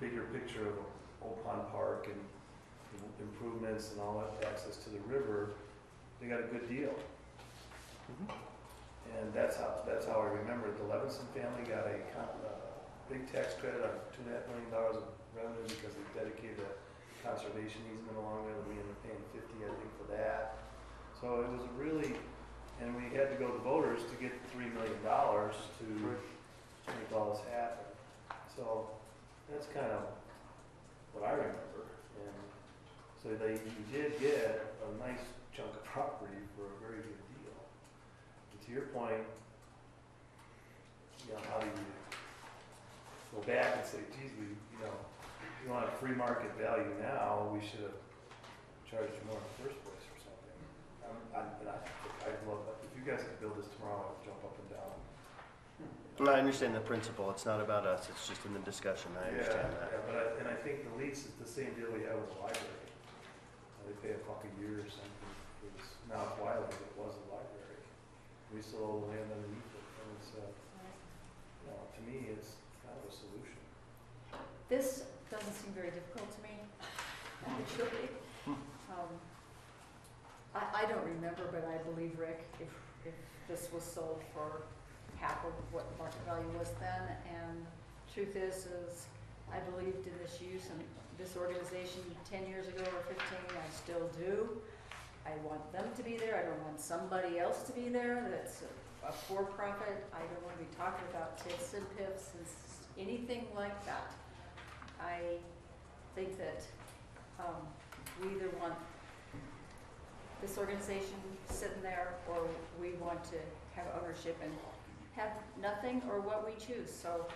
bigger picture of Old Pond Park and improvements and all that access to the river, they got a good deal. And that's how I remember it. The Levinson family got a big tax credit on $2.5 million of revenue because they dedicated a conservation easement along there. We ended up paying $50, I think, for that. So it was a really, and we had to go to voters to get $3 million to make all this happen. So that's kind of what I remember. And so you did get a nice chunk of property for a very good deal. And to your point, how do you go back and say, geez, we want a free market value now, we should have charged you more in the first place or something. I'd love that. If you guys could build this tomorrow, I'd jump up and down. Well, I understand the principle. It's not about us. It's just in the discussion. I understand that. Yeah, but I think the lease is the same deal we have with the library. They pay $1 a year or something. Now it's Wiley, it was a library. We still own the land underneath it. And it's, to me, it's kind of a solution. This doesn't seem very difficult to me, actually. I don't remember, but I believe, Rick, if this was sold for half of what market value was then, and truth is I believed in this use and this organization 10 years ago or 15, I still do. I want them to be there. I don't want somebody else to be there that's a for-profit. I don't want to be talking about tips and pips and anything like that. I think that we either want this organization sitting there or we want to have ownership and have nothing or what we choose. So,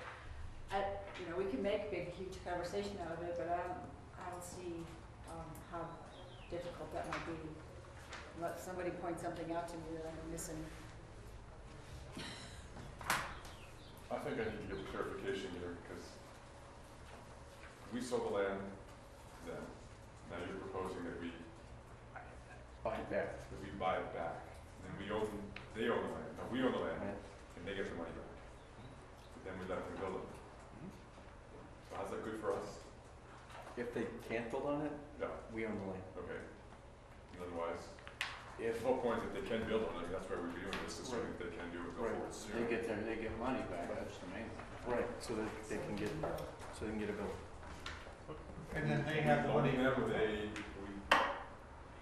we can make a big, huge conversation out of it, but I don't see how difficult that might be. Let somebody point something out to me that I'm missing. I think I need to get clarification here, because we sold the land then. Now you're proposing that we Buy it back. that we buy it back. And then they own the land. No, we own the land, and they get the money back. But then we let them build it. So how's that good for us? If they can't build on it, No. we own the land. Okay. And otherwise, If the whole point is that they can build on it. I mean, that's why we're doing this, assuming that they can do it, go Right. forward soon. They get money back, that's the main thing. Right, so that they can get a bill. And then they have the Loaning money. them,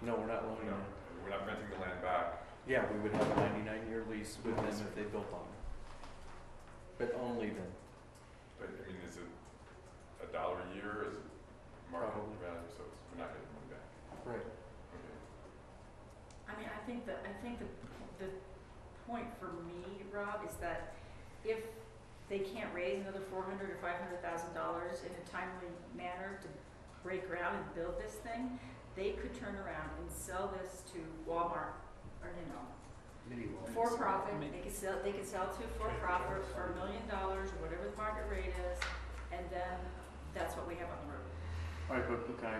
No, we're not loaning them. we're not renting the land back. Yeah, we would have a 99-year lease with them if they built on it. But only then. But I mean, is it $1 a year? Is it market Probably. value? So we're not getting money back. Right. Okay. I mean, I think the point for me, Rob, is that if they can't raise another $400,000 or $500,000 in a timely manner to break ground and build this thing, they could turn around and sell this to Walmart or for profit. They could sell to for profit for $1 million or whatever the market rate is, and then that's what we have on the road. All right, but can I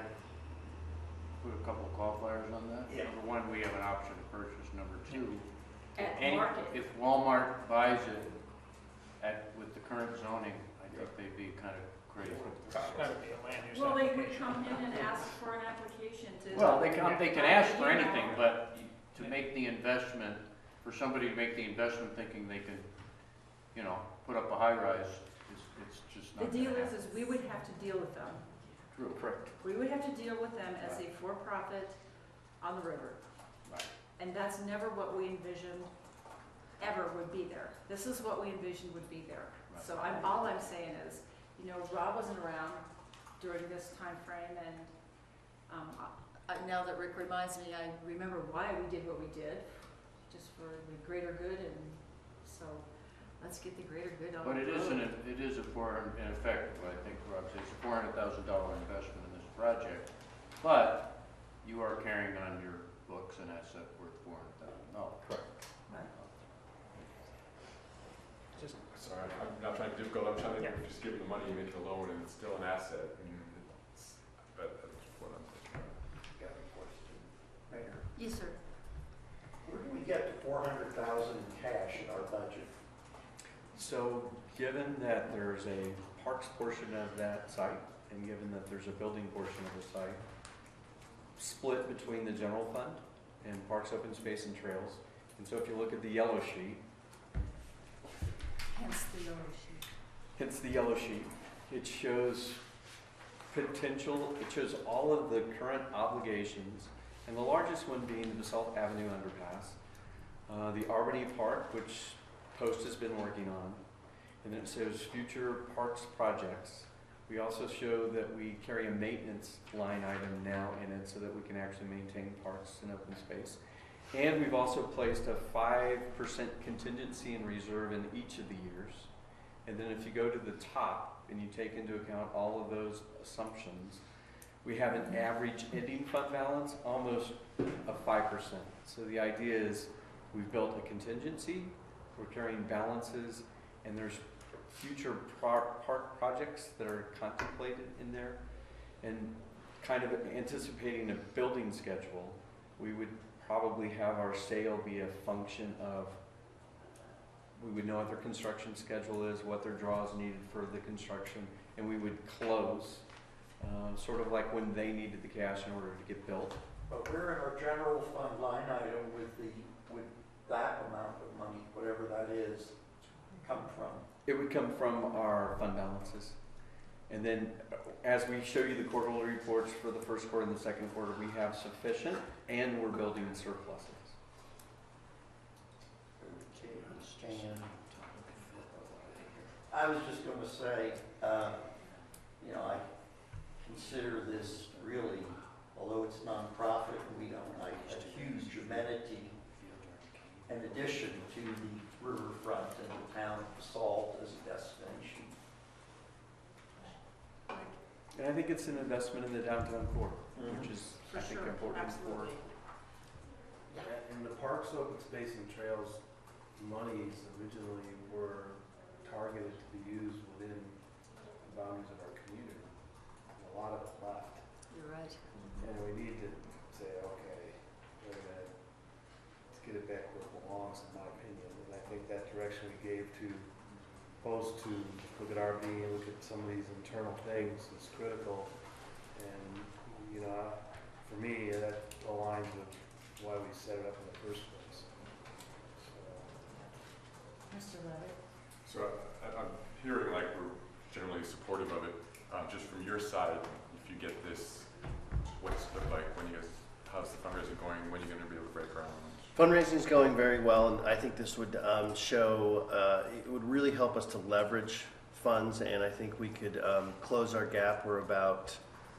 put a couple of qualifiers on that? Yeah. Number one, we have an option to purchase. Number two, At any- market. if Walmart buys it with the current zoning, I think they'd be kind of crazy. It's gotta be a land use Well, they would application. come in and ask for an application to. Well, they can ask for anything, but to make the investment, for somebody to make the investment thinking they can, put up a high-rise, it's just The not deal gonna is happen. we would have to deal with them. True. Correct. We would have to deal with them as a for-profit on the river. Right. And that's never what we envisioned ever would be there. This is what we envisioned would be there. Right. So all I'm saying is, Rob wasn't around during this time frame, and now that Rick reminds me, I remember why we did what we did, just for the greater good, and so let's get the greater good on the But road. it is in effect, what I think Rob says, a $400,000 investment in this project, but you are carrying on your books an asset worth $400,000. Correct. Sorry, I'm not trying to be difficult. I'm trying to just give them the money and make it a loan, and it's still an asset. But that's what I'm thinking about. Got a question. Mayor, Yes, sir. where do we get the $400,000 in cash in our budget? So, given that there's a parks portion of that site, and given that there's a building portion of the site, split between the general fund and Parks, Open Space, and Trails. And so if you look at the yellow sheet, Hence the yellow sheet. hence the yellow sheet, it shows it shows all of the current obligations, and the largest one being the Basalt Avenue underpass, the Albany Park, which Post has been working on, and then it shows future parks projects. We also show that we carry a maintenance line item now in it so that we can actually maintain parks and open space. And we've also placed a 5% contingency in reserve in each of the years. And then if you go to the top and you take into account all of those assumptions, we have an average ending fund balance almost of 5%. So the idea is we've built a contingency, we're carrying balances, and there's future park projects that are contemplated in there. And kind of anticipating a building schedule, we would probably have our sale be a function of, we would know what their construction schedule is, what their draws needed for the construction, and we would close sort of like when they needed the cash in order to get built. But we're in our general fund line item with that amount of money, whatever that is, come from. It would come from our fund balances. And then as we show you the quarterly reports for the first quarter and the second quarter, we have sufficient and we're building in surpluses. Okay, understand. I was just going to say, you know, I consider this really, although it's nonprofit and we don't like a huge amenity, in addition to the riverfront and the town of Basalt as a destination. And I think it's an investment in the downtown core, which is, For I think, sure, important absolutely. And the parks, open space, and trails monies originally were targeted to be used within the boundaries of our community. And a lot of it left. You're right. And we need to say, okay, let's get it back where it belongs, in my opinion. And I think that direction we gave to, opposed to look at RV and look at some of these internal things is critical. And, you know, for me, that aligns with why we set it up in the first place. Mr. Levitt? So I'm hearing like we're generally supportive of it. Just from your side, if you get this, what's it look like? How's the fundraising going? When are you going to be able to break ground? Fundraising is going very well, and I think this would show, it would really help us to leverage funds, and I think we could close our gap. We're about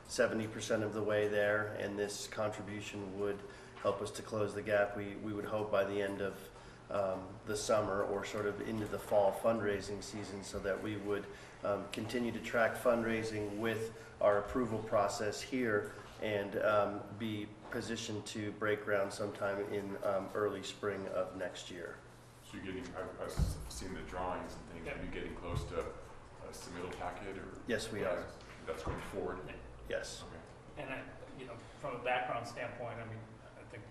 70% of the way there, and this contribution would help us to close the gap. We would hope by the end of the summer or sort of into the fall fundraising season, so that we would continue to track fundraising with our approval process here and be positioned to break ground sometime in early spring of next year. So you're getting, I've seen the drawings and things. Are you getting close to a submittal packet or? Yes, we are. That's going forward? Yes. Okay. And you know, from a background standpoint, I mean, I think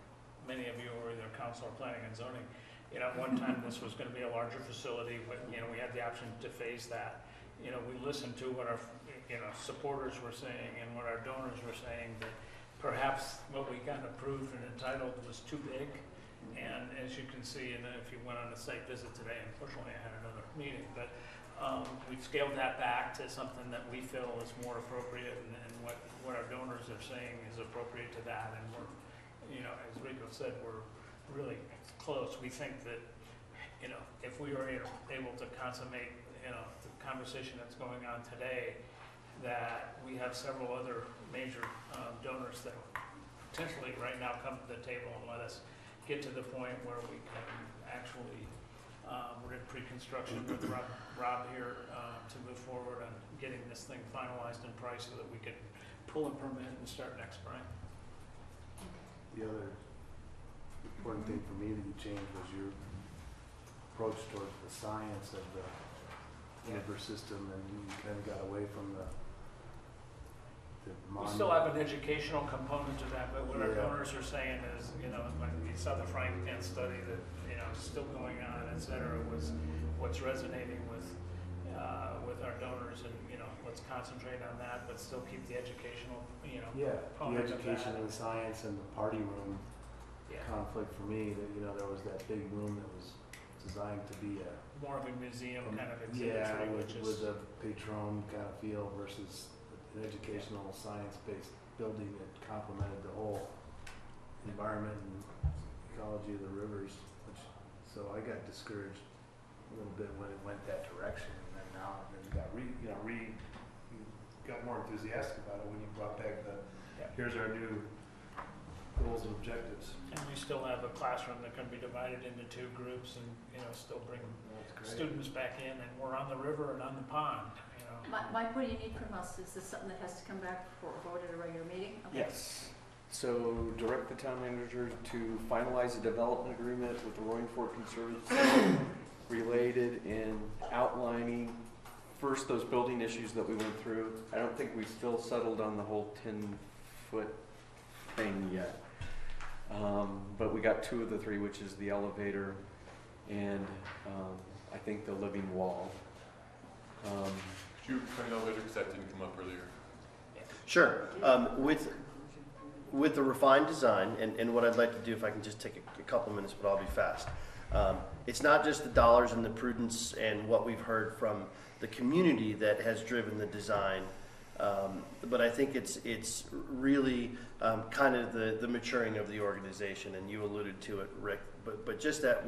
many of you were either council or planning and zoning. You know, at one time this was going to be a larger facility, but you know, we had the option to phase that. You know, we listened to what our supporters were saying and what our donors were saying, that perhaps what we got approved and entitled was too big. And as you can see, and if you went on a site visit today, unfortunately I had another meeting, but we've scaled that back to something that we feel is more appropriate, and what our donors are saying is appropriate to that. And we're, you know, as Rico said, we're really close. We think that, you know, if we are able to consummate, you know, the conversation that's going on today, that we have several other major donors that potentially right now come to the table and let us get to the point where we can actually, we're in pre-construction with Rob here to move forward on getting this thing finalized and priced so that we can pull a permit and start next spring. The other important thing for me that you changed was your approach towards the science of the river system, and you kind of got away from the We still have an educational component to that, but what our donors are saying is, you know, when we saw the Frank Kent study that, you know, is still going on, et cetera, was what's resonating with our donors, and, you know, let's concentrate on that, but still keep the educational, you know, the component of education that. and the science and the party room conflict for me. That, you know, there was that big room that was designed to be a more of a museum kind of exhibit, which is with a patron kind of feel versus an educational, science-based building that complemented the whole environment and ecology of the rivers. So I got discouraged a little bit when it went that direction, and then now it got you got more enthusiastic about it when you brought back the here's our new goals and objectives. And we still have a classroom that can be divided into two groups, and, you know, still bring students back in, and we're on the river and on the pond. Mike, what do you need from us? Is this something that has to come back for a vote at a regular meeting? Okay. Yes. So direct the town manager to finalize a development agreement with the Roaring Fork Conservancy related in outlining first those building issues that we went through. I don't think we've still settled on the whole 10-foot thing yet. But we got two of the three, which is the elevator and I think the living wall. Could you explain the elevator, because that didn't come up earlier? Sure. With the refined design, and what I'd like to do, if I can just take a couple minutes, but I'll be fast. It's not just the dollars and the prudence and what we've heard from the community that has driven the design, but I think it's really kind of the maturing of the organization, and you alluded to it, Rick. But just that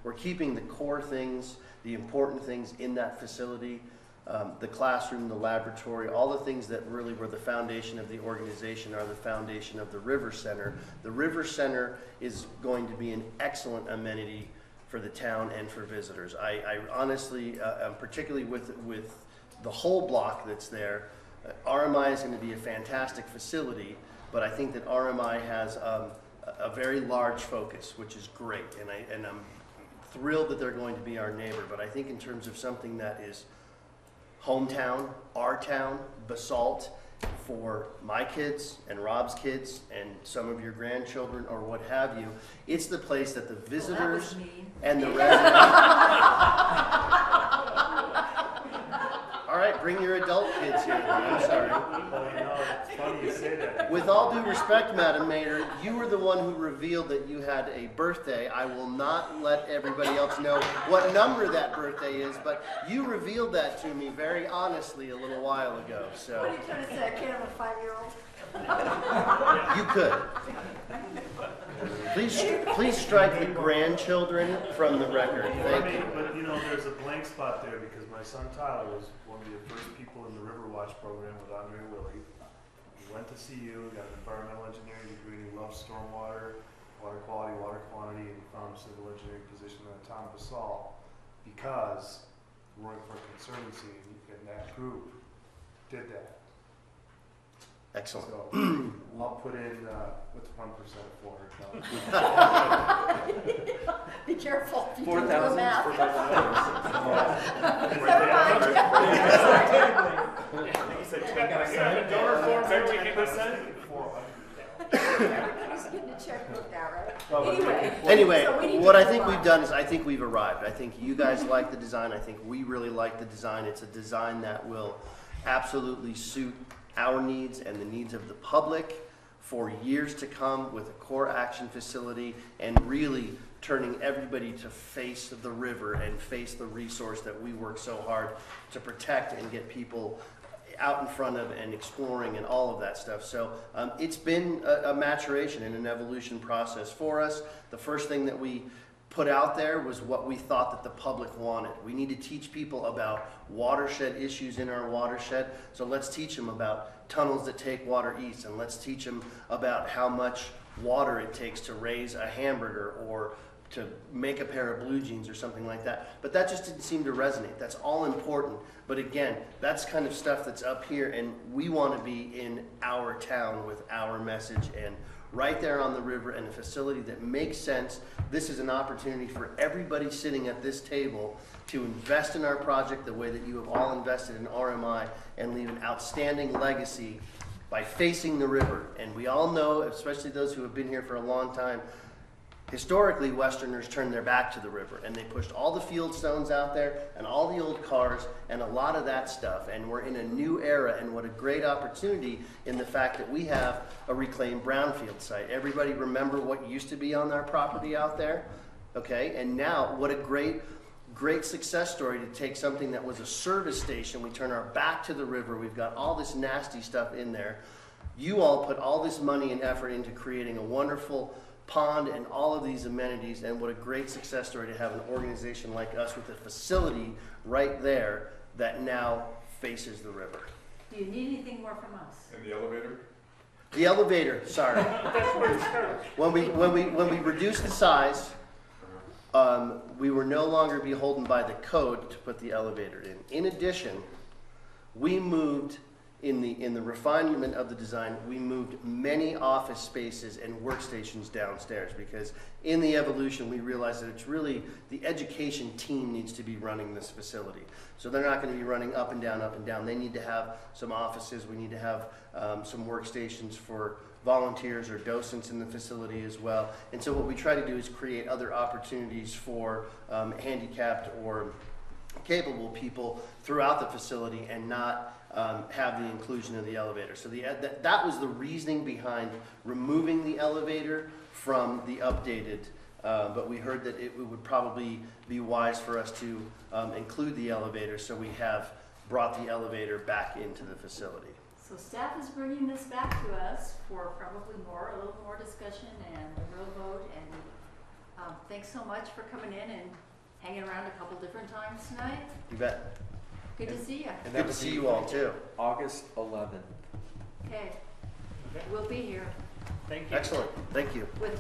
we're keeping the core things, the important things in that facility. The classroom, the laboratory, all the things that really were the foundation of the organization are the foundation of the River Center. The River Center is going to be an excellent amenity for the town and for visitors. I honestly, particularly with the whole block that's there, RMI is going to be a fantastic facility, but I think that RMI has a very large focus, which is great, and I'm thrilled that they're going to be our neighbor. But I think in terms of something that is hometown, our town, Basalt, for my kids and Rob's kids and some of your grandchildren or what have you, it's the place that the visitors and the residents. All right, bring your adult kids here. I'm sorry. Well, you know, it's funny you say that. With all due respect, Madam Mayor, you were the one who revealed that you had a birthday. I will not let everybody else know what number that birthday is, but you revealed that to me very honestly a little while ago. So. What are you trying to say? I can't have a 5-year-old? You could. Please strike the grandchildren from the record. Thank you. But you know, there's a blank spot there because my son Tyler was one of the first people in the River Watch program with Andre Willie. He went to CU, got an environmental engineering degree, he loves stormwater, water quality, water quantity, and he found a civil engineering position in the town of Basalt because working for a conservancy and that group did that. Excellent. So I'll put in what's 1% of 400,000. Be careful. You 4,000. can do the math. Everybody's getting a checkbook now, right? Anyway, So we need what to I move think on. we've done is I think we've arrived. I think you guys like the design. I think we really like the design. It's a design that will absolutely suit our needs and the needs of the public for years to come, with a core action facility and really turning everybody to face the river and face the resource that we work so hard to protect and get people out in front of and exploring and all of that stuff. So it's been a maturation and an evolution process for us. The first thing that we put out there was what we thought that the public wanted. We need to teach people about watershed issues in our watershed. So let's teach them about tunnels that take water east, and let's teach them about how much water it takes to raise a hamburger or to make a pair of blue jeans or something like that. But that just didn't seem to resonate. That's all important. But again, that's kind of stuff that's up here, and we want to be in our town with our message and right there on the river and a facility that makes sense. This is an opportunity for everybody sitting at this table to invest in our project the way that you have all invested in RMI and leave an outstanding legacy by facing the river. And we all know, especially those who have been here for a long time, historically, Westerners turned their back to the river and they pushed all the field stones out there and all the old cars and a lot of that stuff. And we're in a new era, and what a great opportunity in the fact that we have a reclaimed brownfield site. Everybody remember what used to be on our property out there? Okay, and now what a great success story to take something that was a service station. We turn our back to the river. We've got all this nasty stuff in there. You all put all this money and effort into creating a wonderful pond and all of these amenities, and what a great success story to have an organization like us with a facility right there that now faces the river. Do you need anything more from us? And the elevator? The elevator, sorry. When we reduced the size, we were no longer beholden by the code to put the elevator in. In addition, we moved in the refinement of the design, we moved many office spaces and workstations downstairs, because in the evolution we realized that it's really the education team needs to be running this facility. So they're not going to be running up and down, up and down. They need to have some offices. We need to have some workstations for volunteers or docents in the facility as well. And so what we try to do is create other opportunities for handicapped or capable people throughout the facility and not have the inclusion of the elevator. So that was the reasoning behind removing the elevator from the updated, but we heard that it would probably be wise for us to include the elevator, so we have brought the elevator back into the facility. So staff is bringing this back to us for probably a little more discussion and a real vote. And thanks so much for coming in and hanging around a couple different times tonight. You bet. Good to see you. And good to see you all too. August 11th. Okay. We'll be here. Thank you. Excellent. Thank you. With,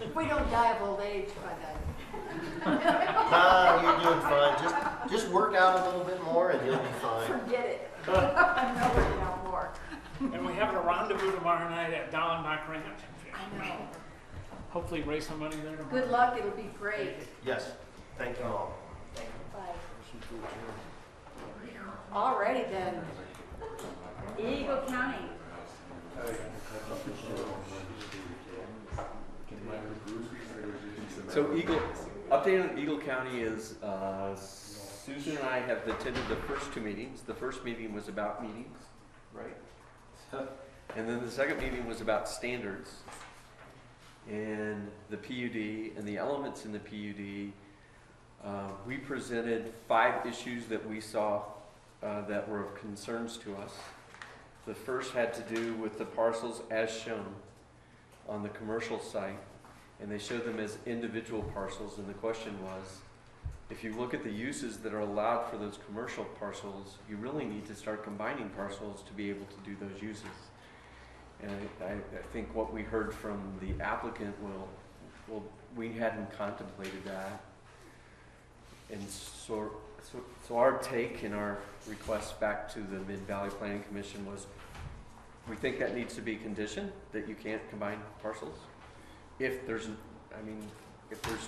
if we don't die of old age by then. You're doing fine. Just work out a little bit more and you'll be fine. Forget it. I'm not working out more. And we have a rendezvous tomorrow night at Don Mac Ranch. I know. Hopefully raise some money there tomorrow. Good luck. It'll be great. Yes. Thank you all. Bye. Alrighty then. Eagle County. So update on Eagle County is Susan and I have attended the first two meetings. The first meeting was about meetings, right? And then the second meeting was about standards and the PUD and the elements in the PUD. We presented 5 issues that we saw that were of concerns to us. The first had to do with the parcels as shown on the commercial site, and they showed them as individual parcels, and the question was, if you look at the uses that are allowed for those commercial parcels, you really need to start combining parcels to be able to do those uses. And I think what we heard from the applicant we hadn't contemplated that. And so our take and our request back to the Mid-Valley Planning Commission was, we think that needs to be conditioned, that you can't combine parcels. If there's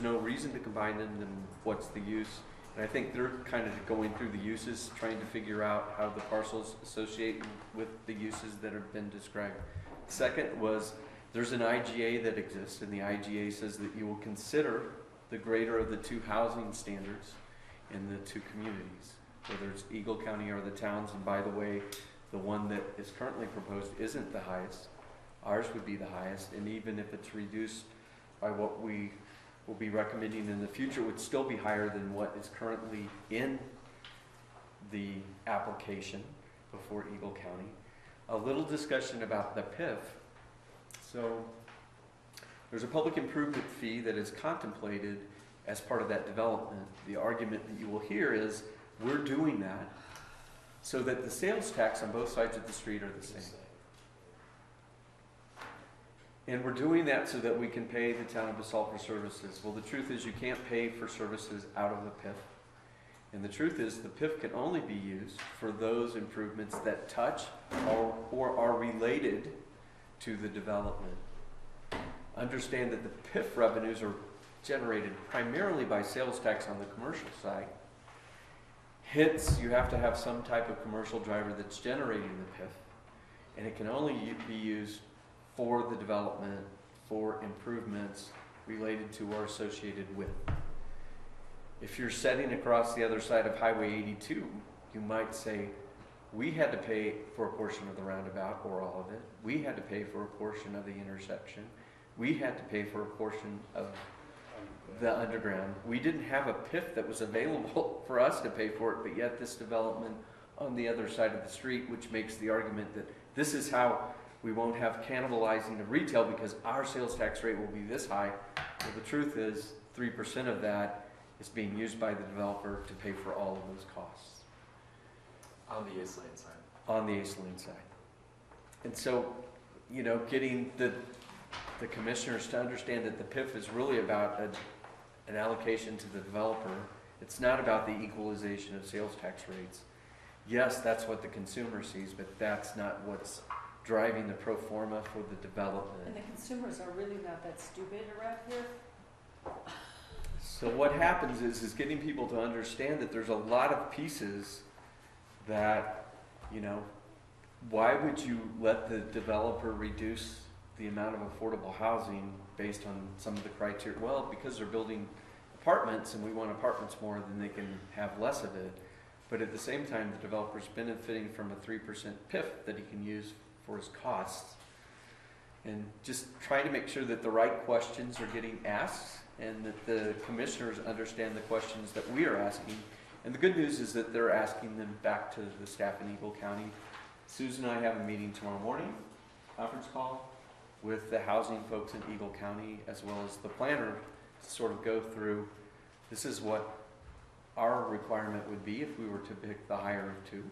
no reason to combine them, then what's the use? And I think they're kind of going through the uses, trying to figure out how the parcels associate with the uses that have been described. Second was, there's an IGA that exists, and the IGA says that you will consider the greater of the 2 housing standards in the 2 communities, whether it's Eagle County or the towns. And by the way, the one that is currently proposed isn't the highest. Ours would be the highest, and even if it's reduced by what we will be recommending in the future, it would still be higher than what is currently in the application before Eagle County. A little discussion about the PIF. So there's a public improvement fee that is contemplated as part of that development. The argument that you will hear is, we're doing that so that the sales tax on both sides of the street are the same. And we're doing that so that we can pay the town of Basalt for services. Well, the truth is you can't pay for services out of the PIF. And the truth is the PIF can only be used for those improvements that touch or are related to the development. Understand that the PIF revenues are generated primarily by sales tax on the commercial side. Hence, you have to have some type of commercial driver that's generating the PIF. And it can only be used for the development, for improvements related to or associated with. If you're setting across the other side of Highway 82, you might say, we had to pay for a portion of the roundabout or all of it. We had to pay for a portion of the intersection. We had to pay for a portion of the underground. We didn't have a PIF that was available for us to pay for it, but yet this development on the other side of the street, which makes the argument that this is how we won't have cannibalizing of retail because our sales tax rate will be this high. Well, the truth is 3% of that is being used by the developer to pay for all of those costs. On the Ace Lane side. On the Ace Lane side. And so, getting the commissioners to understand that the PIF is really about an allocation to the developer. It's not about the equalization of sales tax rates. Yes, that's what the consumer sees, but that's not what's driving the pro forma for the development. And the consumers are really not that stupid around here. So what happens is getting people to understand that there's a lot of pieces that, why would you let the developer reduce the amount of affordable housing based on some of the criteria? Well, because they're building a apartments and we want apartments more, then they can have less of it. But at the same time, the developer's benefiting from a 3% PIF that he can use for his costs. And just trying to make sure that the right questions are getting asked and that the commissioners understand the questions that we are asking. And the good news is that they're asking them back to the staff in Eagle County. Susan and I have a meeting tomorrow morning, conference call, with the housing folks in Eagle County as well as the planner to sort of go through, this is what our requirement would be if we were to pick the higher of two.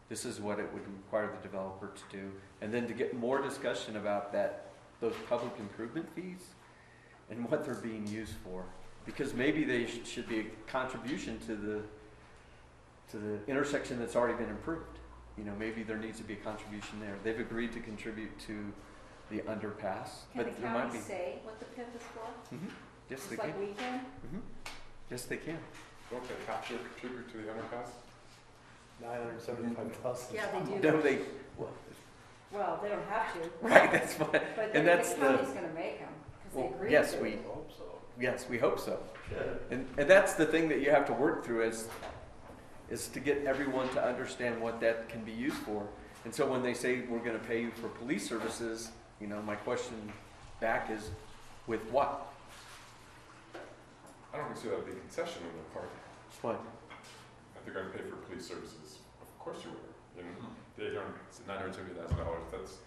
This is what it would require the developer to do. And then to get more discussion about those public improvement fees and what they're being used for. Because maybe they should be a contribution to the intersection that's already been improved. You know, maybe there needs to be a contribution there. They've agreed to contribute to the underpass. Can but the there might county be... say what the PIP is for? Mm-hmm. Yes, Just they like can. we can? Mm-hmm. Yes, they can. Don't they have to contribute to the underpass? 975,000. Yeah, they do. No, they... Well, they don't have to. Right, that's what... But and that's the county's gonna make them, because they agreed yes, to. we hope so. Yes, we hope so. And that's the thing that you have to work through is to get everyone to understand what that can be used for. And so when they say we're going to pay you for police services, you know, my question back is, with what? I don't consider that a big concession on their part. What? If they're going to pay for police services, of course you will. You know, it's $970,000. That's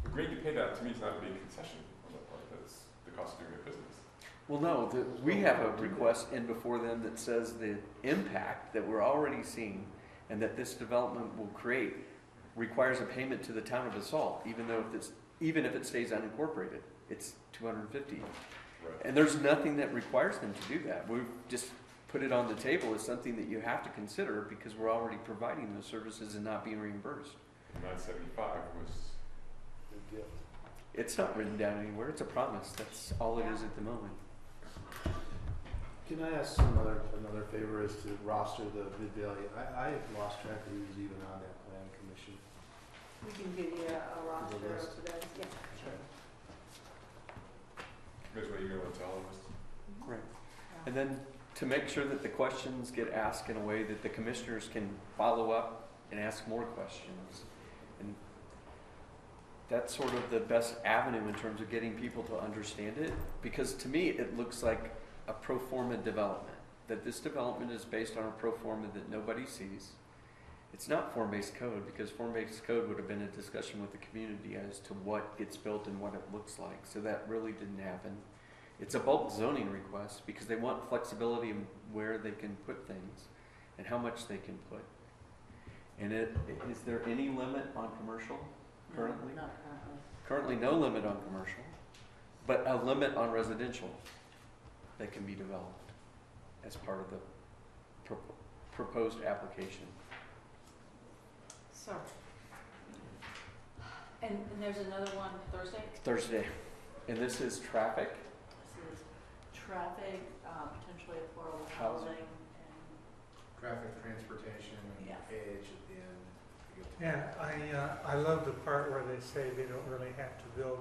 agreeing to pay that to me is not a big concession on their part. That's the cost of doing their business. Well, no, we have a request in before them that says the impact that we're already seeing and that this development will create requires a payment to the town of Basalt, even if it stays unincorporated. It's $250. Right. And there's nothing that requires them to do that. We've just put it on the table as something that you have to consider because we're already providing those services and not being reimbursed. 975 was Good gift. It's not written down anywhere. It's a promise. That's all it is at the moment. Can I ask another favor as to roster the Mid-Valley? I lost track of who's even on that plan commission. We can give you a roster of list. those, yeah. Here's what you're going to tell us. Right. And then to make sure that the questions get asked in a way that the commissioners can follow up and ask more questions. And that's sort of the best avenue in terms of getting people to understand it. Because to me, it looks like a pro forma development. That this development is based on a pro forma that nobody sees. It's not form-based code because form-based code would have been a discussion with the community as to what gets built and what it looks like. So that really didn't happen. It's a bulk zoning request because they want flexibility in where they can put things and how much they can put. And is there any limit on commercial currently? No, not currently. Currently no limit on commercial, but a limit on residential that can be developed as part of the proposed application. So, and there's another one Thursday? Thursday. And this is traffic. This is traffic, potentially affordable Housing. housing, Traffic, transportation, and Yeah. age at the end. Yeah, I love the part where they say they don't really have to build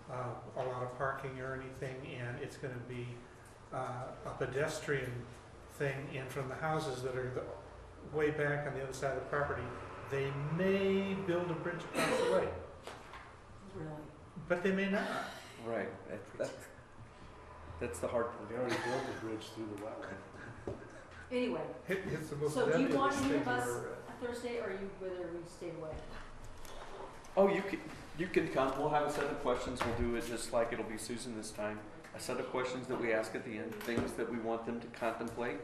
a lot of parking or anything, and it's going to be a pedestrian thing in from the houses that are way back on the other side of the property. They may build a bridge across the way, Really? but they may not. Right. That's the hard part. They already built a bridge through the wetland. Anyway, It's the most so do you want nebulous any thing of us ever. Thursday, or you, whether we stay away? Oh, you can come. We'll have a set of questions. We'll do it just like it'll be Susan this time. A set of questions that we ask at the end, things that we want them to contemplate,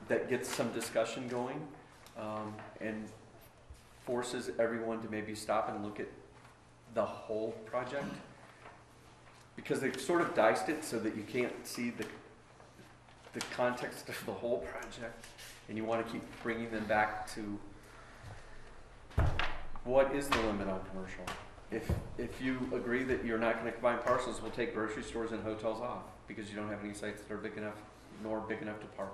that gets some discussion going, and forces everyone to maybe stop and look at the whole project. Because they've sort of diced it so that you can't see the context of the whole project, and you want to keep bringing them back to what is the limit on commercial. If you agree that you're not going to combine parcels, we'll take grocery stores and hotels off because you don't have any sites that are big enough nor big enough to park.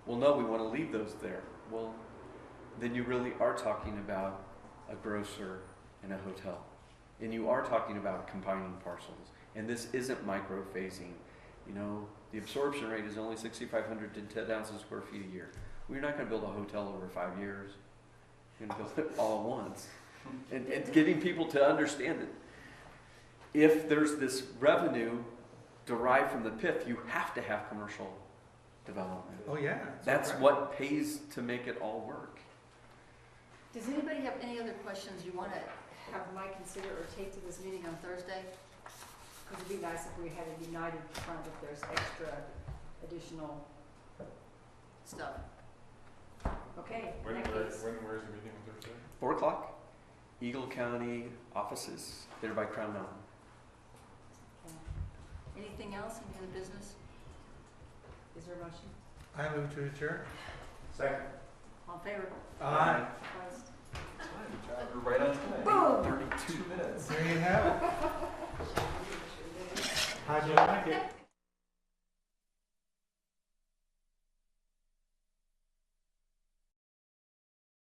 Well, no, we want to leave those there. Well, then you really are talking about a grocer and a hotel. And you are talking about combining parcels. And this isn't micro-phasing. You know, the absorption rate is only 6,500 to 10,000 square feet a year. We're not going to build a hotel over 5 years. We're going to build it all at once. And getting people to understand that if there's this revenue derived from the PIF, you have to have commercial development. Oh, yeah. That's what pays to make it all work. Does anybody have any other questions you want to have Mike consider or take to this meeting on Thursday? Because it'd be nice if we had a united front if there's extra additional stuff. Okay. in that case- Where's the meeting on Thursday? 4 o'clock, Eagle County offices, there by Crown Mountain. Okay. Anything else, any other business? Is there a motion? I move to adjourn. Second. All in favor? Aye. Opposed? Everybody